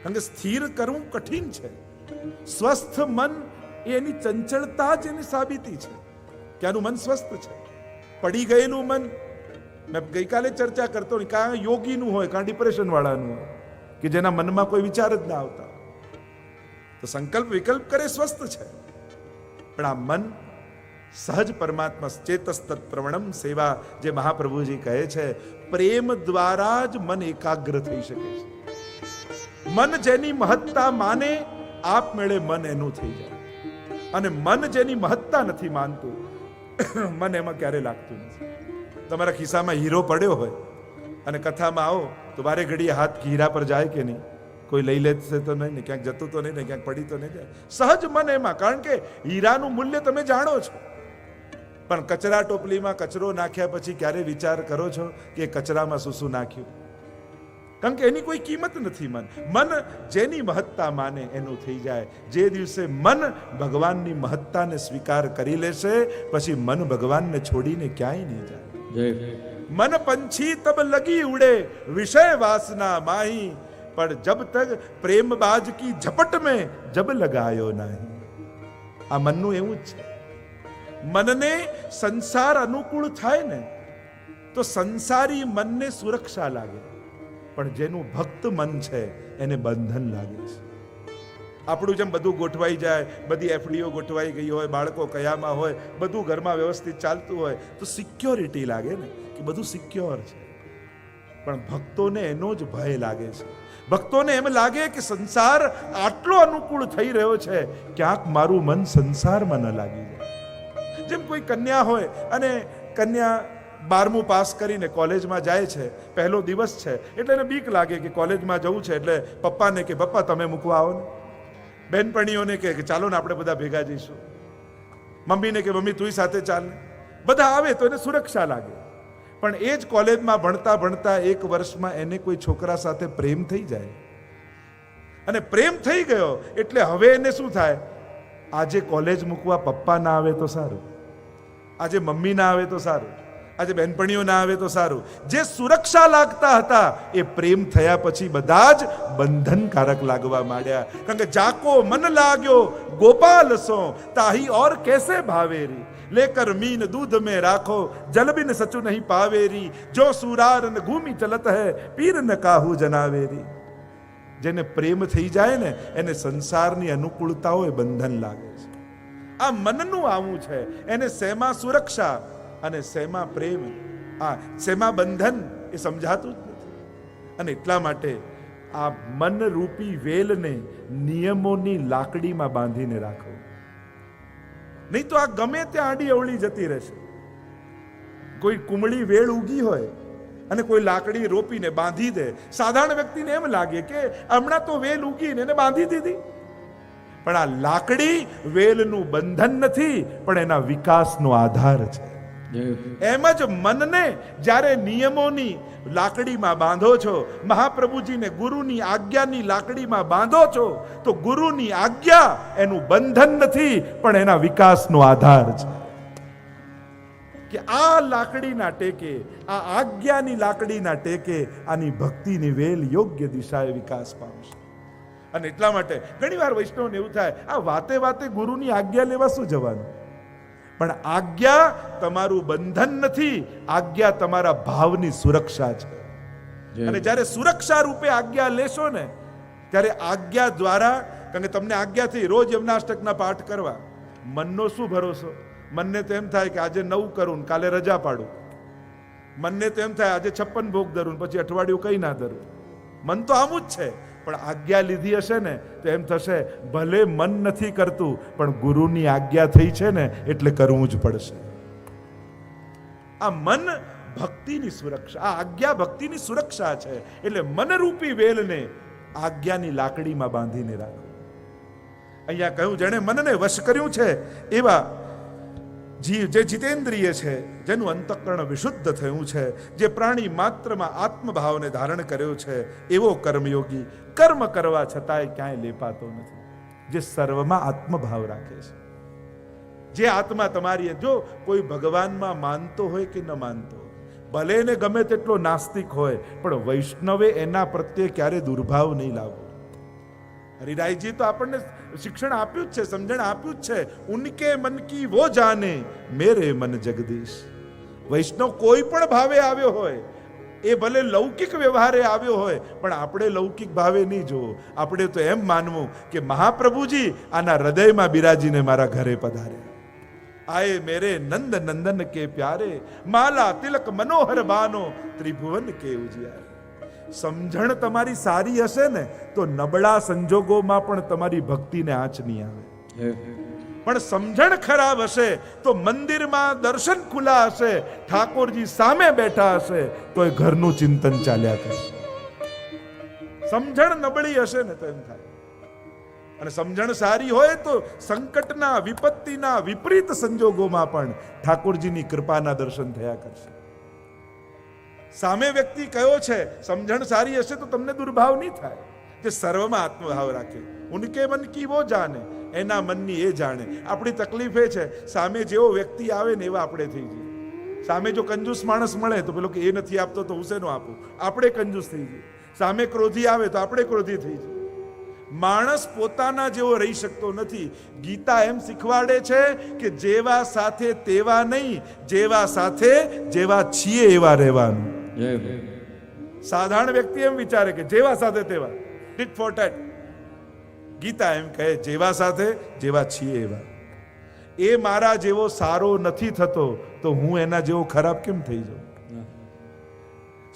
કારણ કે સ્થિર કરવું કઠિન છે. સ્વસ્થ મન એની ચંચળતા જ એની સાબિતી છે કે આનું મન સ્વસ્થ છે. પડી ગયેલું મન, મેં ગઈકાલે ચર્ચા કરતો, કાં યોગીનું હોય કાં ડિપ્રેશન વાળાનું હોય કે જેના મનમાં કોઈ વિચાર જ ના આવતા. તો સંકલ્પ વિકલ્પ કરે સ્વસ્થ છે, પણ આ મન સહજ પરમાત્મા ચેતસ તત્પ્રવણમ સેવા જે મહાપ્રભુજી કહે છે, પ્રેમ દ્વારા જ મન એકાગ્ર થઈ શકે છે. મન જેની મહત્તા માને આપમેળે મન એનું થઈ જાય, અને મન જેની મહત્તા નથી માનતું મન એમાં ક્યારે લાગતું નથી. તમારા ખિસ્સામાં હીરો પડ્યો હોય અને કથામાં આવો તો વારે ઘડીએ હાથ હીરા પર જાય કે નહીં? કોઈ લઈ લેશે તો નહીં ને, ક્યાંક જતું તો નહીં ને, ક્યાંક પડી તો નહીં જાય. સહજ મન એમાં, કારણ કે હીરાનું મૂલ્ય તમે જાણો છો. પણ કચરા ટોપલીમાં કચરો નાખ્યા પછી ક્યારે વિચાર કરો છો કે કચરામાં શું નાખ્યું? કારણ કે એની કોઈ કિંમત નથી. મન જેની મહત્તા માને એનું થઈ જાય. જે દિવસે મન ભગવાનની મહત્તાને સ્વીકાર કરી લેશે પછી મન ભગવાનને છોડીને ક્યાંય નહીં જાય. મન પંછી તબ લગી ઉડે વિષય વાસના માહી, પણ જબ તક પ્રેમ બાજ કી ઝપટ में જબ લગાયો નહીં. આ મનનું એવું જ છે. મનને સંસાર અનુકૂળ થાય ને તો સંસારી મનને સુરક્ષા લાગે, પણ જેનું ભક્ત મન છે એને બંધન લાગે છે. આપણું જેમ બધું ગોઠવાઈ જાય, બધી એફડીઓ ગોઠવાઈ ગઈ હોય, બાળકો કયામાં હોય, બધું ઘરમાં વ્યવસ્થિત ચાલતું હોય તો સિક્યોરિટી લાગે ને કે બધું સિક્યોર છે. પણ ભક્તોને એનો જ ભય લાગે છે. ભક્તોને એમ લાગે કે સંસાર આટલો અનુકૂળ થઈ રહ્યો છે, ક્યાંક મારું મન સંસારમાં ન લાગી જાય. જેમ કોઈ કન્યા હોય અને કન્યા 12મું પાસ કરીને કોલેજમાં જાય છે, પહેલો દિવસ છે એટલે એને બીક લાગે કે કોલેજમાં જવું છે, એટલે પપ્પાને કે પપ્પા તમે મૂકવા આવો ને, બહેનપણીઓને કે ચાલો ને આપણે બધા ભેગા જઈશું, મમ્મીને કે મમ્મી તું સાથે ચાલ ને. બધા આવે તો એને સુરક્ષા લાગે. પણ એ જ કોલેજમાં ભણતા ભણતા 1 વર્ષમાં એને કોઈ છોકરા સાથે પ્રેમ થઈ જાય, અને પ્રેમ થઈ ગયો એટલે હવે એને શું થાય? આજે કોલેજ મૂકવા પપ્પા ના આવે તો સારું, આજે મમ્મી ના આવે તો સારું, આજે બહેનપણીઓ ના આવે તો સારું. જે સુરક્ષા લાગતા હતા એ પ્રેમ થયા પછી બધા જ બંધનકારક લાગવા માંડ્યા. કારણ કે જાકો મન લાગ્યો ગોપાલ સો તાહી ઓર कैसे भावेरी, लेकर मीन दूध में राखो जल बिन सचु नहीं पावेरी, जो सुरार न घूमी चलत है पीर न काहू जनावेरी. જેને પ્રેમ થઈ જાય ને એને સંસારની અનુકૂળતાઓ એ બંધન લાગે છે. આ મનનું આવું છે. એને શેમાં સુરક્ષા અને શેમાં પ્રેમ, આ શેમાં બંધન એ સમજાતું જ નથી. અને એટલા માટે આ મનરૂપી વેલને નિયમોની લાકડીમાં બાંધીને રાખો, નહીં તો આ ગમે ત્યાં આડી અવળી જતી રહેશે. કોઈ કુમળી વેલ ઉગી હોય અને કોઈ લાકડી રોપીને બાંધી દે, સાધારણ વ્યક્તિને એમ લાગે કે હમણાં તો વેલ ઉગીને એને બાંધી દીધી. પણ આ લાકડી વેલનું બંધન નથી, પણ એના વિકાસનો આધાર છે. એમ જ મનને જ્યારે નિયમોની લાકડીમાં બાંધો છો, મહાપ્રભુજીને ગુરુની આજ્ઞાની લાકડીમાં બાંધો છો, તો ગુરુની આજ્ઞા એનું બંધન નથી પણ એના વિકાસનો આધાર છે. કે આ લાકડીના ટેકે, આ આજ્ઞાની લાકડીના ટેકે આની ભક્તિની વેલ યોગ્ય દિશાએ વિકાસ પામશે. અને એટલા માટે ઘણીવાર વૈષ્ણવને એવું થાય, આ વાતે વાતે ગુરુની આજ્ઞા લેવા શું જવાનું? પણ આજ્ઞા તમારું બંધન નથી, આજ્ઞા તમારા ભાવની સુરક્ષા છે. અને જ્યારે સુરક્ષા રૂપે આજ્ઞા લેશો ને, ત્યારે આજ્ઞા દ્વારા, કારણ કે તમને આજ્ઞા થઈ રોજ યમનાષ્ટકના પાઠ કરવા, મનનો શું ભરોસો? મનને તો એમ થાય કે આજે 9 કરું ને કાલે રજા પાડું. મનને તો એમ થાય આજે 56 ભોગ ધરું પછી અઠવાડિયું કઈ ના ધરું. મન તો આમ જ છે. પણ આજ્ઞા લીધી હશે ને તો એમ થશે, ભલે મન નથી કરતું પણ ગુરુની આજ્ઞા થઈ છે ને એટલે કરવું જ પડશે. આ મન ભક્તિની સુરક્ષા, આ આજ્ઞા ભક્તિની સુરક્ષા છે. એટલે મનરૂપી વેલને આજ્ઞાની લાકડીમાં બાંધીને રાખો. અહીંયા કહ્યું, જેણે મનને વશ કર્યું છે એવા જીવ, જે જીતેન્દ્રિય છે, જેનું અંતઃકરણ વિશુદ્ધ થયું છે, જે પ્રાણી માત્રમાં આત્મભાવને ધારણ કર્યો છે, એવો કર્મયોગી કર્મ કરવા છતાંય ક્યાંય લેપાતો નથી, જે સર્વમાં આત્મભાવ રાખે છે. જે આત્મા તમારી, જો કોઈ ભગવાનમાં માનતો હોય કે ન માનતો હોય, ભલે ને ગમે તેટલો નાસ્તિક હોય, પણ વૈષ્ણવે એના પ્રત્યે ક્યારે દુર્ભાવ નહીં લાવવો. હરિરાયજી તો આપણને શિક્ષણ આપ્યું જ છે, સમજણ આપ્યું જ છે. ઉનકે મન કી વો જાને, મેરે મન જગદીશ. વૈષ્ણવ કોઈ પણ ભાવે આવ્યો હોય, એ ભલે લૌકિક વ્યવહારે આવ્યો હોય, પણ આપણે લૌકિક ભાવે નહીં જોવો. આપણે તો એમ માનવું કે મહાપ્રભુજી આના હૃદયમાં બિરાજીને મારા ઘરે પધાર્યા. આયે મેરે નંદ નંદન કે પ્યારે, માલા તિલક મનોહર બાનો, ત્રિભુવન કે ઉજિયારે. સમજણ તમારી સારી હશે ને તો નબળા સંજોગોમાં પણ તમારી ભક્તિને આંચ નહીં આવે. પણ સમજણ ખરાબ હશે તો મંદિરમાં દર્શન ખુલ્લા હશે, ઠાકોરજી સામે બેઠા હશે તો એ ઘરનું ચિંતન ચાલ્યા કરશે. સમજણ નબળી હશે ને તો એમ થાય. અને સમજણ સારી હોય તો સંકટના, વિપત્તિના, વિપરીત સંજોગોમાં પણ ઠાકોરજીની કૃપાના દર્શન થયા કરશે. સામે વ્યક્તિ કયો છે, સમજણ સારી હશે તો તમને દુર્ભાવ નહીં થાય. જે સર્વમાં આત્મભાવ રાખે, ઉનકે મન કી વો જાને, એના મનની એ જાણે. આપણી તકલીફ એ છે, સામે જેવો વ્યક્તિ આવે ને એવા આપણે થઈ જઈએ. સામે જો કંજૂસ માણસ મળે તો પેલો કે એ નથી આપતો તો હું શેનો આપું, આપણે કંજૂસ થઈ જઈએ. સામે ક્રોધી આવે તો આપણે ક્રોધી થઈ જઈએ. માણસ પોતાના જેવો રહી શકતો નથી. ગીતા એમ શીખવાડે છે કે જેવા સાથે તેવા નહીં, જેવા સાથે જેવા છીએ એવા રહેવાનું. સાધારણ વ્યક્તિ એમ વિચારે કે જેવા સાથે તેવા, ટીટ ફોર ટેટ. ગીતા એમ કહે જેવા સાથે જેવા છીએ એવા. એ મારા જેવો સારો નથી થતો તો હું એના જેવો ખરાબ કેમ થઈ જાઉં?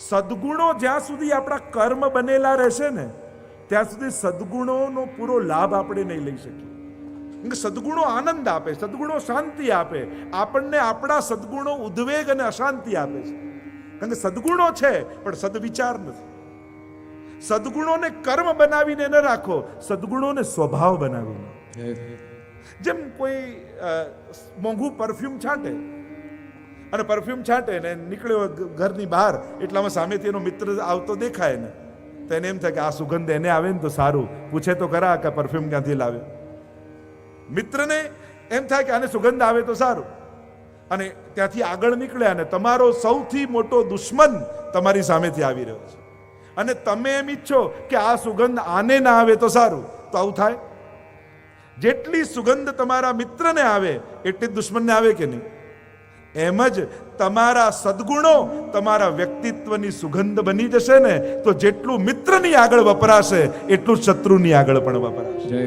સદગુણો જ્યાં સુધી આપણા કર્મ બનેલા રહેશે ને ત્યાં સુધી સદગુણોનો પૂરો લાભ આપણે નહીં લઈ શકીએ. સદગુણો આનંદ આપે, સદગુણો શાંતિ આપે. આપણને આપણા સદગુણો ઉદ્વેગ અને અશાંતિ આપે છે. કારણ કે સદગુણો છે પણ સદવિચાર નથી. સદગુણોને કર્મ બનાવીને ન રાખો, સદગુણોને સ્વભાવ બનાવીને. જેમ કોઈ મોંઘું પરફ્યુમ છાંટે અને પરફ્યુમ છાંટે ને નીકળ્યો ઘરની બહાર, એટલામાં સામેથી એનો મિત્ર આવતો દેખાય ને તો એને એમ થાય કે આ સુગંધ એને આવે ને તો સારું, પૂછે તો ખરા કે પરફ્યુમ ક્યાંથી લાવે. મિત્રને એમ થાય કે આને સુગંધ આવે તો સારું, અને ત્યાંથી આગળ નીકળ્યા ને તમારો સૌથી મોટો દુશ્મન તમારી સામેથી આવી રહ્યો છે અને તમે એમ ઈચ્છો કે આ સુગંધ આને ના આવે તો સારું, તો આવું થાય. જેટલી સુગંધ તમારા મિત્રને આવે એટલી જ દુશ્મનને આવે કે નહીં? એમ જ તમારા સદગુણો તમારા વ્યક્તિત્વની સુગંધ બની જશે ને તો જેટલું મિત્રની આગળ વપરાશે એટલું શત્રુની આગળ પણ વપરાશે.